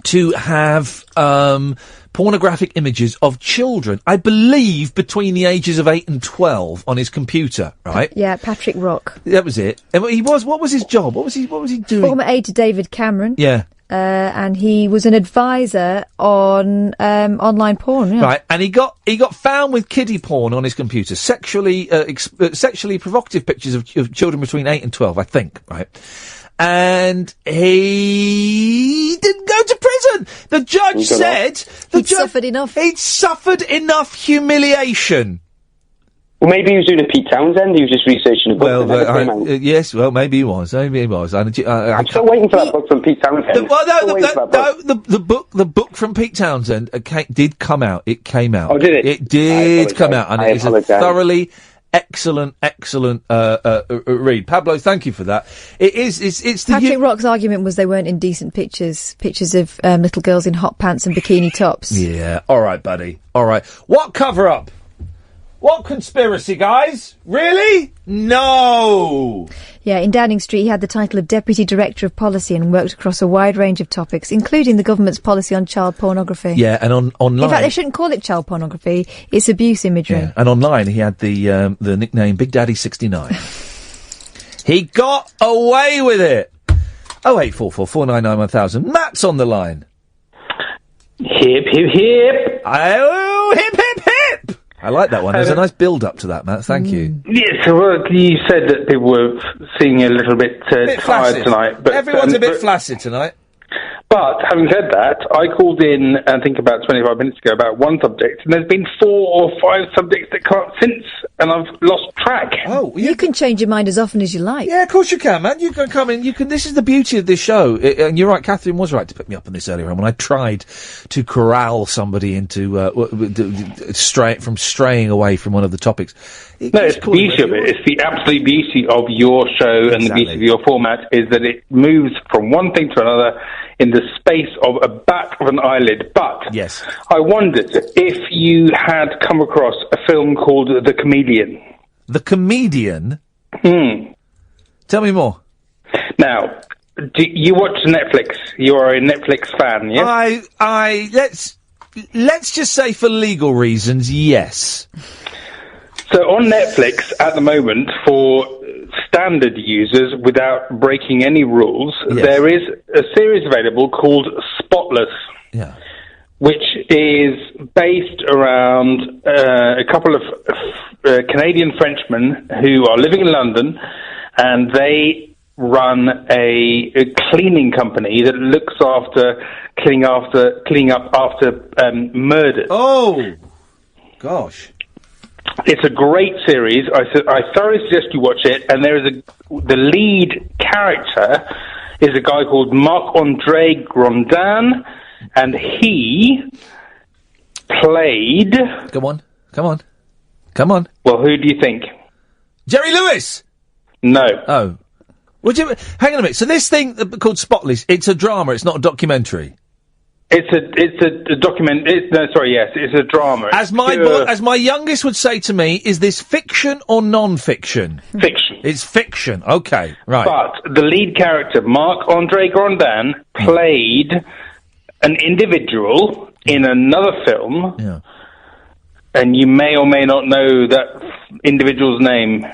to have pornographic images of children, I believe, between the ages of 8 and 12 on his computer. Right? Yeah, Patrick Rock. That was it. And what was his job? What was he doing? Former aide to David Cameron. Yeah. And he was an advisor on online porn. Yeah. Right, and he got found with kiddie porn on his computer, sexually provocative pictures of children between 8 and 12, I think. Right, and he didn't go to prison. The judge said suffered enough. He'd suffered enough humiliation. Well, maybe he was doing a Pete Townsend. He was just researching a book. Yes, well, maybe he was. I'm still waiting for that book from Pete Townsend. The book from Pete Townsend did come out. It came out. Oh, did it? It did come out, and it is a thoroughly excellent read. Pablo, thank you for that. It's Patrick Rock's argument was they weren't indecent pictures of little girls in hot pants and bikini tops. Yeah. All right, buddy. All right. What cover up? What conspiracy, guys? Really? No! Yeah, in Downing Street, he had the title of Deputy Director of Policy and worked across a wide range of topics, including the government's policy on child pornography. Yeah, and online... In fact, they shouldn't call it child pornography. It's abuse imagery. Yeah, and online, he had the nickname Big Daddy 69. He got away with it! 0844 499 1000. Matt's on the line. Hip, hip, hip! Oh, hip, hip, hip! I like that one. There's a nice build-up to that, Matt. Thank you. Yes, well, you said that people were seeing you a little bit tired tonight. But everyone's a bit flaccid tonight. But, having said that, I called in, I think about 25 minutes ago, about one subject, and there's been 4 or 5 subjects that come up since, and I've lost track. Oh, you can change your mind as often as you like. Yeah, of course you can, man. You can come in, this is the beauty of this show. And you're right, Catherine was right to pick me up on this earlier on when I tried to corral somebody into, from straying away from one of the topics. No, it's the beauty of it. It's the absolute beauty of your show and the beauty of your format is that it moves from one thing to another in the space of a back of an eyelid. But yes, I wondered if you had come across a film called The Comedian. The Comedian? Tell me more. Now, do you watch Netflix? You are a Netflix fan, yes? Let's just say for legal reasons, yes. So on Netflix at the moment, for standard users without breaking any rules, there is a series available called Spotless. Yeah. which is based around a couple of Canadian Frenchmen who are living in London, and they run a cleaning company that looks after cleaning up after murders. Oh, gosh. It's a great series. I thoroughly suggest you watch it. And the lead character is a guy called Marc-André Grondin, and he played... Come on. Well, who do you think? Jerry Lewis! No. Oh. Hang on a minute. So this thing called Spotless, it's a drama, it's not a documentary? It's a document. Yes, it's a drama. As my youngest would say to me, is this fiction or non-fiction? Fiction. It's fiction. Okay, right. But the lead character, Marc-André Grondin, played an individual in another film. Yeah. And you may or may not know that individual's name.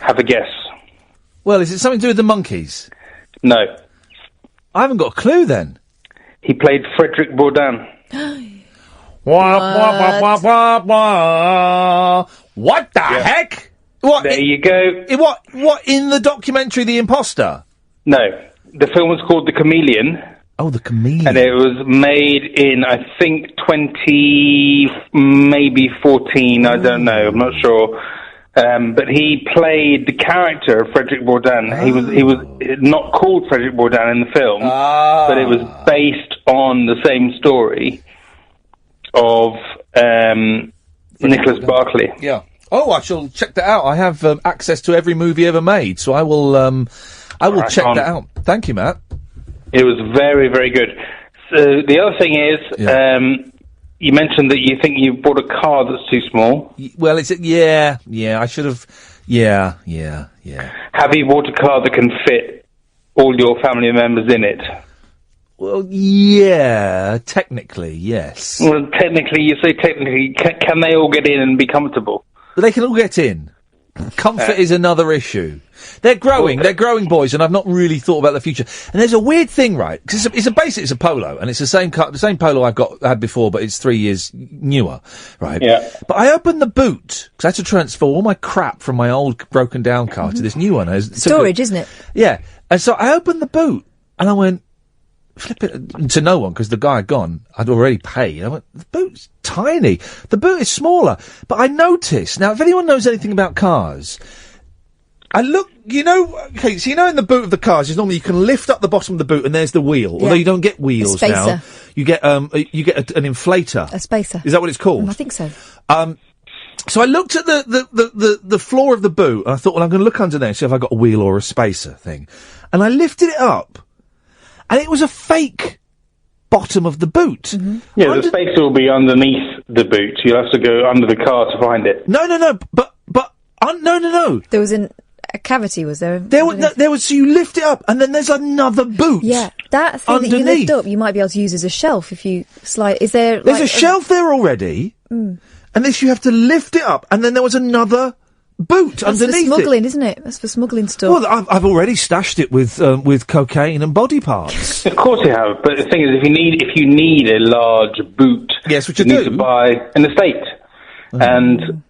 Have a guess. Well, is it something to do with the monkeys? No. I haven't got a clue then. He played Frederick Bourdin. What the heck? What? There you go. What in the documentary The Imposter? No. The film was called The Chameleon. Oh, The Chameleon. And it was made in, I think, 14, I don't know, I'm not sure. But he played the character of Frederick Bourdin. Oh. He was not called Frederick Bourdin in the film, but it was based on the same story of Nicholas Barclay. Yeah. Oh, I shall check that out. I have access to every movie ever made, so I will check that out. Thank you, Matt. It was very, very good. So the other thing is, you mentioned that you think you bought a car that's too small. Well, I should have. Yeah. Have you bought a car that can fit all your family members in it? Well, yeah, technically, yes. Well, technically, you say technically, can they all get in and be comfortable? But they can all get in. Comfort is another issue. They're growing boys, and I've not really thought about the future. And there's a weird thing, right? Because it's a polo, and it's the same polo had before, but it's 3 years newer, right? Yeah. But I opened the boot, because I had to transfer all my crap from my old broken down car to this new one. Storage, isn't it? Yeah. And so I opened the boot, and I went, flip it to no one, because the guy had gone. I'd already paid. I went, the boot's tiny. The boot is smaller. But I noticed, now if anyone knows anything about cars, I look, in the boot of the cars, normally you can lift up the bottom of the boot and there's the wheel. Yeah. Although you don't get wheels now. You get an inflator. A spacer. Is that what it's called? I think so. So I looked at the floor of the boot and I thought, well, I'm going to look under there and see if I got a wheel or a spacer thing. And I lifted it up and it was a fake bottom of the boot. Mm-hmm. Yeah, the spacer will be underneath the boot. You'll have to go under the car to find it. No. There was a cavity, was there? There was. So you lift it up, and then there's another boot. Yeah, that thing underneath. that you lift up, you might be able to use as a shelf if you slide. Is there? There's a shelf there already, and this you have to lift it up, and then there was another boot underneath for smuggling, isn't it? That's for smuggling stuff. Well, I've already stashed it with cocaine and body parts. Of course you have, but the thing is, if you need a large boot, yes, which you need to buy an estate, and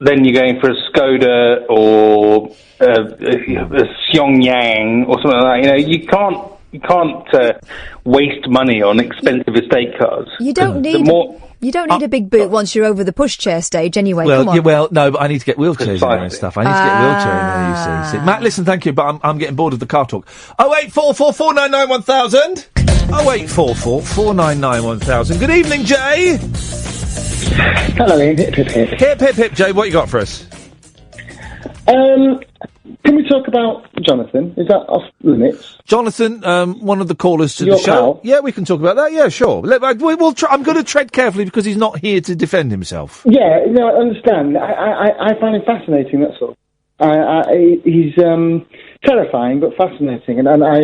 then you're going for a Skoda or a Xiong or something like that. You can't waste money on expensive estate cars. You don't need. You don't need a big boot once you're over the pushchair stage, anyway. Well, come on. No, but I need to get wheelchairs in there and stuff. I need to get a wheelchair in there. You see. Matt, listen, thank you, but I'm getting bored of the car talk. 0844 499 1000. 0844 499 1000. Good evening, Jay. Hello, Ian. Hip, hip, hip. Hip, hip, hip, Jay. What you got for us? Can we talk about Jonathan? Is that off limits? Jonathan, one of the callers to Your the show. pal? Yeah, we can talk about that. Yeah, sure. We'll try. I'm going to tread carefully because he's not here to defend himself. Yeah, no, I understand. I find him fascinating, that's all. He's terrifying but fascinating. And I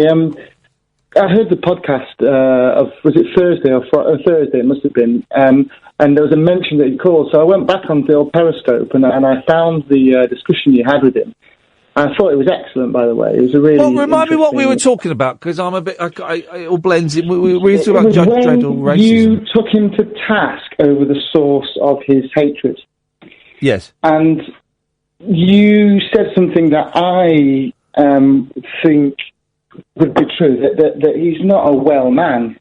heard the podcast of, was it Thursday or Thursday, it must have been, and there was a mention that he called. So I went back on the old Periscope and I found the discussion you had with him. I thought it was excellent, by the way. It was a really. Well, remind me what we were talking about, because I'm a bit. It all blends in. We were talking about Judge Dredd or racism. You took him to task over the source of his hatred. Yes. And you said something that I think would be true, that he's not a well man.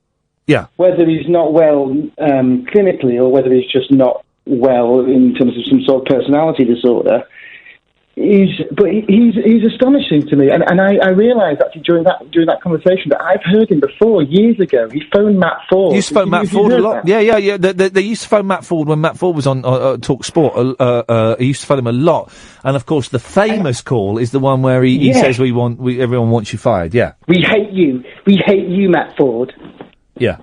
Yeah. Whether he's not well clinically or whether he's just not well in terms of some sort of personality disorder, he's astonishing to me. And I realised actually during that conversation that I've heard him before, years ago. He phoned Matt Ford. He used to phone Matt Ford a lot. Yeah. They used to phone Matt Ford when Matt Ford was on Talk Sport. He used to phone him a lot. And of course, the famous call is the one where he says, everyone wants you fired. Yeah. We hate you. We hate you, Matt Ford. Yeah.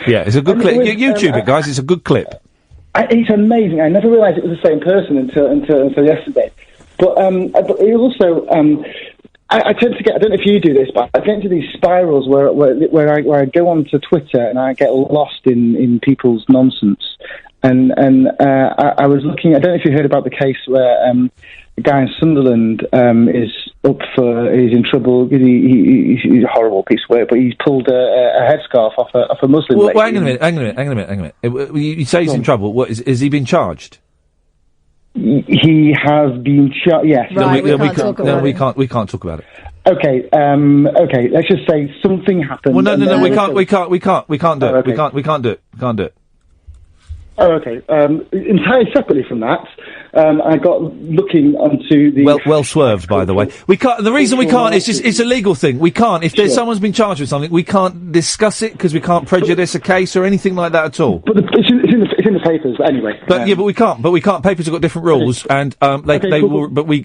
Yeah, it's a good clip. YouTube it, guys. It's a good clip. It's amazing. I never realised it was the same person until yesterday. But it also, I tend to get. I don't know if you do this, but I get into these spirals where I go onto Twitter and I get lost in people's nonsense. And I was looking. I don't know if you heard about the case where a guy in Sunderland is in trouble. He's a horrible piece of work, but he's pulled a headscarf off a Muslim. Well, hang on a minute. You say he's in trouble. What is he been charged? He has been charged. Yes. Right, we can't talk about it. Okay. Okay. Let's just say something happened. Well, no. We can't do it. We can't do it. Oh, okay. Entirely separately from that, I got looking onto the... Well swerved, by the way. We can't. The reason we can't is just, it's a legal thing. We can't. If someone's been charged with something, we can't discuss it because we can't prejudice a case or anything like that at all. But it's in the papers, but anyway. But but we can't. Papers have got different rules, and will. But we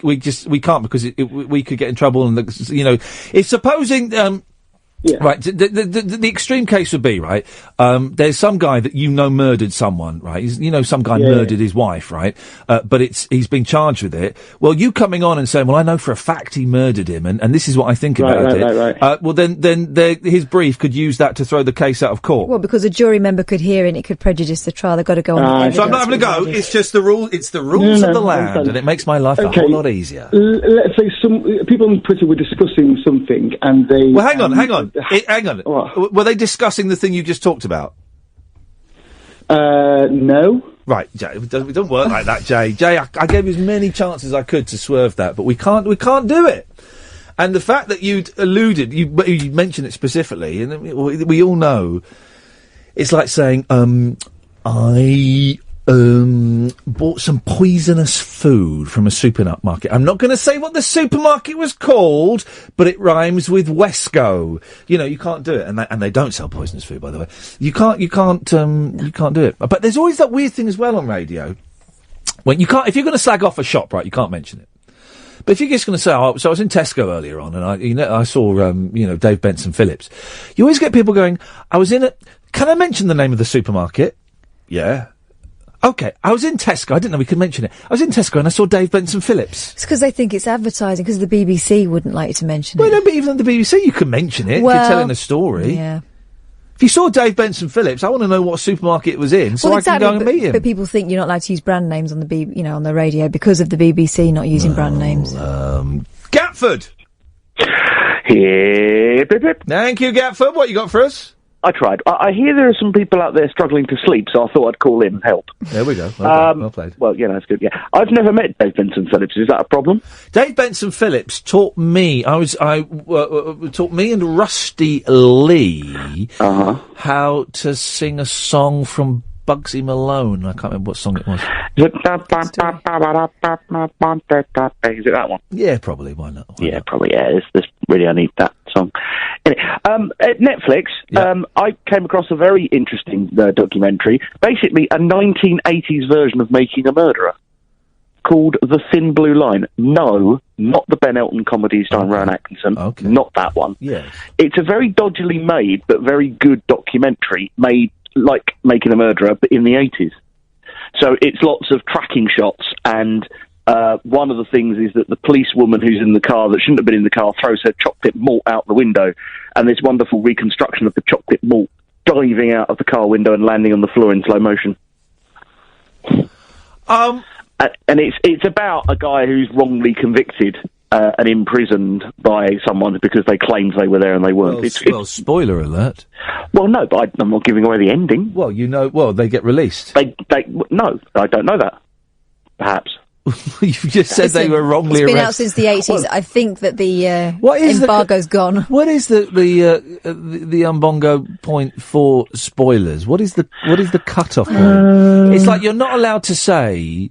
can't because we could get in trouble, and it's supposing. Yeah. Right, the extreme case would be, right, there's some guy that murdered someone, right, some guy murdered his wife, right, but he's been charged with it. Well, you coming on and saying, well, I know for a fact he murdered him, and this is what I think about it. Right. Well, then his brief could use that to throw the case out of court. Well, because a jury member could hear it and it could prejudice the trial. They've got to go on. So I'm not having a go, it's just the rule, it's the rules of the land, and it makes my life a whole lot easier. Let's say some people on Twitter were discussing something, and they... Well, hang on. Hang on. What? Were they discussing the thing you just talked about? No. Right, Jay. We don't work like that, Jay. Jay, I gave you as many chances as I could to swerve that, but we can't do it. And the fact that you'd alluded, you mentioned it specifically, and we all know, it's like saying, I bought some poisonous food from a supermarket. I'm not going to say what the supermarket was called, but it rhymes with Wesco. You can't do it, and they don't sell poisonous food, by the way. You can't do it. But there's always that weird thing as well on radio when you can't. If you're going to slag off a shop, right, you can't mention it. But if you're just going to say, so I was in Tesco earlier on, and I saw Dave Benson Phillips. You always get people going, I was in it. Can I mention the name of the supermarket? Yeah. Okay, I was in Tesco. I didn't know we could mention it. I was in Tesco and I saw Dave Benson Phillips. It's because they think it's advertising, because the BBC wouldn't like you to mention it. Well, no, but even on the BBC you can mention it if you're telling a story. Yeah. If you saw Dave Benson Phillips, I want to know what supermarket it was in, so I can go and meet him. But people think you're not allowed to use brand names on the on the radio because of the BBC not using brand names. Gatford! Hip, hip, hip. Thank you, Gatford. What you got for us? I tried. I hear there are some people out there struggling to sleep, so I thought I'd call in and help. There we go. Well played. Well, that's good, yeah. I've never met Dave Benson Phillips. Is that a problem? Dave Benson Phillips taught me, taught me and Rusty Lee how to sing a song from Bugsy Malone. I can't remember what song it was. Is it that one? Yeah, probably. Why not? Yeah, probably. Yeah, I need that song. Anyway, at Netflix, I came across a very interesting documentary. Basically, a 1980s version of Making a Murderer called The Thin Blue Line. No, not the Ben Elton comedy starring Rowan Atkinson. Okay. Not that one. Yes. It's a very dodgily made but very good documentary made like Making a Murderer, but in the 80s. So it's lots of tracking shots, and one of the things is that the policewoman who's in the car that shouldn't have been in the car throws her chocolate malt out the window, and this wonderful reconstruction of the chocolate malt diving out of the car window and landing on the floor in slow motion. And it's about a guy who's wrongly convicted, and imprisoned by someone because they claimed they were there and they weren't. Well, spoiler alert. Well, no, but I'm not giving away the ending. Well, they get released. No, I don't know that. Perhaps. You just said they were wrongly It's been arrested. out since the 80s. Well, I think that the is embargo's gone. What is the umbongo point for spoilers? What is the cut-off point? It's like you're not allowed to say.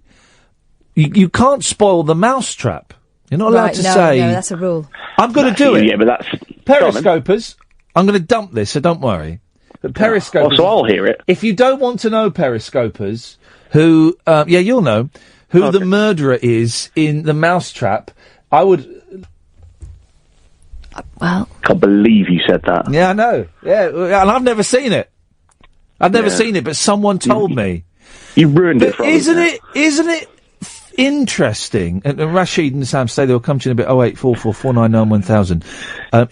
You can't spoil the mousetrap. You're not allowed to say. No, that's a rule. I'm going to do it. Yeah, but that's Periscopers. I'm going to dump this, so don't worry. But Periscopers. Oh, so I'll hear it. If you don't want to know Periscopers, who, you'll know who the murderer is in the mousetrap. I would. Well, can't believe you said that. Yeah, I know. Yeah, and I've never seen it. I've never seen it, but someone told me. You ruined it for Isn't it interesting? And Rashid and Sam say they'll come to you in a bit. 0844 499 1000.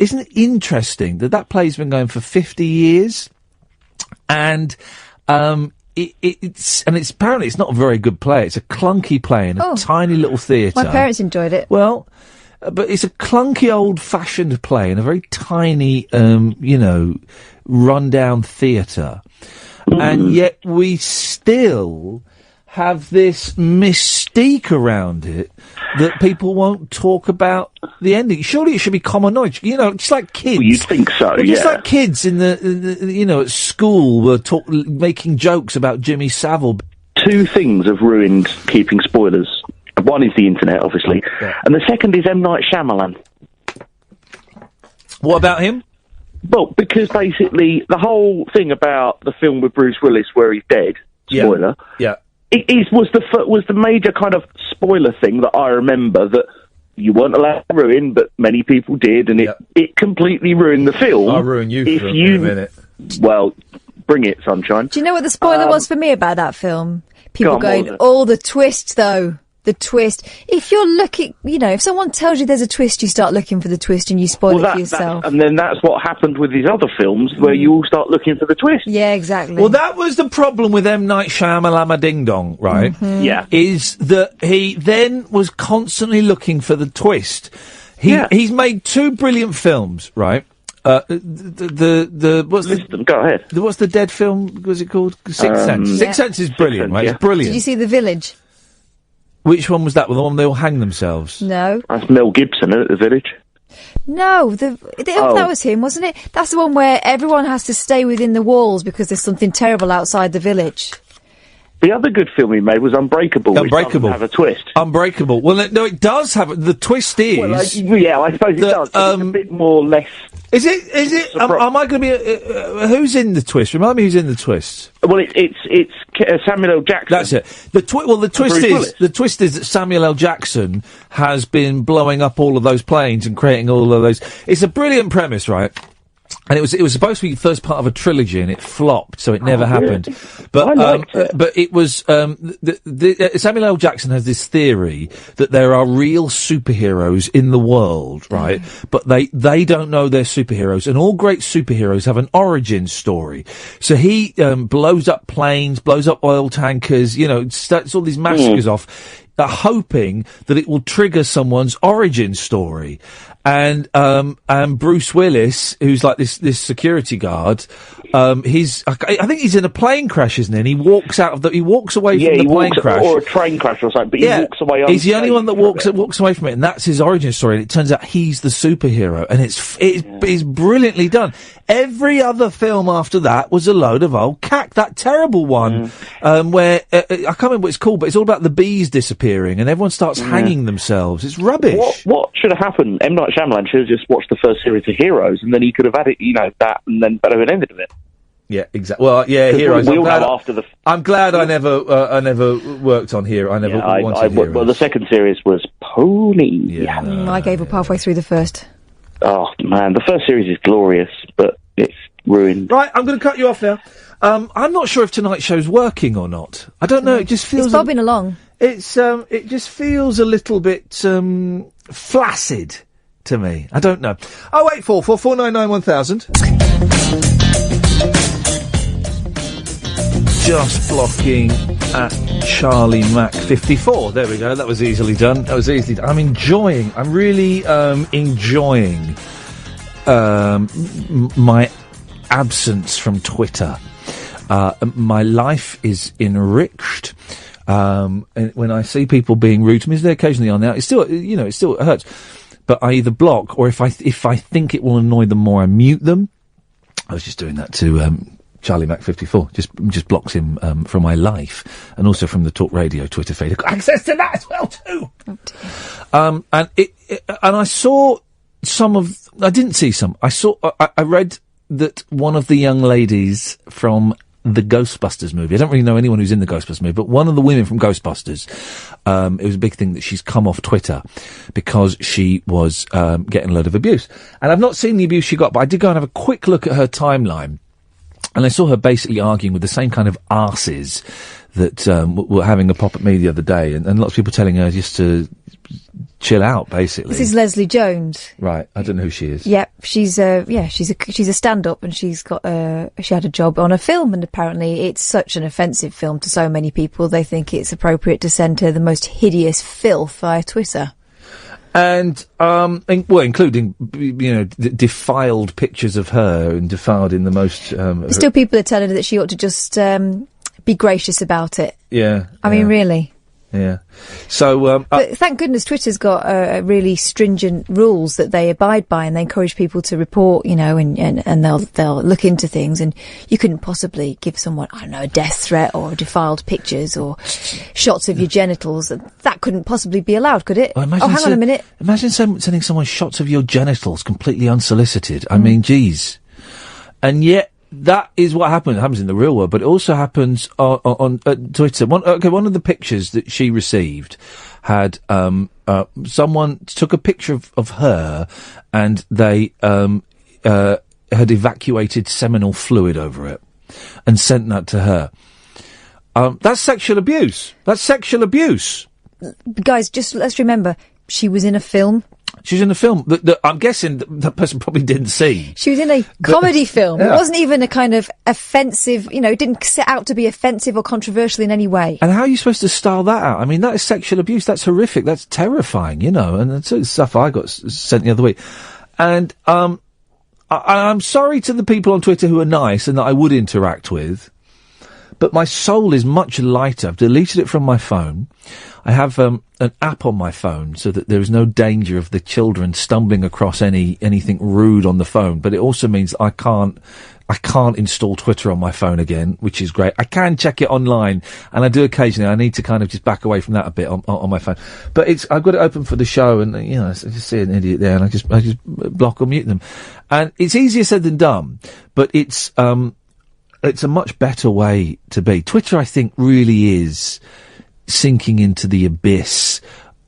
Isn't it interesting that play's been going for 50 years, and it's apparently it's not a very good play. It's a clunky play in a tiny little theatre. My parents enjoyed it. Well, but it's a clunky, old-fashioned play in a very tiny, run-down theatre, and yet we still have this mystique around it that people won't talk about the ending. Surely it should be common knowledge. Just like kids. Well, you'd think so, Just yeah. like kids in the at school were making jokes about Jimmy Savile. Two things have ruined keeping spoilers. One is the internet, obviously, and the second is M. Night Shyamalan. What about him? Well, because basically the whole thing about the film with Bruce Willis where he's dead, spoiler, Yeah. was the major kind of spoiler thing that I remember that you weren't allowed to ruin, but many people did, and it completely ruined the film. I'll ruin you if for a you, minute. Well, bring it, sunshine. Do you know what the spoiler was for me about that film? People Go on, what going, was it? the twist, though. The twist. If you're looking, if someone tells you there's a twist, you start looking for the twist and you spoil it for yourself. And then that's what happened with these other films, where you all start looking for the twist. Yeah, exactly. Well, that was the problem with M. Night Shyamalan Ding Dong, right? Mm-hmm. Yeah. Is that he then was constantly looking for the twist. He's made two brilliant films, right? What's Go ahead. What's the dead film? Was it called Sixth Sense? Sixth Sense is brilliant, right? yeah. It's brilliant. Did you see The Village? Which one was that? The one they all hang themselves? No. That's Mel Gibson at The Village. No, that was him, wasn't it? That's the one where everyone has to stay within the walls because there's something terrible outside the village. The other good film he made was Unbreakable. Unbreakable. Which doesn't have a twist. Unbreakable. Well, no, it does have. The twist is. Well, I suppose it does. But it's a bit more less. Is it? Am I going to be? Who's in the twist? Remind me who's in the twist. Well, it's Samuel L. Jackson. That's it. The twist is that Samuel L. Jackson has been blowing up all of those planes and creating all of those. It's a brilliant premise, right? And it was supposed to be the first part of a trilogy, and it flopped, so it never happened. But but it was Samuel L. Jackson has this theory that there are real superheroes in the world, right? But they don't know they're superheroes, and all great superheroes have an origin story. So he blows up planes, blows up oil tankers, starts all these massacres off. Hoping that it will trigger someone's origin story, and Bruce Willis, who's like this security guard, I think he's in a plane crash, isn't he? And he walks away from the plane crash, or a train crash or something. But he walks away. He's the only one that walks away from it, and that's his origin story. And it turns out he's the superhero, and it's brilliantly done. Every other film after that was a load of old cack. That terrible one, where I can't remember what it's called, but it's all about the bees disappearing and everyone starts hanging themselves. It's rubbish. What should have happened? M. Night Shyamalan should have just watched the first series of Heroes, and then he could have had it, that, and then better ended of it. Yeah, exactly. Well, yeah, Heroes. I'm glad I never worked on Hero. I never wanted Heroes. Well, the second series was pony. Yeah. I gave up halfway through the first. Oh man, the first series is glorious, but it's ruined. Right, I'm going to cut you off there. I'm not sure if tonight's show's working or not. I don't know. It just feels it's bobbing along. It just feels a little bit flaccid to me. I don't know. 0844 499 1000. Just blocking at Charlie Mac 54. There we go. That was easily done. I'm really enjoying my absence from Twitter. My life is enriched. And when I see people being rude to me, they're occasionally on there. It still hurts. But I either block, or if I think it will annoy them more, I mute them. I was just doing that to Charlie Mac 54. Just blocks him from my life, and also from the Talk Radio Twitter feed. I've got access to that as well too. And I saw some of. I didn't see some. I read that one of the young ladies from the Ghostbusters movie. I don't really know anyone who's in the Ghostbusters movie, but one of the women from Ghostbusters, it was a big thing that she's come off Twitter because she was getting a load of abuse. And I've not seen the abuse she got, but I did go and have a quick look at her timeline, and I saw her basically arguing with the same kind of arses that were having a pop at me the other day, and lots of people telling her just to chill out, basically. This is Leslie Jones. Right, I don't know who she is. Yep, she's a stand-up, and she had a job on a film, and apparently it's such an offensive film to so many people, they think it's appropriate to send her the most hideous filth via Twitter. And, including, defiled pictures of her, and defiled in the most... Still people are telling her that she ought to just be gracious about it. Yeah. I mean, really. Yeah. So, but thank goodness Twitter's got really stringent rules that they abide by, and they encourage people to report, and they'll look into things, and you couldn't possibly give someone, I don't know, a death threat or defiled pictures or shots of your genitals. That couldn't possibly be allowed, could it? Well, hang on a minute. Imagine sending someone shots of your genitals completely unsolicited. I mean, geez. And yet, that is what happens. It happens in the real world, but it also happens on Twitter. One of the pictures that she received had someone took a picture of her, and they had evacuated seminal fluid over it and sent that to her. That's sexual abuse. Guys, just let's remember, she was in a film. She's in a film that I'm guessing that person probably didn't see. She was in a comedy film. Yeah. It wasn't even a kind of offensive, it didn't set out to be offensive or controversial in any way. And how are you supposed to style that out? I mean, that is sexual abuse. That's horrific. That's terrifying, and that's stuff I got sent the other week. And I'm sorry to the people on Twitter who are nice and that I would interact with, but my soul is much lighter. I've deleted it from my phone. I have an app on my phone so that there is no danger of the children stumbling across anything rude on the phone. But it also means I can't install Twitter on my phone again, which is great. I can check it online, and I do occasionally. I need to kind of just back away from that a bit on my phone. But I've got it open for the show, and I just see an idiot there, and I just block or mute them. And it's easier said than done, but it's a much better way to be. Twitter, I think, really is sinking into the abyss,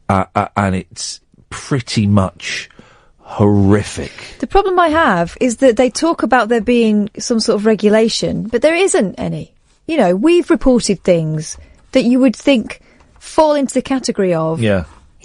and it's pretty much horrific. The problem I have is that they talk about there being some sort of regulation, but there isn't any. We've reported things that you would think fall into the category of... Yeah.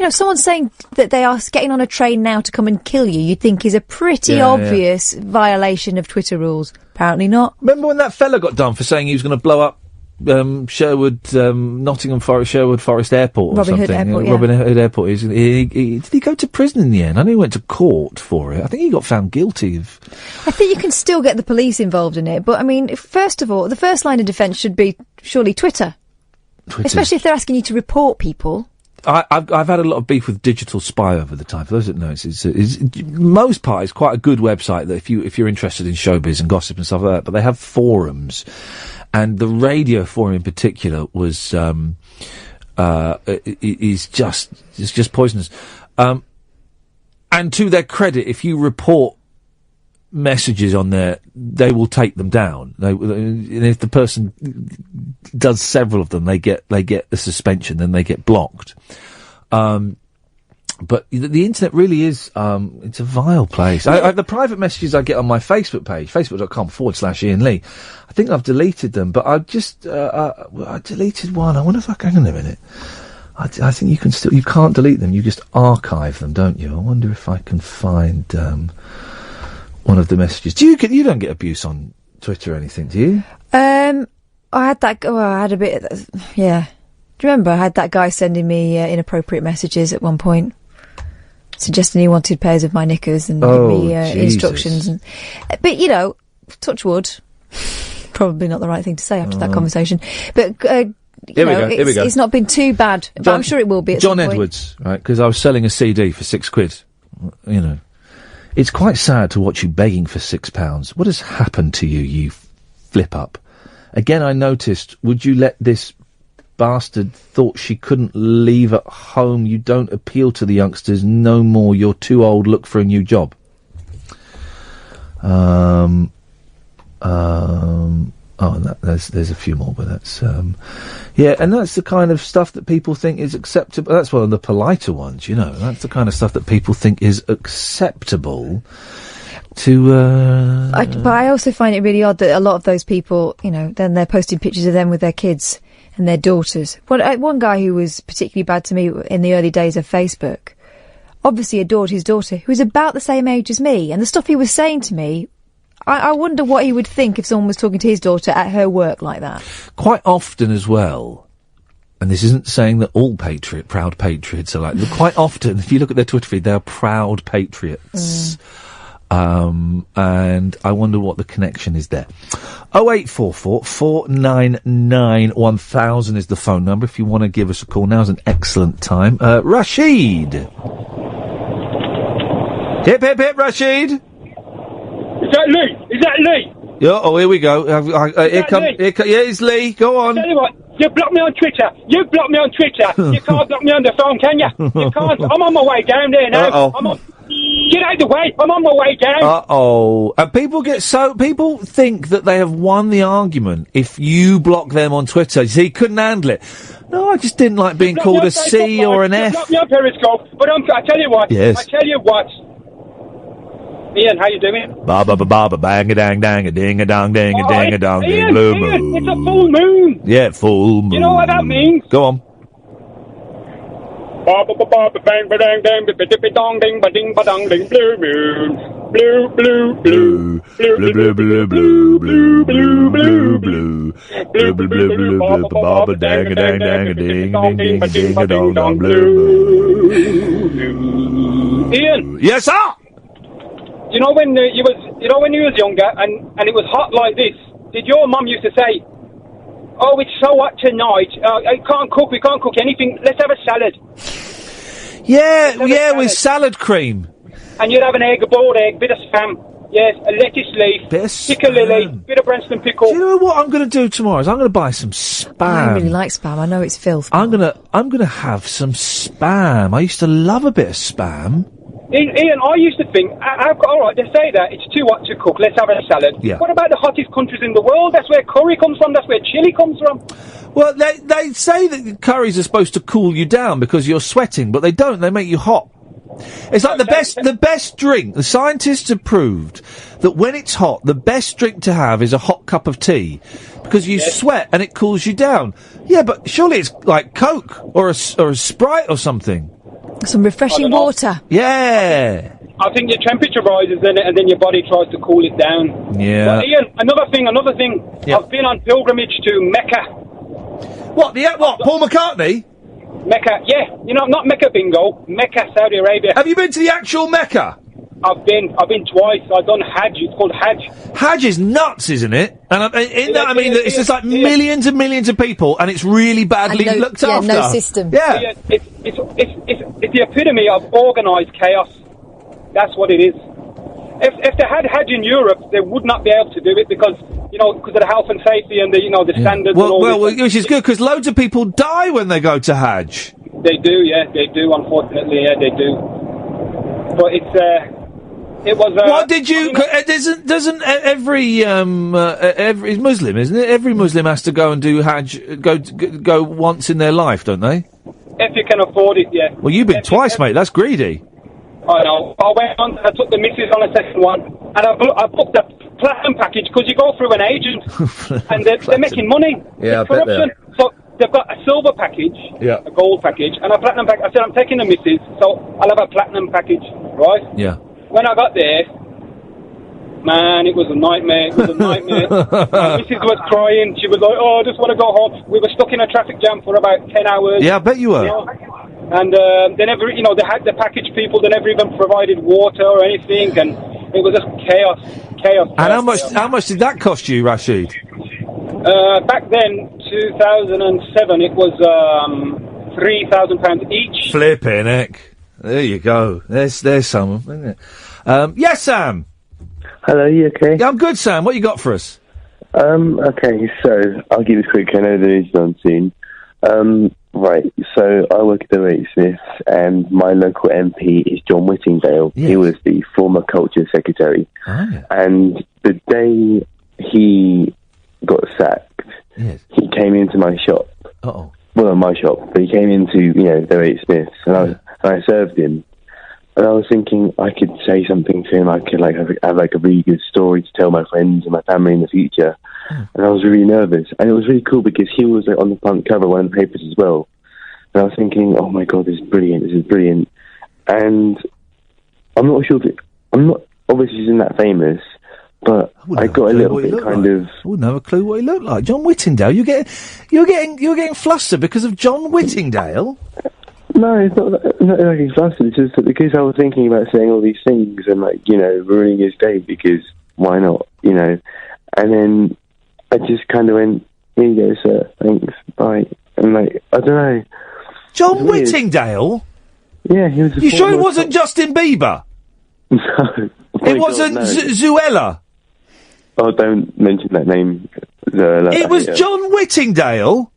Someone saying that they are getting on a train now to come and kill you, you'd think is a pretty obvious violation of Twitter rules. Apparently not. Remember when that fella got done for saying he was going to blow up Nottingham Forest, Sherwood Forest Airport or something? Robin Hood Airport. Did he go to prison in the end? I know he went to court for it. I think he got found guilty of... I think you can still get the police involved in it, but I mean, first of all, the first line of defence should be surely Twitter. Especially if they're asking you to report people. I've had a lot of beef with Digital Spy over the time. For those that know, it's most part it's quite a good website that if you're interested in showbiz and gossip and stuff like that. But they have forums, and the radio forum in particular was is just poisonous. And to their credit, if you report messages on there, they will take them down. And if the person does several of them, they get a suspension, then they get blocked. But the internet really is, it's a vile place. The private messages I get on my Facebook page, facebook.com/Iain Lee, I think I've deleted them, but I deleted one. I wonder if hang on a minute. I think you can't delete them, you just archive them, don't you? I wonder if I can find, one of the messages. You don't get abuse on Twitter or anything, do you? I had that. Oh, I had a bit. Yeah. Do you remember I had that guy sending me inappropriate messages at one point, suggesting he wanted pairs of my knickers and give me instructions. And, but you know, touch wood. Probably not the right thing to say after that conversation. But here we go. It's not been too bad. But I'm sure it will be. At John some point. Edwards, right? Because I was selling a CD for £6. You know, it's quite sad to watch you begging for £6. What has happened to you? You flip up. Again, I noticed. Would you let this bastard thought she couldn't leave at home? You don't appeal to the youngsters no more. You're too old. Look for a new job. And there's a few more, but that's yeah, and that's the kind of stuff that people think is acceptable. That's one of the politer ones, you know. That's the kind of stuff that people think is acceptable to. But I also find it really odd that a lot of those people, you know, then they're posting pictures of them with their kids and their daughters. One guy who was particularly bad to me in the early days of Facebook obviously adored his daughter, who was about the same age as me, and the stuff he was saying to me. I wonder what he would think if someone was talking to his daughter at her work like that. Quite often as well, and this isn't saying that all proud patriots are like, but quite often, if you look at their Twitter feed, they are proud patriots. And I wonder what the connection is there. 0844 499 1000 is the phone number if you want to give us a call. Now's an excellent time. Rashid. Hip, hip, hip, Rashid. Is that Lee? Yeah, here we go. Here come, yeah, it's Lee. Go on. Tell you what, you blocked me on Twitter. You can't block me on the phone, can you? You can't. I'm on my way down there now. Get out of the way. I'm on my way down. And people think that they have won the argument if you block them on Twitter. See, he couldn't handle it. No, I just didn't like being called a C or an F. You blocked me on Periscope, but I tell you what. Yes. I tell you what. Ian, how you doing? Ba ba ba ba ba bang a dang dang a ding a dong ding a ding a dong ding blue moon. It's a full moon. Yeah, full moon. You know what that means? Go on. Ba ba ba ba ba bang ba dang dang ba ba dong ding ba ding ba dong ding blue moon. Blue blue blue blue blue blue blue blue blue blue blue blue blue blue blue blue ba ba ba dang a dang dang a ding ding ding ding a dong dong blue moon. Ian. Yes, sir. You know when you was younger and it was hot like this, did your mum used to say, "Oh, it's so hot tonight. I can't cook. We can't cook anything. Let's have a salad." Yeah, with salad cream. And you'd have an egg, a boiled egg, bit of spam, yes, a lettuce leaf, piccalilli, bit of Branston pickle. Do you know what I'm going to do tomorrow? Is I'm going to buy some spam. I really like spam. I know it's filth. I'm gonna have some spam. I used to love a bit of spam. Ian, I used to think, all right, they say that, it's too hot to cook, let's have a salad. Yeah. What about the hottest countries in the world? That's where curry comes from, that's where chili comes from. Well, they say that curries are supposed to cool you down because you're sweating, but they don't, they make you hot. It's like the best drink. The scientists have proved that when it's hot, the best drink to have is a hot cup of tea because you sweat and it cools you down. Yeah, but surely it's like Coke or a Sprite or something. Some refreshing water. Yeah. I think your temperature rises and then your body tries to cool it down. Yeah. But Ian, another thing. Yeah. I've been on pilgrimage to Mecca. What? Paul McCartney? Mecca, yeah. You know, not Mecca bingo. Mecca, Saudi Arabia. Have you been to the actual Mecca? I've been twice. I've done Hajj. It's called Hajj. Hajj is nuts, isn't it? And it's just like millions and millions of people, and it's really badly looked after. No system. Yeah. It's the epitome of organised chaos. That's what it is. If they had Hajj in Europe, they would not be able to do it because of the health and safety and the standards. Well, which is good because loads of people die when they go to Hajj. They do, yeah, they do. Unfortunately, yeah, they do. But it was. What did you? Doesn't every Muslim, isn't it? Every Muslim has to go and do Hajj, go once in their life, don't they? If you can afford it, yeah. Well, you've been twice, mate. That's greedy. I know. I went on. I took the missus on a second one, and I booked a platinum package because you go through an agent, and they're making money. Yeah, it's corruption. So they've got a silver package, a gold package, and a platinum package. I said I'm taking the missus, so I'll have a platinum package, right? Yeah. When I got there, Man, it was a nightmare. My missus was crying. She was like, "Oh, I just want to go home." We were stuck in a traffic jam for about 10 hours. Yeah, I bet you were. And they never, they had the package people. They never even provided water or anything, and it was just chaos. And how much did that cost you, Rashid? Back then, 2007, it was £3,000 each. Flipping heck. There you go. There's some, isn't it? Yes, Sam. Hello, you okay? Yeah, I'm good, Sam. What you got for us? Okay, so I'll keep this quick. I know the news is on soon. Right, so I work at the Rate Smiths, and my local MP is John Whittingdale. Yes. He was the former Culture Secretary. Oh, yeah. And the day he got sacked, yes, he came into my shop. Uh-oh. Well, not my shop, but he came into, the Rate Smiths, and I served him. And I was thinking I could say something to him. I could have a really good story to tell my friends and my family in the future. And I was really nervous. And it was really cool because he was on the front cover of one of the papers as well. And I was thinking, oh my God, this is brilliant. And I'm not sure obviously he's not that famous, but I got a little bit kind of. I wouldn't have a clue what he looked like. John Whittingdale. You're getting flustered because of John Whittingdale. No, it's not like he's flustered. It's just that because I was thinking about saying all these things and ruining his day because why not, And then I just kind of went, here you go, sir, thanks, bye. And I don't know. John Whittingdale? Yeah, he was. You sure it wasn't Justin Bieber? No. It wasn't Zuella? Oh, don't mention that name. Zuella. It was John Whittingdale?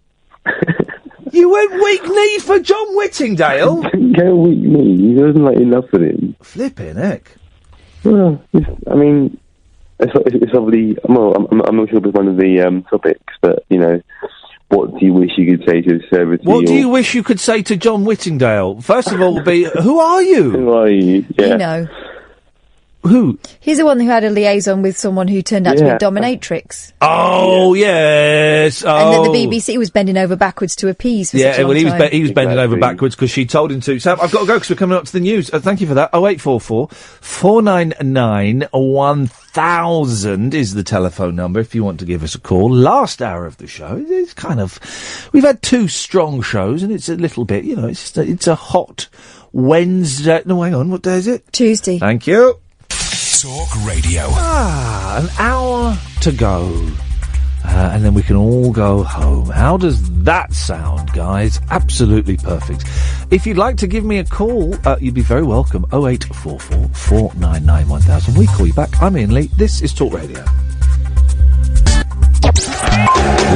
You went weak-kneed for John Whittingdale? I didn't go weak-kneed. He wasn't enough for him. Flipping heck. Well, it's probably. Well, I'm not sure if it's one of the topics, but what do you wish you could say to a celebrity? What do you wish you could say to John Whittingdale? First of all, who are you? Who are you? Yeah. You know. Who? He's the one who had a liaison with someone who turned out to be a dominatrix. Oh, yes. Oh. And then the BBC was bending over backwards to appease for such a long time. He was bending over backwards because she told him to. Sam, I've got to go because we're coming up to the news. Thank you for that. 0844 499 1000 is the telephone number if you want to give us a call. Last hour of the show, it's we've had two strong shows and it's a little bit, it's a hot Wednesday. No, hang on, what day is it? Tuesday. Thank you. Talk Radio. An hour to go. And then we can all go home. How does that sound, guys? Absolutely perfect. If you'd like to give me a call, you'd be very welcome. 0844 499 1000. We call you back. I'm Iain Lee. This is Talk Radio.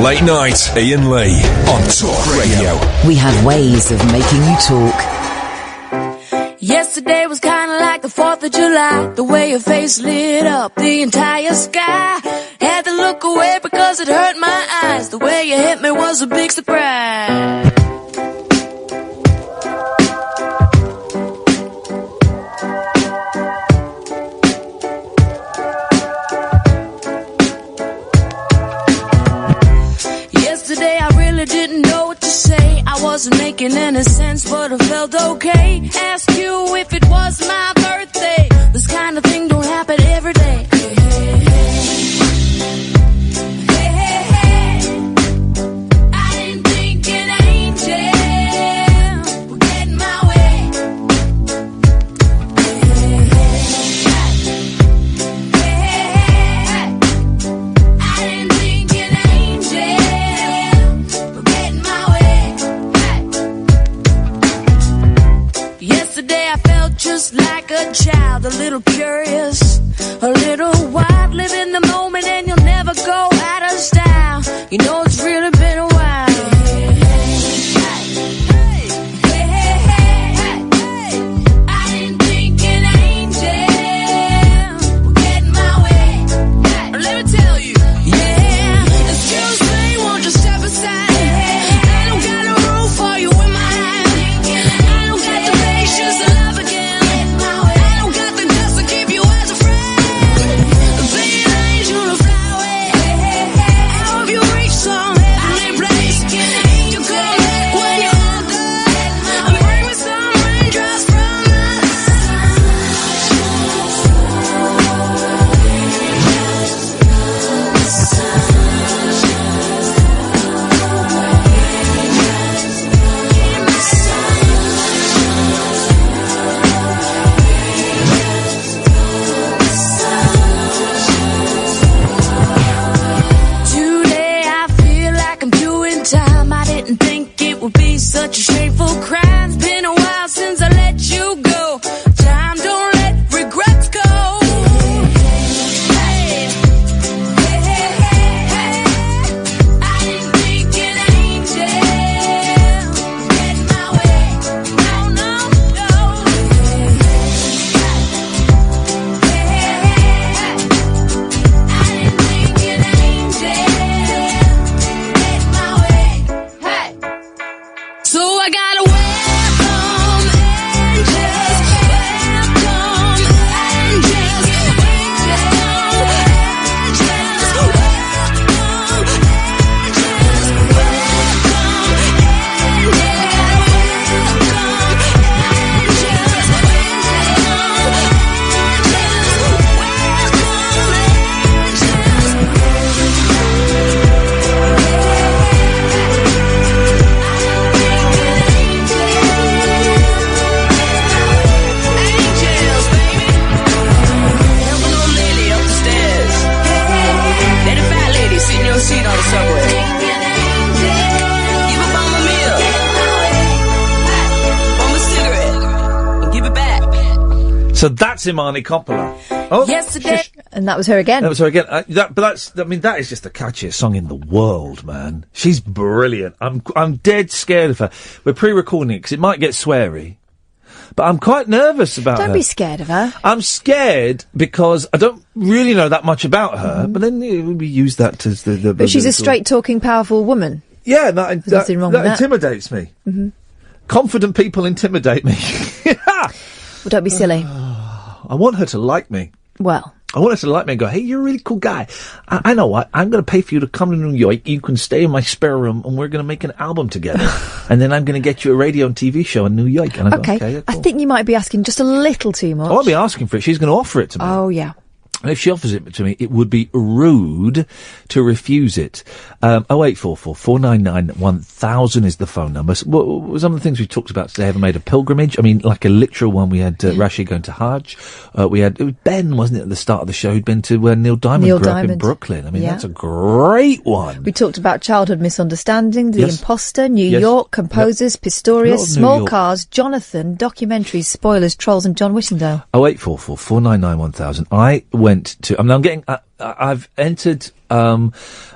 Late night, Iain Lee on Talk Radio. We have ways of making you talk. Yesterday was kinda like the 4th of July. The way your face lit up the entire sky. Had to look away because it hurt my eyes. The way you hit me was a big surprise. Yesterday I really didn't know what to say. I wasn't making any sense, but I felt okay. Ask you if it was my birthday. This kind of thing don't happen every day. Hey, hey, hey. Hey, hey, hey. I didn't think an angel would get in my way. Hey, hey, hey. Hey, hey, hey. I didn't think an angel would get in my way. Yesterday I felt just like a child, a little curious, a little wild. Live in the moment and you'll never go out of style. You know it's really been a while. Hey, hey, hey. I didn't think an angel would get in my way. Let me tell you, yeah. Excuse me, won't you step aside? I don't got no room for you in my life. I don't got the patience to love again. I don't got the guts to keep you as a friend. Be an angel to fly away. How have you reached some? on the subway. Give a bomb a meal. Bomb a cigarette. And give it back. So that's Imani Coppola. Oh, Yesterday. And that was her again. That was her again. That is just the catchiest song in the world, man. She's brilliant. I'm dead scared of her. We're pre-recording it because it might get sweary. But I'm quite nervous about her. Don't be scared of her. I'm scared because I don't really know that much about her, but then we use that as the... But she's a straight-talking, powerful woman. Yeah, that nothing wrong with that. Intimidates me. Mm-hmm. Confident people intimidate me. Well, don't be silly. I want her to like me. Well... I want her to like me and go, hey, you're a really cool guy. I know what, I'm going to pay for you to come to New York. You can stay in my spare room and we're going to make an album together. And then I'm going to get you a radio and TV show in New York. And I go, okay, yeah, cool. I think you might be asking just a little too much. I won't be asking for it. She's going to offer it to me. Oh, yeah. And if she offers it to me, it would be rude to refuse it. 0844 499 1000 is the phone number. Some of the things we talked about today, ever made a pilgrimage? I mean, like a literal one. We had Rashid going to Hajj. We had, it was Ben, wasn't it, at the start of the show, who'd been to where Neil Diamond grew up in Brooklyn. I mean, that's a great one. We talked about childhood misunderstanding, The Imposter, New York, Composers, Yep. Pistorius, Small York. Cars, Jonathan, documentaries, spoilers, Trolls and John Whittingdale. 0844 499 1000. I went to, I mean, I'm getting, I've entered a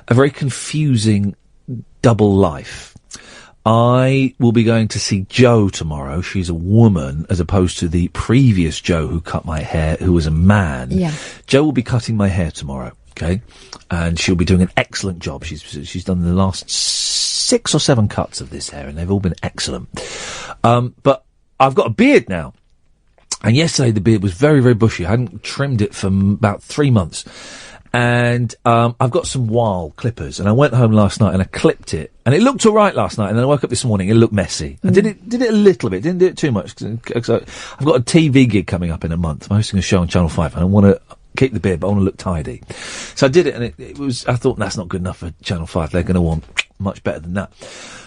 very confusing double life. I will be going to see Jo tomorrow. She's a woman, as opposed to the previous Jo who cut my hair, who was a man. Yeah. Jo will be cutting my hair tomorrow, okay? And she'll be doing an excellent job. She's done the last 6 or 7 cuts of this hair, and they've all been excellent. But I've got a beard now. And yesterday the beard was very, very bushy. I hadn't trimmed it for about 3 months. And I've got some wild clippers. And I went home last night and I clipped it. And it looked all right last night. And then I woke up this morning, it looked messy. I did it a little bit. Didn't do it too much. Cause I've got a TV gig coming up in a month. I'm hosting a show on Channel 5. And I want to keep the beard, but I want to look tidy. So I did it, and it was, I thought, that's not good enough for Channel 5. They're going to want much better than that.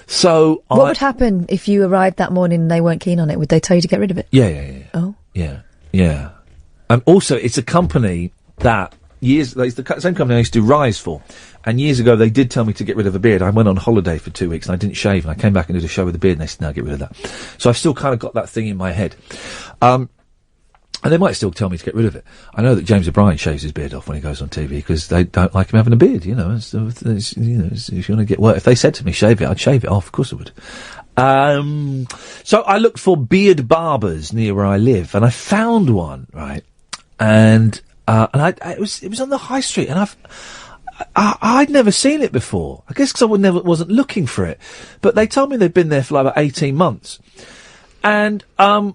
So what would happen if you arrived that morning and they weren't keen on it? Would they tell you to get rid of it? Yeah. Oh. Yeah. Also, it's a company that it's the same company I used to do Rise for. And years ago, they did tell me to get rid of a beard. I went on holiday for 2 weeks and I didn't shave, and I came back and did a show with a beard, and they said, no, get rid of that. So I've still kind of got that thing in my head. And they might still tell me to get rid of it. I know that James O'Brien shaves his beard off when he goes on TV because they don't like him having a beard, you know. So, if you want to get work, if they said to me, shave it, I'd shave it off. Of course I would. So I looked for beard barbers near where I live, and I found one, right? And it was on the high street, and I'd never seen it before. I guess because I wasn't looking for it. But they told me they'd been there for like about 18 months. And, I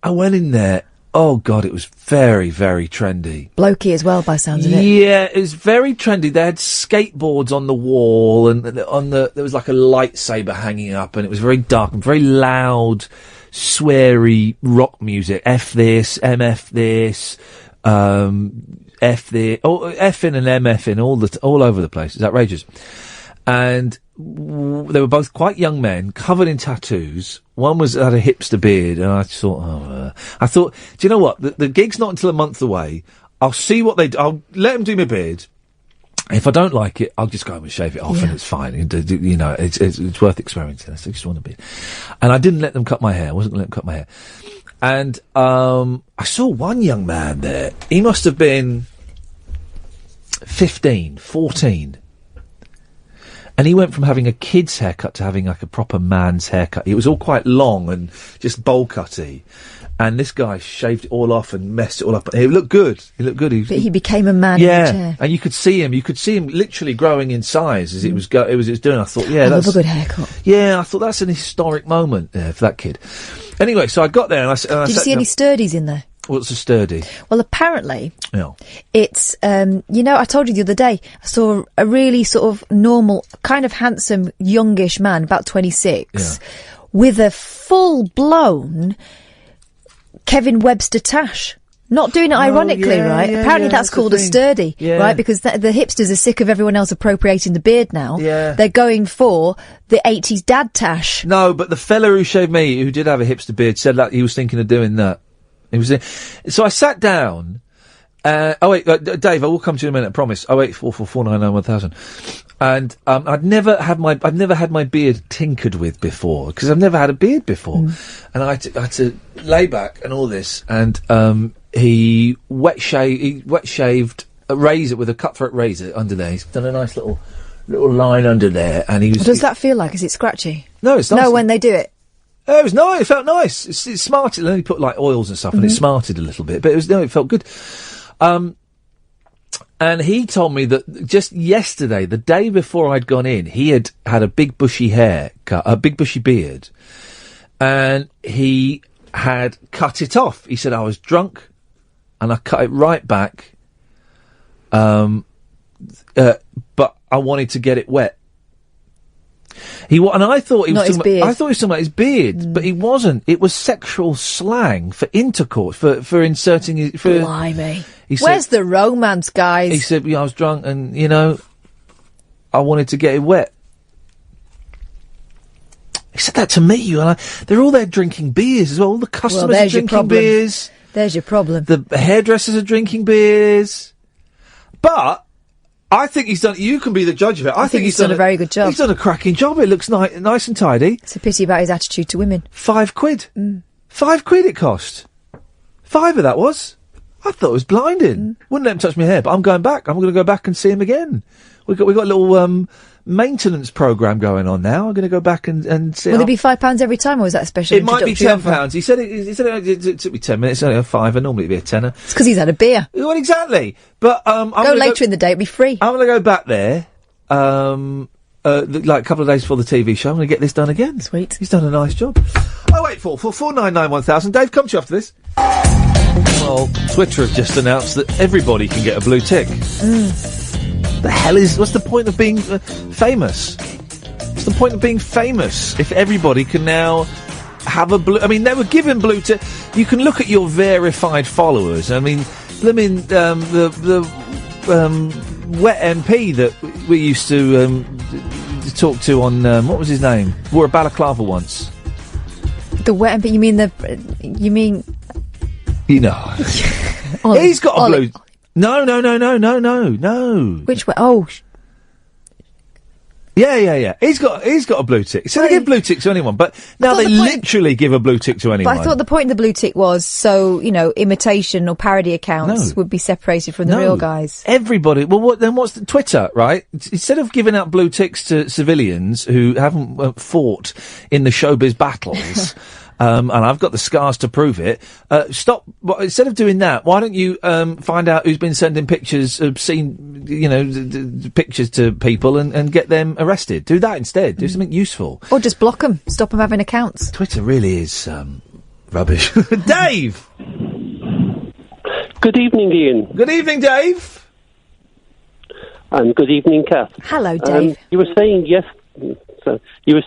went in there. Oh God, it was very, very trendy. Blokey as well, by sounds of it. Yeah, it was very trendy. They had skateboards on the wall, and there was like a lightsaber hanging up, and it was very dark and very loud, sweary rock music. F this, MF this, F this, F-in and MF-in, all over the place. It's outrageous. And they were both quite young men, covered in tattoos. One had a hipster beard, and I thought, do you know what? The gig's not until a month away. I'll see what they do. I'll let them do my beard. If I don't like it, I'll just go home and shave it off, and it's fine. You know, it's worth experimenting. I just want a beard. And I didn't let them cut my hair. I wasn't going to let them cut my hair. And I saw one young man there. He must have been 15, 14. And he went from having a kid's haircut to having like a proper man's haircut. It was all quite long and just bowl cutty. And this guy shaved it all off and messed it all up. It looked good. But he became a man in a chair. And you could see him literally growing in size as it was doing. I thought, I love a good haircut. Yeah, I thought that's an historic moment for that kid. Anyway, so I got there and I Did you see any sturdies in there? What's a sturdy? Well, apparently, yeah. It's, I told you the other day, I saw a really sort of normal, kind of handsome, youngish man, about 26, with a full-blown Kevin Webster tash. Not doing it ironically, right? Apparently that's called a sturdy, right? Because the hipsters are sick of everyone else appropriating the beard now. Yeah. They're going for the 80s dad tash. No, but the fella who shaved me, who did have a hipster beard, said that he was thinking of doing that. So I sat down. Dave, I will come to you in a minute, I promise. 0844 499 1000. And I've never had my beard tinkered with before because I've never had a beard before, and I had to lay back and all this, and he wet shaved a razor with a cutthroat razor under there. He's done a nice little line under there, and he was. What does that feel like? Is it scratchy? No, it's not. No, when they do it. Oh, it was nice. It felt nice. It's smarted. Then he put like oils and stuff, and it smarted a little bit, but it felt good. And he told me that just yesterday, the day before I'd gone in, he had a big bushy haircut, a big bushy beard, and he had cut it off. He said, I was drunk, and I cut it right back, but I wanted to get it wet. And I thought he was talking about his beard, but he wasn't. It was sexual slang for intercourse, for inserting his. Blimey. Where's the romance, guys? He said, I was drunk and, I wanted to get it wet. He said that to me, and they're all there drinking beers as well. All the customers are drinking beers. There's your problem. The hairdressers are drinking beers. But I think he's done. You can be the judge of it. I think he's done a very good job. He's done a cracking job. It looks nice and tidy. It's a pity about his attitude to women. £5. £5 it cost. £5 that was. I thought it was blinding. Wouldn't let him touch my hair, but I'm going back. I'm going to go back and see him again. We've got a little maintenance programme going on now. I'm going to go back and see. Will it be £5 every time, or is that a special? It might be £10. He said it took me 10 minutes. It's only a £5. Normally it'd be a tenner. It's because he's had a beer. Well, exactly. But go later in the day. It'll be free. I'm going to go back there. Like a couple of days before the TV show. I'm going to get this done again. Sweet. He's done a nice job. 08444991000. Dave, come to you after this. Well, Twitter have just announced that everybody can get a blue tick. What's the point of being famous? What's the point of being famous if everybody can now have a blue... I mean, they were given blue tick. You can look at your verified followers. I mean, the wet MP that we used to talk to on... what was his name? Wore a balaclava once. The wet MP? You mean... You know. He's got a blue... No. Which way? Oh. Yeah. He's got a blue tick. So they give blue tick to anyone, but now they literally give a blue tick to anyone. But I thought the point of the blue tick was so, imitation or parody accounts would be separated from the real guys. Everybody. Well, what's the Twitter, right? Instead of giving out blue ticks to civilians who haven't fought in the showbiz battles... and I've got the scars to prove it. Instead of doing that, why don't you find out who's been sending pictures, obscene, pictures to people and get them arrested? Do that instead. Do something useful. Or just block them. Stop them having accounts. Twitter really is rubbish. Dave! Good evening, Ian. Good evening, Dave. And good evening, Kath. Hello, Dave. You were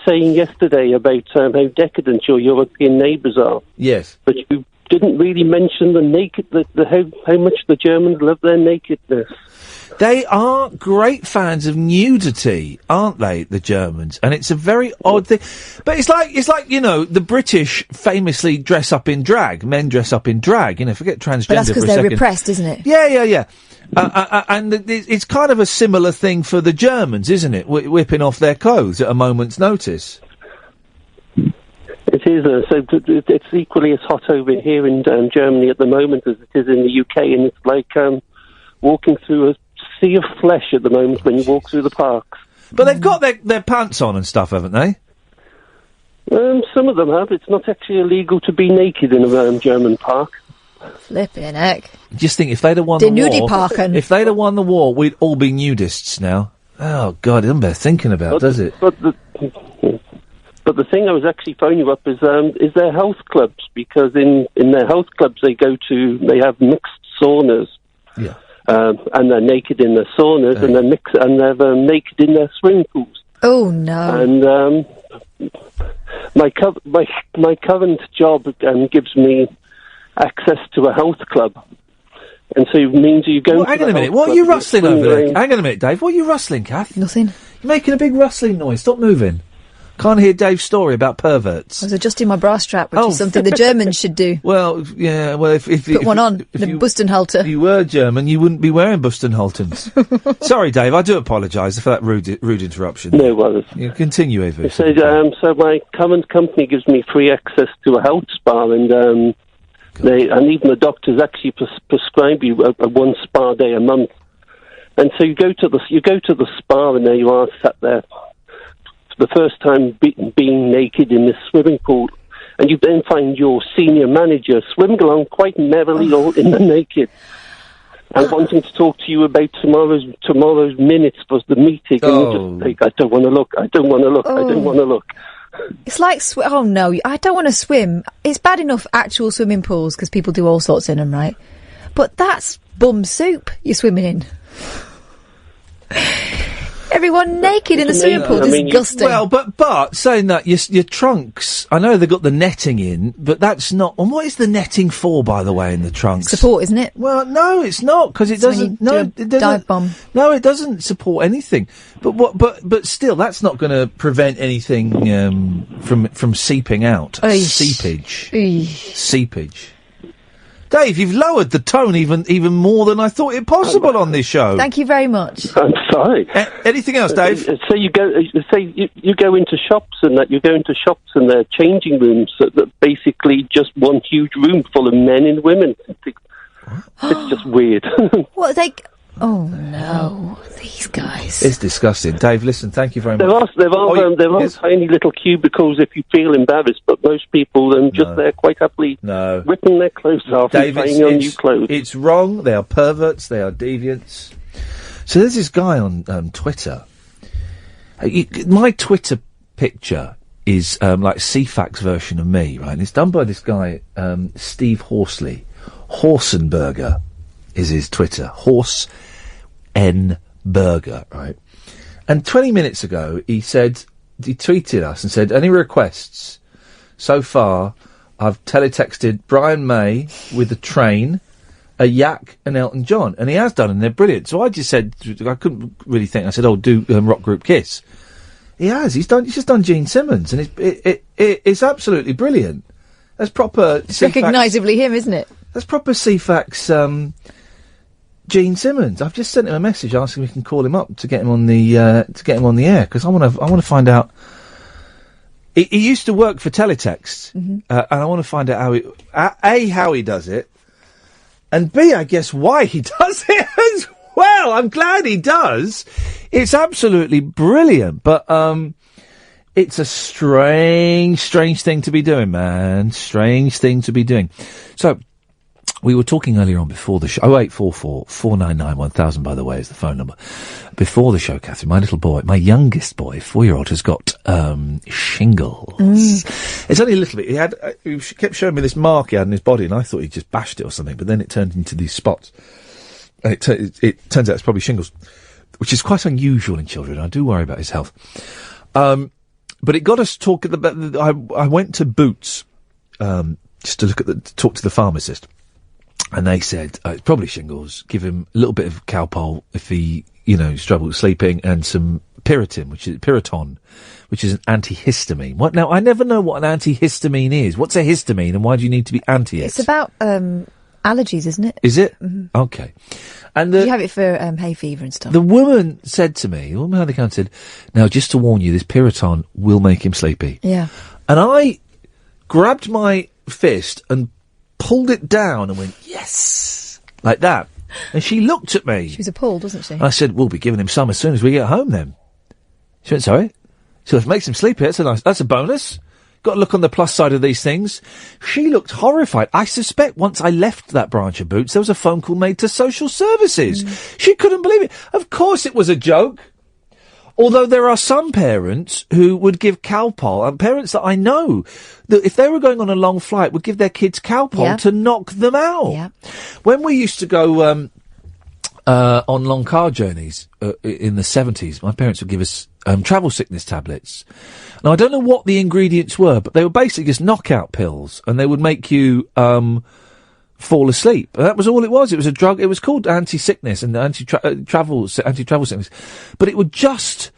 saying yesterday about how decadent your European neighbours are. Yes. But you didn't really mention how much the Germans love their nakedness. They are great fans of nudity, aren't they, the Germans? And it's a very odd thing. But it's like, the British famously dress up in drag. Men dress up in drag, forget transgender for a second. But that's because they're repressed, isn't it? Yeah. And it's kind of a similar thing for the Germans, isn't it? Whipping off their clothes at a moment's notice. It is. So it's equally as hot over here in Germany at the moment as it is in the UK, and it's like walking through a sea of flesh at the moment when you walk through the parks. But they've got their pants on and stuff, haven't they? Some of them have. It's not actually illegal to be naked in a German park. Flipping heck. Just think, if they'd have won the war, we'd all be nudists now. Oh, God, it doesn't bear thinking about, does it? But the thing I was actually phoning you up is their health clubs, because in their health clubs they have mixed saunas. Yeah. And they're naked in their saunas, and they're naked in their swimming pools. Oh, no. And my current job gives me access to a health club, and so it means you go. Hang on a minute. What are you rustling over there? Hang on a minute, Dave. What are you rustling, Kath? Nothing. You're making a big rustling noise. Stop moving. Can't hear Dave's story about perverts. I was adjusting my bra strap, which is something the Germans should do. Well, yeah, well, if Put one on, the Bustenhalter. If you were German, you wouldn't be wearing Bustenhalters. Sorry, Dave, I do apologise for that rude interruption. No worries. You continue, Eva. So my current company gives me free access to a health spa, and even the doctors actually prescribe you a one spa day a month. And so you go to the spa, and there you are, sat there for the first time being naked in this swimming pool, and you then find your senior manager swimming along quite merrily all in the naked, and wanting to talk to you about tomorrow's minutes for the meeting, and you just think, I don't want to look. I don't want to look. It's like, oh no, I don't want to swim. It's bad enough actual swimming pools, because people do all sorts in them, right? But that's bum soup you're swimming in. Everyone naked in the swimming pool, disgusting. But saying that, your trunks, I know they've got the netting in, but that's not... And what is the netting for, by the way, in the trunks? Support, isn't it? Well, no, it's not, because it doesn't... it doesn't, dive bomb. No, it doesn't support anything. But still, that's not going to prevent anything from seeping out. Seepage. Seepage. Dave, you've lowered the tone even more than I thought it possible on this show. Thank you very much. I'm sorry. Anything else, Dave? So you go into shops and they're changing rooms that basically just one huge room full of men and women. It's just weird. What Oh no, these guys. It's disgusting. Dave, listen, thank you very much. There are tiny little cubicles if you feel embarrassed, but most people just there quite happily ripping their clothes off Dave, and trying on new clothes. It's wrong. They are perverts. They are deviants. So there's this guy on Twitter. My Twitter picture is like CFAX version of me, right? And it's done by this guy, Steve Horsley. Horsenberger is his Twitter. Horse N Burger, right? And 20 minutes ago, he tweeted us and said, any requests? So far, I've teletexted Brian May with the Train, a Yak, and Elton John. And he has done, and they're brilliant. So I just said, I couldn't really think. I said, do rock group Kiss. He has. He's just done Gene Simmons, and it's absolutely brilliant. That's proper. It's recognisably him, isn't it? That's proper CFAX. Gene Simmons. I've just sent him a message asking if we can call him up to get him on the air, because I want to find out. He used to work for Teletext, and I want to find out how he does it, and B, I guess why he does it as well. I'm glad he does. It's absolutely brilliant, but it's a strange thing to be doing, man. Strange thing to be doing. So. We were talking earlier on before the show. 0844 499 1000, by the way, is the phone number. Before the show, Catherine, my little boy, my youngest boy, 4-year-old, has got shingles. It's only a little bit. He kept showing me this mark he had in his body, and I thought he just bashed it or something. But then it turned into these spots. And it turns out it's probably shingles, which is quite unusual in children. I do worry about his health. But it got us talking about. I went to Boots just to talk to the pharmacist. And they said, it's probably shingles, give him a little bit of Calpol if he, struggles sleeping, and some Piriton, which is an antihistamine. Now, I never know what an antihistamine is. What's a histamine, and why do you need to be anti it? It's about allergies, isn't it? Is it? Mm-hmm. Okay. And you have it for hay fever and stuff. The woman said to me, the woman behind the counter said, now, just to warn you, this Piriton will make him sleepy. Yeah. And I grabbed my fist and pulled it down and went, yes, like that. And she looked at me. She was appalled, wasn't she? I said, we'll be giving him some as soon as we get home then. She went, sorry? So if it makes him sleepy, that's a bonus. Got to look on the plus side of these things. She looked horrified. I suspect once I left that branch of Boots, there was a phone call made to social services. She couldn't believe it. Of course it was a joke. Although there are some parents who would give Calpol, and parents that I know, that if they were going on a long flight, would give their kids Calpol to knock them out. Yeah. When we used to go on long car journeys in the 70s, my parents would give us travel sickness tablets. Now, I don't know what the ingredients were, but they were basically just knockout pills, and they would make you fall asleep. And that was all it was. It was a drug. It was called anti-sickness and anti-travel sickness, but it would just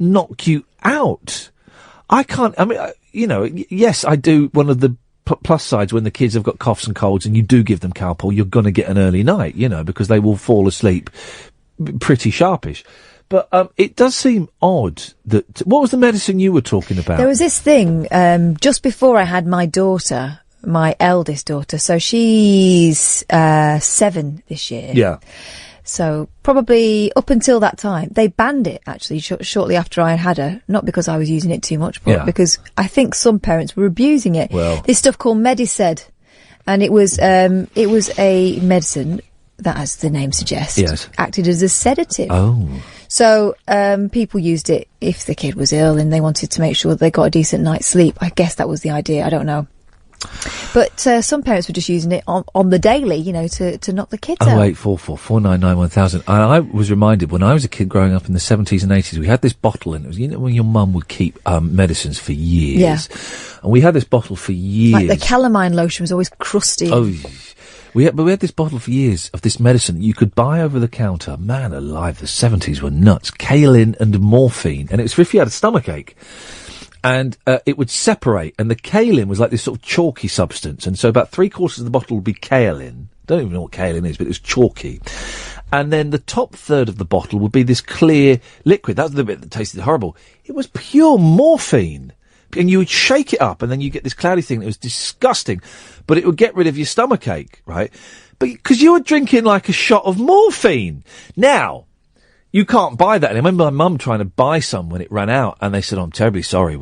knock you out. I can't. I mean, yes, I do. One of the plus sides when the kids have got coughs and colds, and you do give them Calpol, you're going to get an early night, because they will fall asleep pretty sharpish. But it does seem odd that. What was the medicine you were talking about? There was this thing just before I had my daughter, my eldest daughter. So she's 7 this year. Yeah. So probably up until that time, they banned it actually shortly after I had her. Not because I was using it too much, but because I think some parents were abusing it. Well. This stuff called Mediced, and it was a medicine that, as the name suggests, acted as a sedative. Oh. So people used it if the kid was ill and they wanted to make sure they got a decent night's sleep. I guess that was the idea. I don't know. But some parents were just using it on the daily, to knock the kids out. 0844 499 1000. And I was reminded when I was a kid growing up in the 70s and 80s, we had this bottle, and it was, when your mum would keep medicines for years. Yeah. And we had this bottle for years. Like the calamine lotion was always crusty. Oh, we had this bottle for years of this medicine that you could buy over the counter. Man alive, the 70s were nuts. Kaolin and morphine. And it was for if you had a stomachache. And it would separate, and the kaolin was like this sort of chalky substance, and so about 3/4 of the bottle would be kaolin. Don't even know what kaolin is, but it was chalky. And then the top third of the bottle would be this clear liquid. That was the bit that tasted horrible. It was pure morphine. And you would shake it up, and then you get this cloudy thing that was disgusting, but it would get rid of your stomachache, right? But because you were drinking like a shot of morphine. Now, you can't buy that. And I remember my mum trying to buy some when it ran out, and they said, "I'm terribly sorry,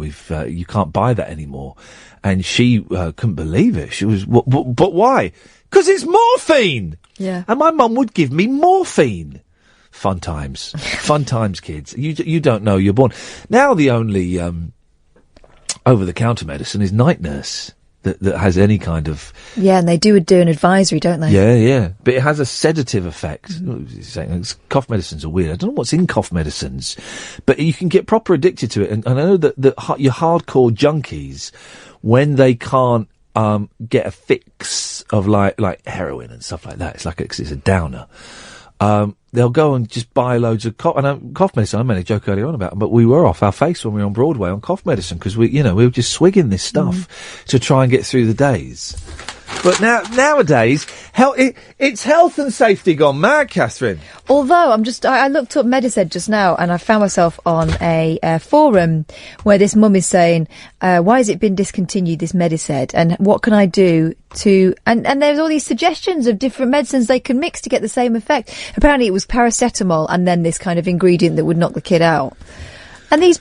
you can't buy that anymore." And she couldn't believe it. She was, but why? Because it's morphine. Yeah. And my mum would give me morphine. Fun times, kids. You don't know you're born. Now the only over-the-counter medicine is Night Nurse. That has any kind of... Yeah, and they do an advisory, don't they? Yeah. But it has a sedative effect. Cough medicines are weird. I don't know what's in cough medicines, but you can get proper addicted to it. And I know that your hardcore junkies, when they can't get a fix of like heroin and stuff like that, it's a downer. They'll go and just buy loads of cough medicine. I made a joke earlier on about it, but we were off our face when we were on Broadway on cough medicine because we were just swigging this stuff to try and get through the days. But nowadays, it's health and safety gone mad, Catherine. Although I looked up Mediced just now, and I found myself on a forum where this mum is saying, "Why has it been discontinued? This Mediced, and what can I do to?" And there's all these suggestions of different medicines they can mix to get the same effect. Apparently, it was paracetamol and then this kind of ingredient that would knock the kid out. And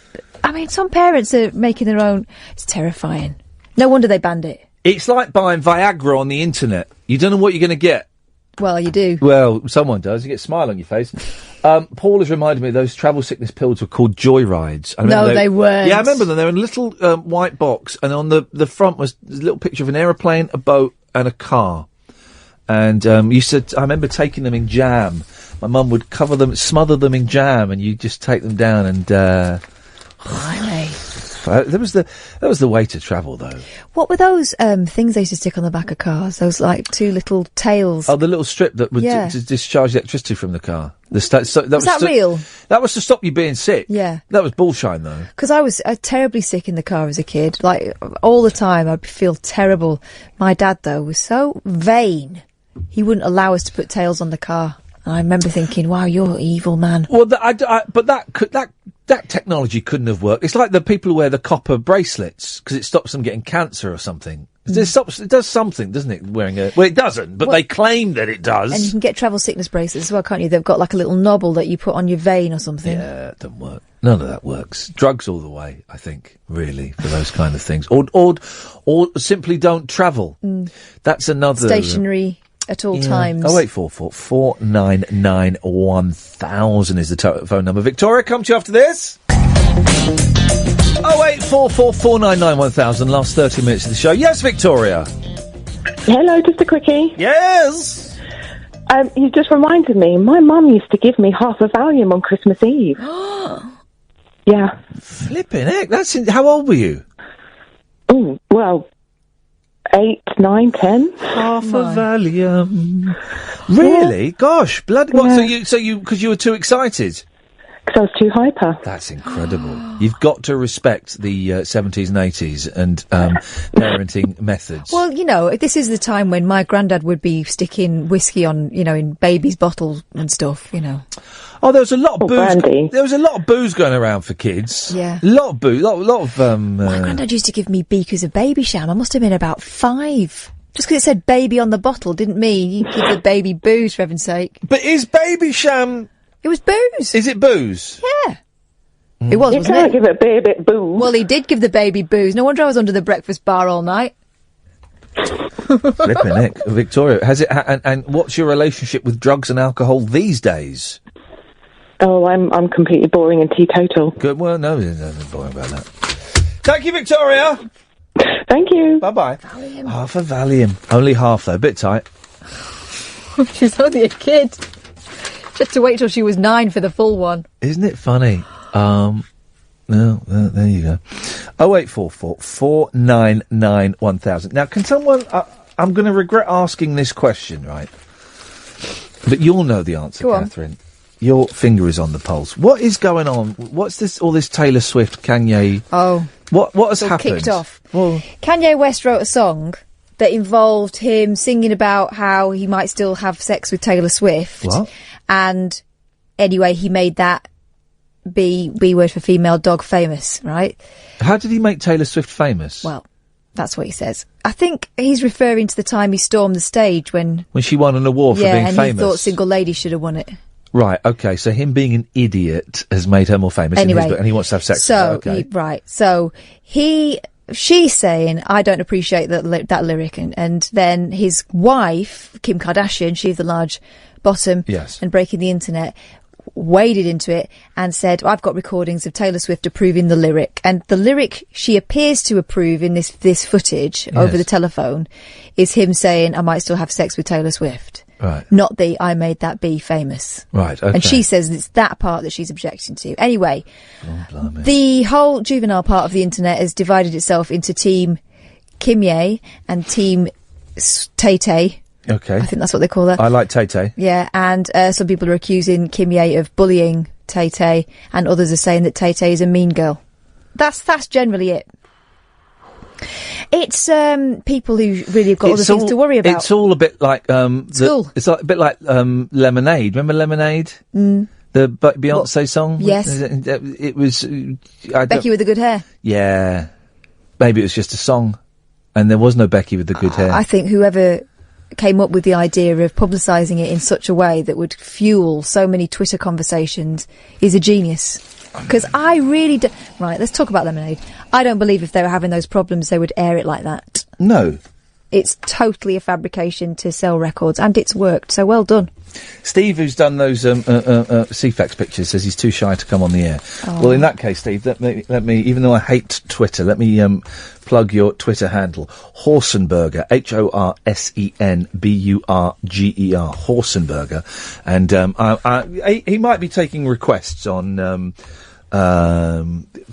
some parents are making their own. It's terrifying. No wonder they banned it. It's like buying Viagra on the internet. You don't know what you're going to get. Well, you do. Well, someone does. You get a smile on your face. Paul has reminded me those travel sickness pills were called Joyrides. No, they weren't. Yeah, I remember them. They were in a little white box, and on the front was a little picture of an aeroplane, a boat, and a car. And you said, I remember taking them in jam. My mum would smother them in jam, and you just take them down and... Blimey. That was the way to travel, though. What were those things they used to stick on the back of cars? Those like two little tails. Oh, the little strip that would discharge electricity from the car. Was that real? That was to stop you being sick. Yeah. That was bullshine, though. Because I was terribly sick in the car as a kid. Like, all the time, I'd feel terrible. My dad, though, was so vain. He wouldn't allow us to put tails on the car. And I remember thinking, wow, you're an evil man. Well, but that technology couldn't have worked. It's like the people who wear the copper bracelets because it stops them getting cancer or something. It does something, doesn't it? Well, it doesn't, but they claim that it does. And you can get travel sickness bracelets as well, can't you? They've got like a little knobble that you put on your vein or something. Yeah, it doesn't work. None of that works. Drugs all the way, I think, really, for those kind of things. Or simply don't travel. That's another... Stationary... at all times. 0844 499 1000 is the phone number. Victoria, come to you after this. 0844 499 1000. Last 30 minutes of the show. Yes, Victoria. Hello, just a quickie. Yes. You just reminded me. My mum used to give me half a Valium on Christmas Eve. Yeah. Flipping heck. How old were you? Oh, well... 8, 9, 10. Half a Valium. Really? Yeah. Gosh, bloody. What? So you because you were too excited? because I was too hyper. That's incredible. You've got to respect the 70s and 80s and parenting methods. Well, you know, this is the time when my granddad would be sticking whiskey on, you know, in babies' bottles and stuff, you know. Oh, there was a lot of booze. Brandy. There was a lot of booze going around for kids. Yeah. A lot of booze. A lot of. My granddad used to give me beakers of baby sham. I must have been about 5. Just because it said baby on the bottle didn't mean you give the baby booze, for heaven's sake. But is baby sham... It was booze. Is it booze? Yeah. It was, You wasn't can't it? give a baby booze. Well, he did give the baby booze. No wonder I was under the breakfast bar all night. Flipping heck. Victoria, has it... and what's your relationship with drugs and alcohol these days? Oh, I'm completely boring and teetotal. Good. Well, no, there's nothing boring about that. Thank you, Victoria. Thank you. Bye-bye. Half a Valium. Only half, though. Bit tight. She's only a kid. She had to wait till she was 9 for the full one. Isn't it funny? No, there you go. 0844 499 1000. Now, can someone... I'm going to regret asking this question, right? But you'll know the answer, Go on. Catherine. Your finger is on the pulse. What is going on? What's this? All this Taylor Swift, Kanye... Oh. What has It's all happened? kicked off. Well, Kanye West wrote a song that involved him singing about how he might still have sex with Taylor Swift. What? And anyway, he made that B word for female dog famous, right? how did he make Taylor Swift famous? Well, that's what he says. I think he's referring to the time he stormed the stage when When she won an award for being and famous. he thought Single Ladies should have won it. Right, okay, so him being an idiot has made her more famous in his Anyway, book, and he wants to have sex so, with her, okay. right. So she's saying, I don't appreciate that lyric. And then his wife, Kim Kardashian, she's the large bottom Yes. and breaking the internet, waded into it and said, I've got recordings of Taylor Swift approving the lyric. And the lyric she appears to approve in this footage over the telephone is him saying, I might still have sex with Taylor Swift. Right. Not the I made that be famous. Right, okay. And she says it's that part that she's objecting to. Anyway, the whole juvenile part of the internet has divided itself into Team Kimye and Team Tay-Tay. Okay. I think that's what they call her. I like Tay-Tay. Yeah, and some people are accusing Kimye of bullying Tay-Tay, and others are saying that Tay-Tay is a mean girl. That's generally it. It's people who really have got other things to worry about. It's all a bit like School. It's like, a bit like Lemonade. Remember Lemonade? Mm. The Beyonce song. Yes. It was Becky with the good hair. Yeah. Maybe it was just a song, and there was no Becky with the good hair. I think whoever came up with the idea of publicising it in such a way that would fuel so many Twitter conversations is a genius. Because I really do... Right, let's talk about Lemonade. I don't believe if they were having those problems they would air it like that. No. It's totally a fabrication to sell records, and it's worked, so well done. Steve, who's done those CFAX pictures, says he's too shy to come on the air. Oh. Well, in that case, Steve, let me, even though I hate Twitter, let me plug your Twitter handle. Horsenberger, Horsenburger, Horsenberger. And he might be taking requests on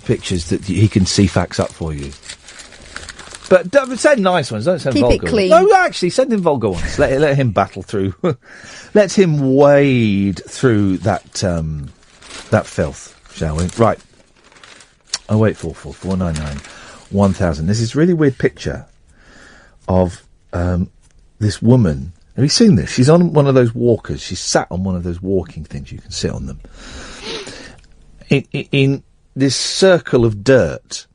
pictures that he can CFAX up for you. But send nice ones, don't send Keep it vulgar clean. ones. No, actually, send him vulgar ones. Let him battle through. Let him wade through that filth, shall we? Right. 0844 499 1000. There's this really weird picture of this woman. Have you seen this? She's on one of those walkers. She's sat on one of those walking things. You can sit on them. In this circle of dirt.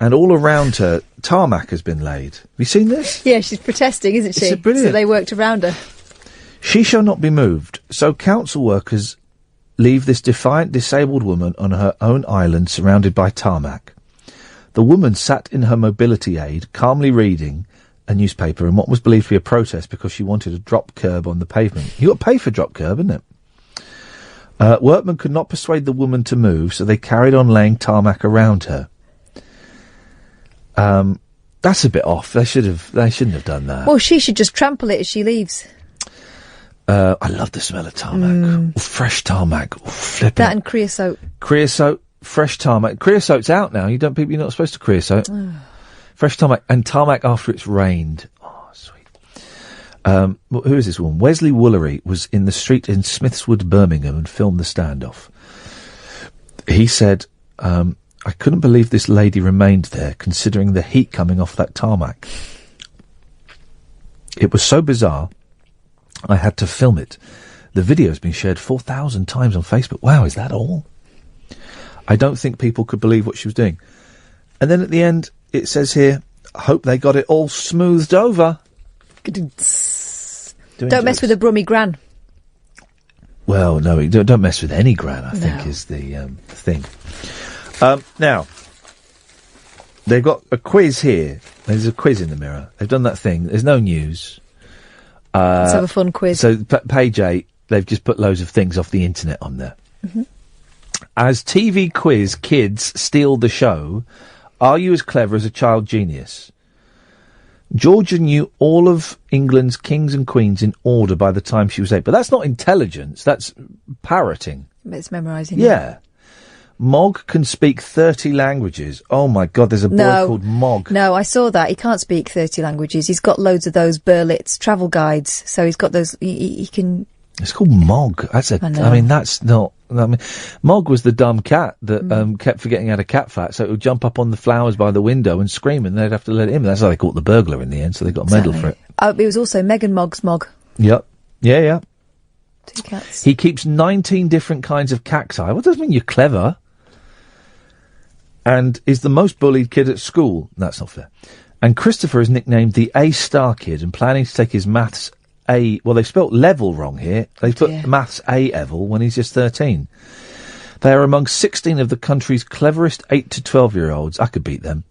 And all around her, tarmac has been laid. Have you seen this? Yeah, she's protesting, isn't she? It's brilliant. So they worked around her. She shall not be moved. So council workers leave this defiant disabled woman on her own island surrounded by tarmac. The woman sat in her mobility aid, calmly reading a newspaper in what was believed to be a protest because she wanted a drop curb on the pavement. You got to pay for drop curb, isn't it? Workmen could not persuade the woman to move, so they carried on laying tarmac around her. That's a bit off. They shouldn't have done that. Well, she should just trample it as she leaves. I love the smell of tarmac. Fresh tarmac. Flip That it. and creosote. Creosote, fresh tarmac. Creosote's out now. You're not supposed to creosote. Fresh tarmac and tarmac after it's rained. Oh, sweet. Who is this woman? Wesley Woolery was in the street in Smithswood, Birmingham, and filmed the standoff. He said, I couldn't believe this lady remained there, considering the heat coming off that tarmac. It was so bizarre, I had to film it. The video's been shared 4,000 times on Facebook. Wow, is that all? I don't think people could believe what she was doing. And then at the end, it says here, I hope they got it all smoothed over. Don't mess with a Brummy Gran. Well, no, don't mess with any gran, I think, is the thing. Now, they've got a quiz here. There's a quiz in the Mirror. They've done that thing. There's no news. Let's have a fun quiz. So, page 8, they've just put loads of things off the internet on there. Mm-hmm. As TV quiz kids steal the show, are you as clever as a child genius? Georgia knew all of England's kings and queens in order by the time she was 8. But that's not intelligence, that's parroting. It's memorising. Yeah. Mog can speak 30 languages. Oh my God, there's a boy called Mog. No, I saw that. He can't speak 30 languages. He's got loads of those Berlitz travel guides. So he's got those, he can... It's called Mog. I mean, that's not... Mog was the dumb cat that kept forgetting how to cat fat, so it would jump up on the flowers by the window and scream, and they'd have to let it in. That's how they caught the burglar in the end, so they got a medal for it. Oh, it was also Meghan Mog's Mog. Yep. Yeah. 2 cats. He keeps 19 different kinds of cacti. What does mean you're clever? And is the most bullied kid at school. That's not fair. And Christopher is nicknamed the A-star kid and planning to take his maths A... Well, they've spelt level wrong here. They put maths A-level when he's just 13. They are among 16 of the country's cleverest 8 to 12-year-olds. I could beat them.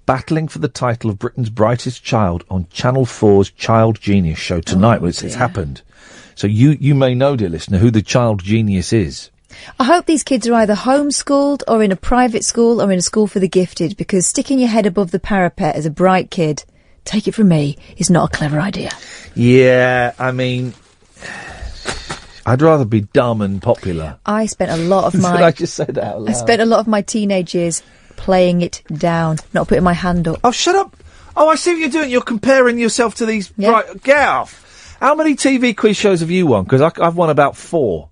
Battling for the title of Britain's brightest child on Channel 4's Child Genius show tonight. It's happened. So you may know, dear listener, who the child genius is. I hope these kids are either homeschooled or in a private school or in a school for the gifted, because sticking your head above the parapet as a bright kid, take it from me, is not a clever idea. Yeah, I mean, I'd rather be dumb and popular. I spent a lot of my... Did I just say that out loud? I spent a lot of my teenage years playing it down, not putting my hand up. Oh, shut up! Oh, I see what you're doing. You're comparing yourself to these... Yeah. Right, get off! How many TV quiz shows have you won? Because I've won about 4.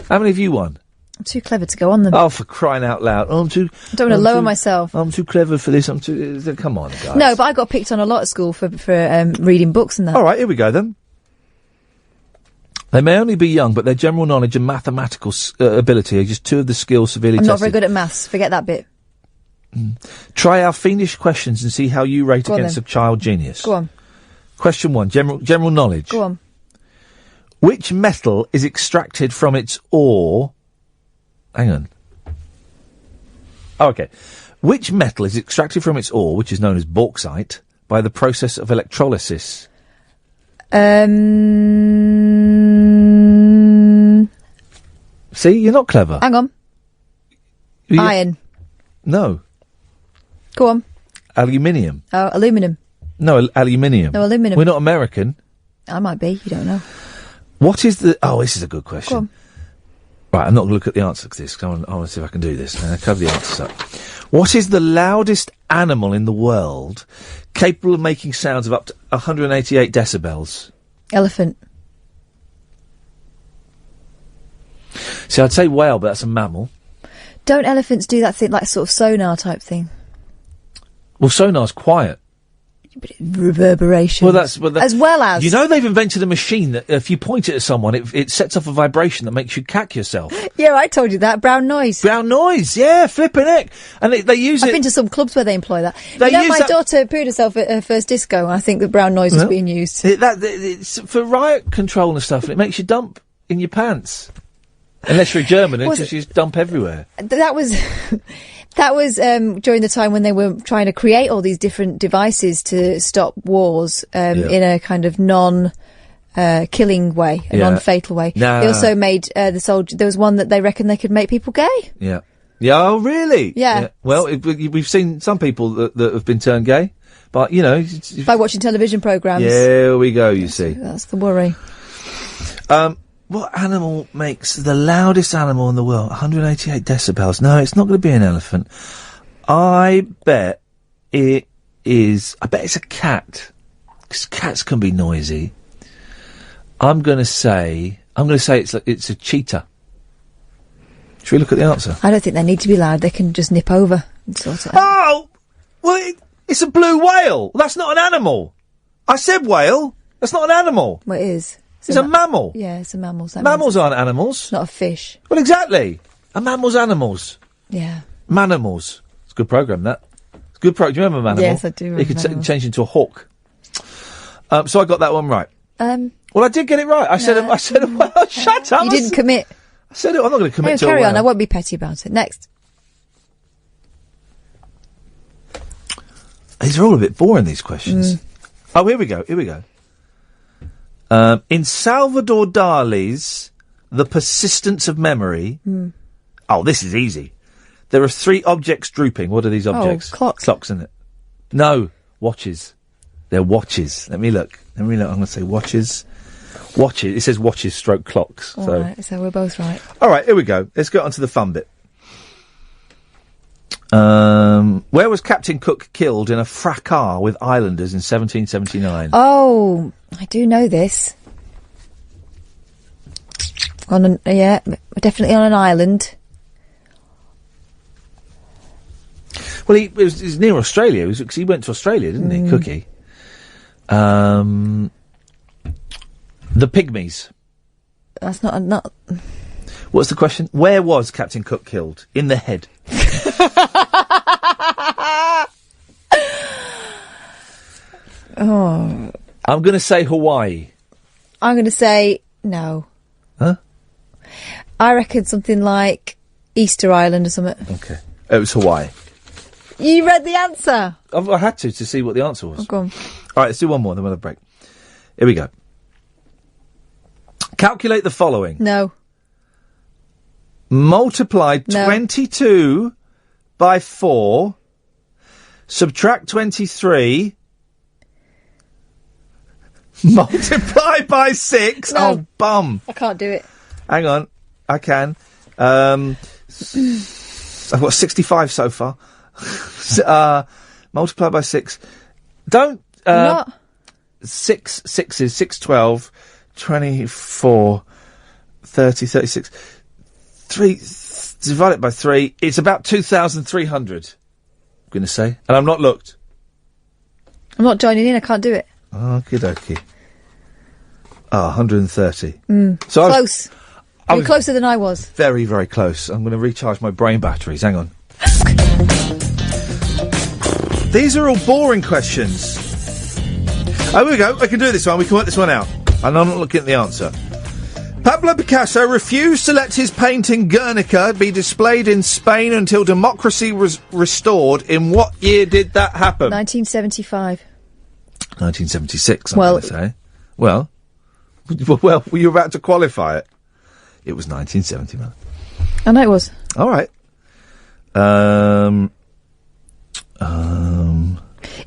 How many have you won? I'm too clever to go on them. Oh, for crying out loud. Oh, I don't want to lower myself. I'm too clever for this. Come on, guys. No, but I got picked on a lot at school for reading books and that. All right, here we go then. They may only be young, but their general knowledge and mathematical ability are just 2 of the skills severely I'm tested. not very good at maths. Forget that bit. Try our fiendish questions and see how you rate against a child genius. Go on. Question 1, general knowledge. Go on. Which metal is extracted from its ore... Hang on. Oh, okay. Which metal is extracted from its ore, which is known as bauxite, by the process of electrolysis? See, you're not clever. Hang on. Iron. No. Go on. Aluminium. Oh, aluminium. No, aluminium. No, aluminium. We're not American. I might be. You don't know. What is the... Oh, this is a good question. Go on. Right, I'm not going to look at the answer to this, because I want to see if I can do this. I'll cover the answers up. What is the loudest animal in the world capable of making sounds of up to 188 decibels? Elephant. See, I'd say whale, but that's a mammal. Don't elephants do that thing, like sort of sonar type thing? Well, sonar's quiet. Reverberation. Well, that's as well as... You know they've invented a machine that if you point it at someone, it sets off a vibration that makes you cack yourself. Yeah, I told you that. Brown noise. Brown noise, yeah, flipping heck. And they use it... I've been to some clubs where they employ that. They use my that... daughter pooed herself at her first disco, and I think that brown noise was being used. It's for riot control and stuff, and it makes you dump in your pants. Unless you're a German, it's just you just dump everywhere. That was... That was during the time when they were trying to create all these different devices to stop wars in a kind of non-killing way, a non-fatal way. Nah. They also made the soldier. There was one that they reckon they could make people gay. Yeah. Yeah. Oh, really? Yeah. Well, we've seen some people that have been turned gay, but you know, by watching television programs. There we go. You see, that's the worry. What animal makes the loudest animal in the world? 188 decibels. No, it's not going to be an elephant. I bet it is... I bet it's a cat. 'Cause cats can be noisy. I'm going to say it's a cheetah. Should we look at the answer? I don't think they need to be loud. They can just nip over and sort it out. Oh! Well, it's a blue whale. That's not an animal. I said whale. That's not an animal. Well, it is. It's a mammal. Yeah, it's a mammal. So Mammals aren't animals. not a fish. Well, exactly. A mammal's animals. Yeah. Manimals. It's a good programme, that. It's a good programme. Do you remember Manimal? Yes, I do remember You could Manimal. change into a hawk. So I got that one right. Um, Well, I did get it right. I said, well, shut up. You didn't commit. I said it. I'm not going to commit Anyway, to carry a on. I won't be petty about it. Next. These are all a bit boring, these questions. Oh, here we go. In Salvador Dali's The Persistence of Memory... Oh, this is easy. There are 3 objects drooping. What are these objects? Clocks. Clocks, isn't it? No, watches. They're watches. Let me look. I'm going to say watches. Watches. It says watches stroke clocks. All right, so we're both right. All right, here we go. Let's get on to the fun bit. Where was Captain Cook killed in a fracas with islanders in 1779? Oh, I do know this. Definitely on an island. Well, he was near Australia. He went to Australia, didn't he, Cookie? The Pygmies. That's not. What's the question? Where was Captain Cook killed? In the head. Oh. I'm going to say Hawaii. I'm going to say no. Huh? I reckon something like Easter Island or something. Okay. It was Hawaii. You read the answer. I had to see what the answer was. Oh, go on. All right, let's do one more, then we'll have a break. Here we go. Calculate the following. No. Multiply 22 by 4, subtract 23, multiply by 6. No. Oh, bum. I can't do it. Hang on. I can. I've got 65 so far. Multiply by 6. Don't... What? 6 is 6, 12, 24, 30, 36. 3, divide it by 3, it's about 2,300, I'm going to say. And I've not looked. I'm not joining in, I can't do it. Okie dokie. 130. So close. I You're was closer than I was. very, very close. I'm going to recharge my brain batteries. Hang on. These are all boring questions. Oh, here we go. I can do this one. We can work this one out. And I'm not looking at the answer. Pablo Picasso refused to let his painting Guernica be displayed in Spain until democracy was restored. In what year did that happen? 1975. 1976, I'm going to say. Well, were you about to qualify it? It was 1971. I know it was. All right.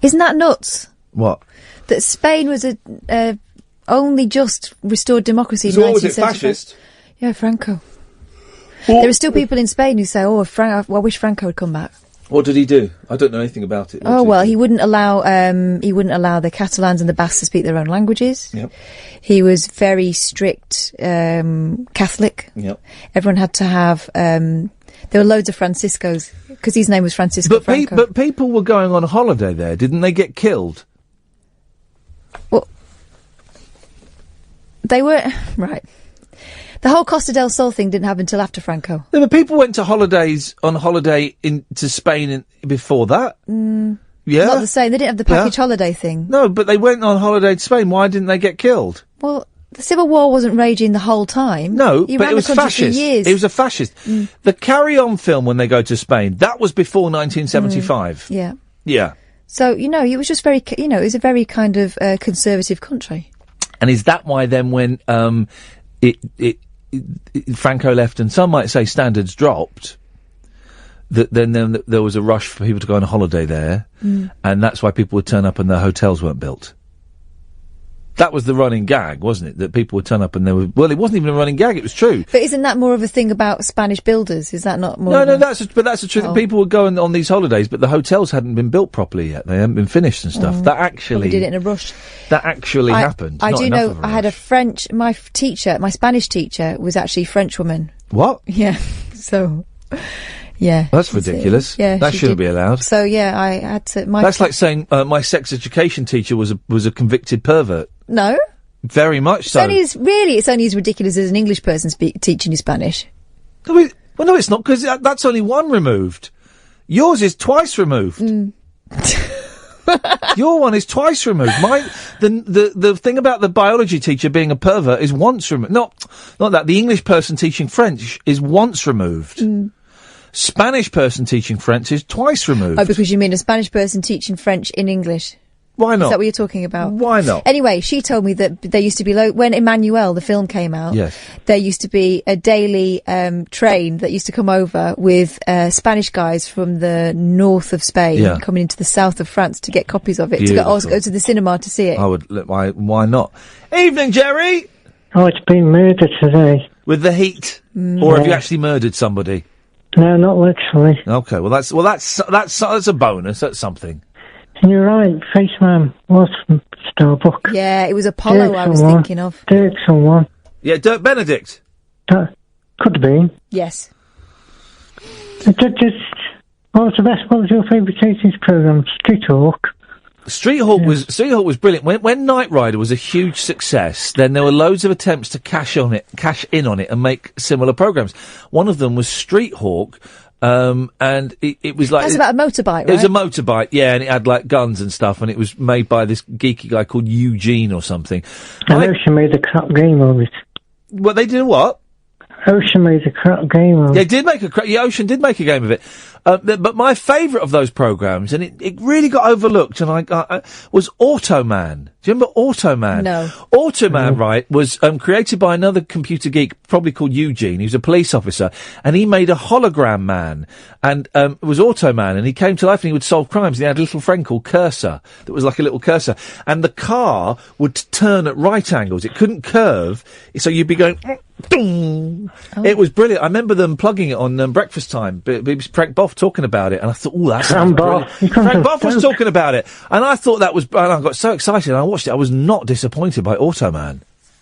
Isn't that nuts? What? That Spain was only just restored democracy in So what was it, 1975. fascist? Yeah, Franco. There are still people in Spain who say, "Oh, I wish Franco had come back." What did he do? I don't know anything about it. Oh well, he wouldn't allow the Catalans and the Basques to speak their own languages. Yep. He was very strict Catholic. Yep. Everyone had to have. There were loads of Franciscos because his name was Francisco Franco. But people were going on holiday there, didn't they? Get killed. Well, they were right. The whole Costa del Sol thing didn't happen until after Franco. No, but people went to holiday into Spain before that. Yeah, Not the same. They didn't have the package holiday thing. No, but they went on holiday to Spain. Why didn't they get killed? Well, the Civil War wasn't raging the whole time. No, He but ran it was the country fascist. For years. It was a fascist. The Carry On film when they go to Spain, that was before 1975. Yeah. Yeah. So, it was just very, it was a very kind of conservative country. And is that why then when Franco left, and some might say standards dropped, that then there was a rush for people to go on holiday there, and that's why people would turn up and their hotels weren't built. That was the running gag, wasn't it? That people would turn up and it wasn't even a running gag, it was true. But isn't that more of a thing about Spanish builders? Is that not more? No, that's the truth. That people would go on these holidays, but the hotels hadn't been built properly yet. They hadn't been finished and stuff. That actually did it in a rush. That actually happened. I Not do enough know. of a I had rush. my Spanish teacher was actually a French woman. What? Yeah. So, yeah. That's ridiculous. Yeah, that she shouldn't did. be allowed. So yeah, I had to. That's like saying my sex education teacher was a convicted pervert. No. Very much so. It's only as ridiculous as an English person teaching you Spanish. No, no, it's not, because that's only one removed. Yours is twice removed. Your one is twice removed. The thing about the biology teacher being a pervert is once removed. Not that. The English person teaching French is once removed. Spanish person teaching French is twice removed. Oh, because you mean a Spanish person teaching French in English? Why not? Is that what you're talking about? Why not? Anyway, she told me that there used to be, when Emmanuel, the film, came out, yes, there used to be a daily train that used to come over with Spanish guys from the north of Spain coming into the south of France to get copies of it, to go to the cinema to see it. Why not? Evening, Jerry! Oh, it's been murdered today. With the heat? Or have you actually murdered somebody? No, not literally. Okay, well that's a bonus, that's something. And you're right, Faceman was from Starbuck. Yeah, it was Apollo I was thinking of. Dirk someone. Yeah, Dirk Benedict. That could have been. Yes. What was your favourite 80s programme? Street Hawk. Street Hawk was brilliant. When Knight Rider was a huge success, then there were loads of attempts to cash in on it and make similar programmes. One of them was Street Hawk. And it was like... That's about a motorbike, right? It was a motorbike, yeah, and it had, like, guns and stuff, and it was made by this geeky guy called Eugene or something. Ocean made a crap game of it. Well, they did what? Ocean made a crap game of it. They did make Ocean did make a game of it. But my favourite of those programmes, and it really got overlooked, and I was Automan. Do you remember Automan? No. Automan, right, was created by another computer geek, probably called Eugene. He was a police officer, and he made a hologram man, and it was Automan, and he came to life and he would solve crimes. And he had a little friend called Cursor that was like a little cursor, and the car would turn at right angles. It couldn't curve, so you'd be going. Ding. Oh. It was brilliant. I remember them plugging it on Breakfast Time. It was Frank Boff talking about it, and I thought, "Oh, that's Frank Boff." Frank Boff was talking about it, and I thought that was. And I got so excited. And I watched it. I was not disappointed by Automan.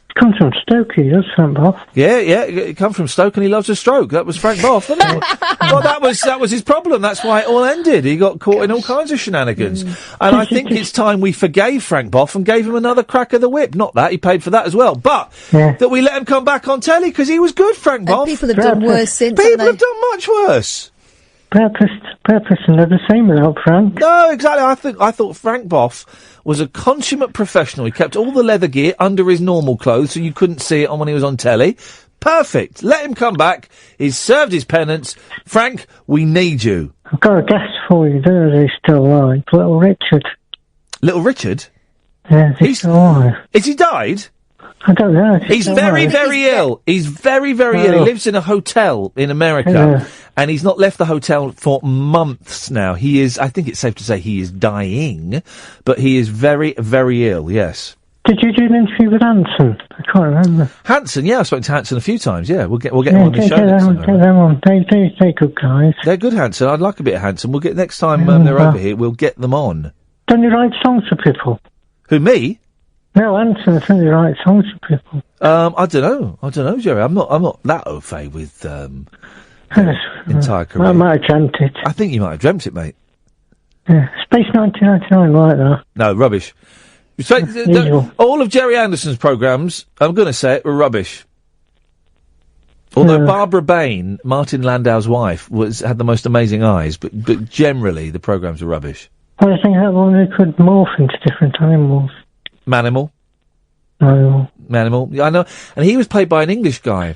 It comes from Stoke, he does, Frank Boff. Yeah, it comes from Stoke, and he loves a stroke. That was Frank Boff, wasn't it? Well, that was his problem. That's why it all ended. He got caught in all kinds of shenanigans, and I think it's time we forgave Frank Boff and gave him another crack of the whip. Not that he paid for that as well, but that we let him come back on telly because he was good, Frank Boff. People have done worse since. People have done much worse. Purpose and never the same without Frank. No, exactly. I thought Frank Boff was a consummate professional. He kept all the leather gear under his normal clothes so you couldn't see it when he was on telly. Perfect. Let him come back. He's served his penance. Frank, we need you. I've got a guess for you. Don't know if he's still alive. Little Richard. Little Richard? Yeah, he's still alive. Is he died? I don't know. He's very, very ill. He's very, very ill. He lives in a hotel in America, and he's not left the hotel for months now. He is, I think it's safe to say he is dying, but he is very, very ill, yes. Did you do an interview with Hanson? I can't remember. Hanson, yeah, I've spoken to Hanson a few times, yeah. We'll get him on the show next time. Get them on. They're good guys. They're good, Hanson. I'd like a bit of Hanson. We'll get, next time they're over here, we'll get them on. Don't you write songs for people? Who, me? No, Hanson, I think you write songs for people. I don't know, Jerry. I'm not that au fait with, entire career. I might have dreamt it. I think you might have dreamt it, mate. Yeah. Space 1999, like that. No, rubbish. So, all of Jerry Anderson's programmes, I'm going to say it, were rubbish. Although Barbara Bain, Martin Landau's wife, had the most amazing eyes, but generally the programmes are rubbish. Well, I think that one they could morph into different animals. Manimal. Manimal. Yeah, I know. And he was played by an English guy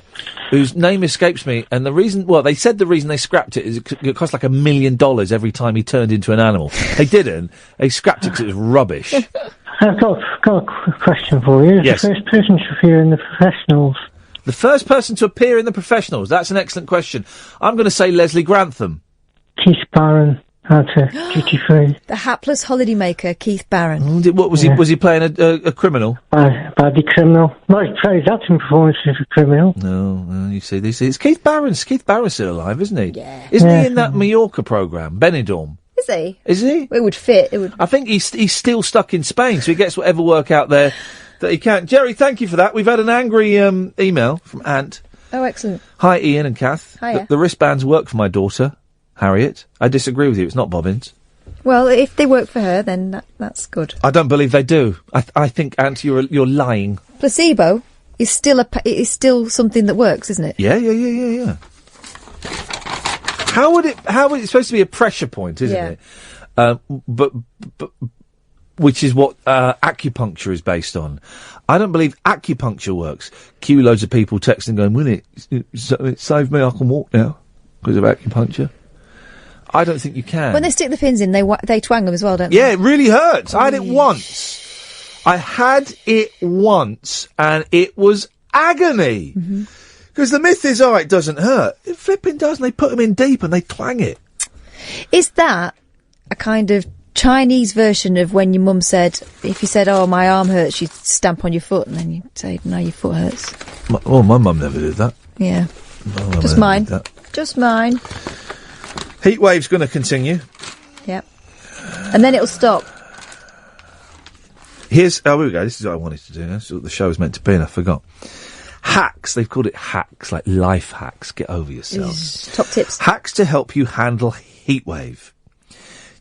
whose name escapes me. And the reason, they said the reason they scrapped it is it cost like $1 million every time he turned into an animal. They didn't. They scrapped it because it was rubbish. I've got a question for you. Yes. The first person to appear in The Professionals. The first person to appear in The Professionals? That's an excellent question. I'm going to say Leslie Grantham. Keith Barron. Out of Duty Free. The hapless holidaymaker, Keith Barron. What was he? Was he playing a criminal? Bad criminal. Not his praise acting performance as a criminal. No, you see, it's Keith Barron. Keith Barron's still alive, isn't he? Yeah. Isn't he in that Mallorca programme, Benidorm? Is he? Is he? It would fit. It would. I think he's still stuck in Spain, so he gets whatever work out there that he can. Jerry, thank you for that. We've had an angry email from Ant. Oh, excellent. Hi, Ian and Kath. Hiya. The wristbands work for my daughter, Harriet. I disagree with you. It's not bobbins. Well, if they work for her, then that's good. I don't believe they do. I think, Ant, you're lying. Placebo is still something that works, isn't it? Yeah. How would it? It's supposed to be a pressure point, isn't it? But which is what acupuncture is based on. I don't believe acupuncture works. Cue loads of people texting going, "Will it saved me? I can walk now because of acupuncture." I don't think you can. When they stick the pins in, they twang them as well, don't they? Yeah, it really hurts. I had it once. And it was agony. Because the myth is, it doesn't hurt. It flipping does, and they put them in deep and they twang it. Is that a kind of Chinese version of when your mum said, if you said, "Oh, my arm hurts," you'd stamp on your foot, and then you'd say, "No, your foot hurts." My mum never did that. Yeah. My mum Just never mine. did that. Just mine. Heat wave's going to continue. Yep. And then it'll stop. Here we go. This is what I wanted to do. That's what the show was meant to be, and I forgot. Hacks. They've called it hacks, like life hacks. Get over yourselves. Top tips. Hacks to help you handle heat wave.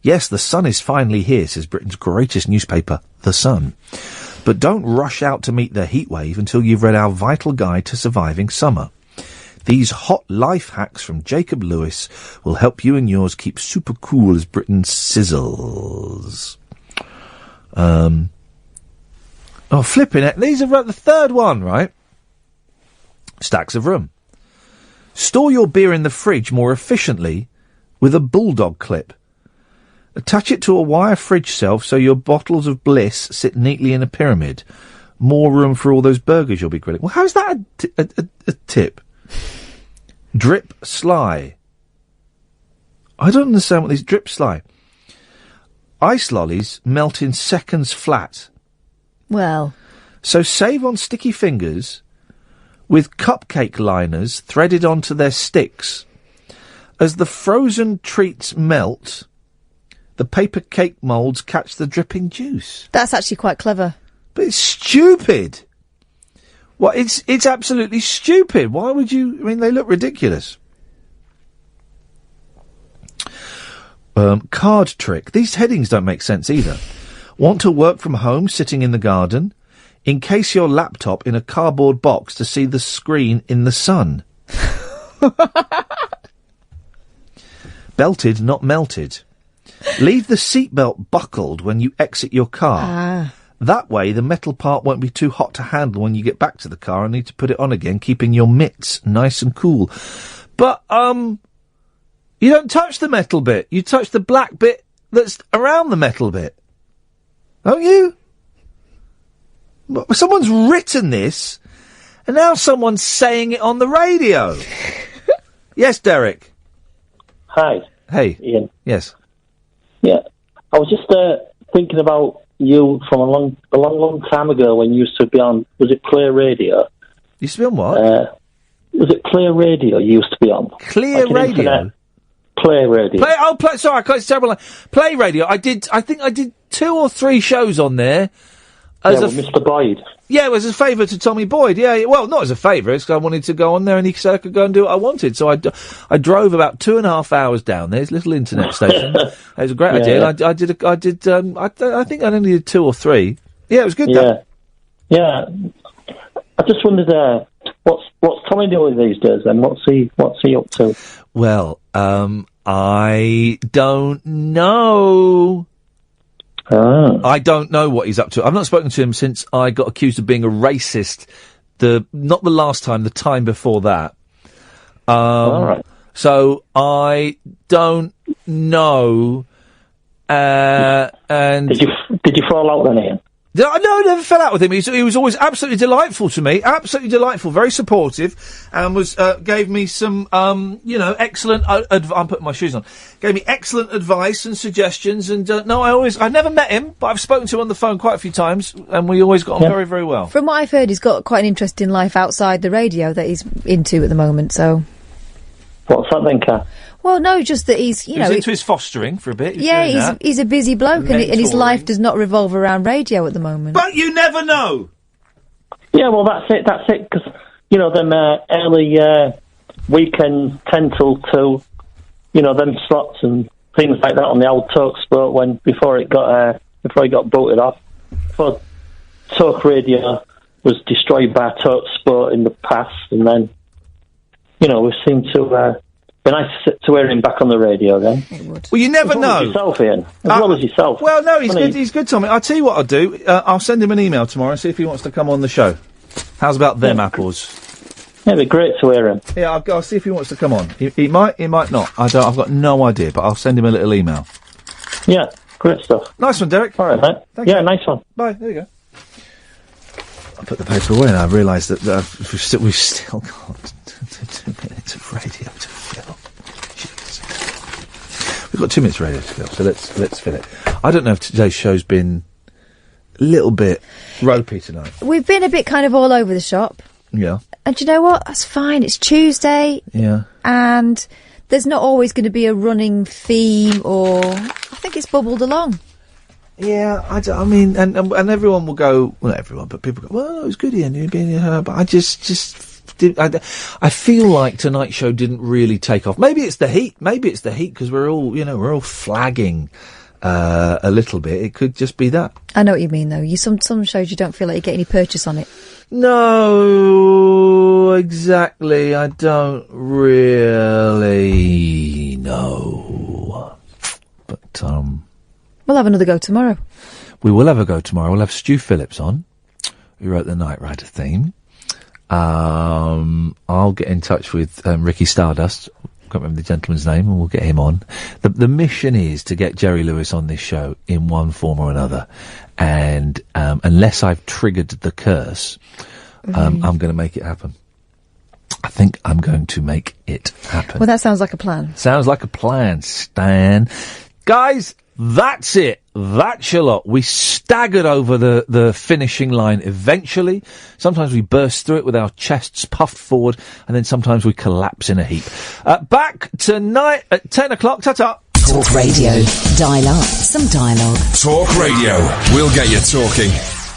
Yes, the sun is finally here, says Britain's greatest newspaper, The Sun. But don't rush out to meet the heat wave until you've read our vital guide to surviving summer. These hot life hacks from Jacob Lewis will help you and yours keep super cool as Britain sizzles. Flipping it. These are the third one, right? Stacks of room. Store your beer in the fridge more efficiently with a bulldog clip. Attach it to a wire fridge shelf so your bottles of bliss sit neatly in a pyramid. More room for all those burgers you'll be grilling. Well, how's that a tip? Drip sly. I don't understand what these drip sly. Ice lollies melt in seconds flat. Well. So save on sticky fingers with cupcake liners threaded onto their sticks. As the frozen treats melt, the paper cake moulds catch the dripping juice. That's actually quite clever. But it's stupid. Well, it's absolutely stupid. Why would you... I mean, they look ridiculous. Card trick. These headings don't make sense either. Want to work from home sitting in the garden? Encase your laptop in a cardboard box to see the screen in the sun. Belted, not melted. Leave the seatbelt buckled when you exit your car. That way, the metal part won't be too hot to handle when you get back to the car and need to put it on again, keeping your mitts nice and cool. But, you don't touch the metal bit. You touch the black bit that's around the metal bit. Don't you? Someone's written this, and now someone's saying it on the radio. Yes, Derek. Hi. Hey. Ian. Yes. Yeah. I was just thinking about you from a long time ago when you used to be on, was it Clear Radio? Used to be on what? Was it Clear Radio you used to be on? Clear Radio? Play Radio. Sorry, it's terrible. Play Radio. I think I did 2 or 3 shows on there. With Mr. Boyd. Yeah, it was a favour to Tommy Boyd. Yeah, well, not as a favour. It's 'cause I wanted to go on there and he said I could go and do what I wanted. So I drove about 2.5 hours down there. It's a little internet station. It was a great idea. And I think I only did 2 or 3. Yeah, it was good. Yeah. I just wondered, what's Tommy doing these days then? What's he up to? Well, I don't know. I don't know what he's up to. I've not spoken to him since I got accused of being a racist. Not the last time, the time before that. All right. So I don't know. And did you fall out then, Ian? No, I never fell out with him. He was always absolutely delightful to me. Absolutely delightful, very supportive, and gave me some, excellent. I'm putting my shoes on. Gave me excellent advice and suggestions. And I've never met him, but I've spoken to him on the phone quite a few times, and we always got on very, very well. From what I've heard, he's got quite an interesting life outside the radio that he's into at the moment. So, what's that then, Kat? Well, no, just that he's, He's into his fostering for a bit. He's a busy bloke, and his life does not revolve around radio at the moment. But you never know. Yeah, well, that's it. Because them early weekend 10 till 2, them slots and things like that on the old Talk Sport before it got bolted off. Before Talk Radio was destroyed by Talk Sport in the past, and then we seem to be nice to hear him back on the radio again. Well, you never know. As yourself, Ian. As well as yourself. Well, no, he's good. He's good, Tommy. I'll tell you what I'll do. I'll send him an email tomorrow and see if he wants to come on the show. How's about them apples? Yeah, it'd be great to hear him. Yeah, I'll see if he wants to come on. He might not. I've got no idea, but I'll send him a little email. Yeah, great stuff. Nice one, Derek. All right, mate. Thank you. Nice one. Bye. There you go. I put the paper away and I realised that we've still got 2 minutes of radio to fill. Jeez. We've got 2 minutes of radio to fill, so let's fill it. I don't know if today's show's been a little bit ropey tonight. We've been a bit kind of all over the shop. Yeah. And do you know what? That's fine. It's Tuesday. Yeah. And there's not always going to be a running theme, or I think it's bubbled along. Yeah, I mean, and everyone will go, well, not everyone, but people go, well, it was good, Ian, you've been here, but I I feel like tonight's show didn't really take off. Maybe it's the heat, because we're all flagging a little bit. It could just be that. I know what you mean, though. Some shows you don't feel like you get any purchase on it. No, exactly. I don't really know. But, we'll have another go tomorrow. We will have a go tomorrow. We'll have Stu Phillips on, who wrote the Night Rider theme. I'll get in touch with Ricky Stardust. Can't remember the gentleman's name, and we'll get him on. The mission is to get Jerry Lewis on this show in one form or another, and unless I've triggered the curse, I'm going to make it happen. I think I'm going to make it happen. Well, that sounds like a plan. Sounds like a plan, Stan. Guys, that's it. That's your lot. We staggered over the finishing line eventually. Sometimes we burst through it with our chests puffed forward, and then sometimes we collapse in a heap. Back tonight at 10 o'clock. Ta-ta. Talk Radio. Dial up some dialogue. Talk Radio. We'll get you talking.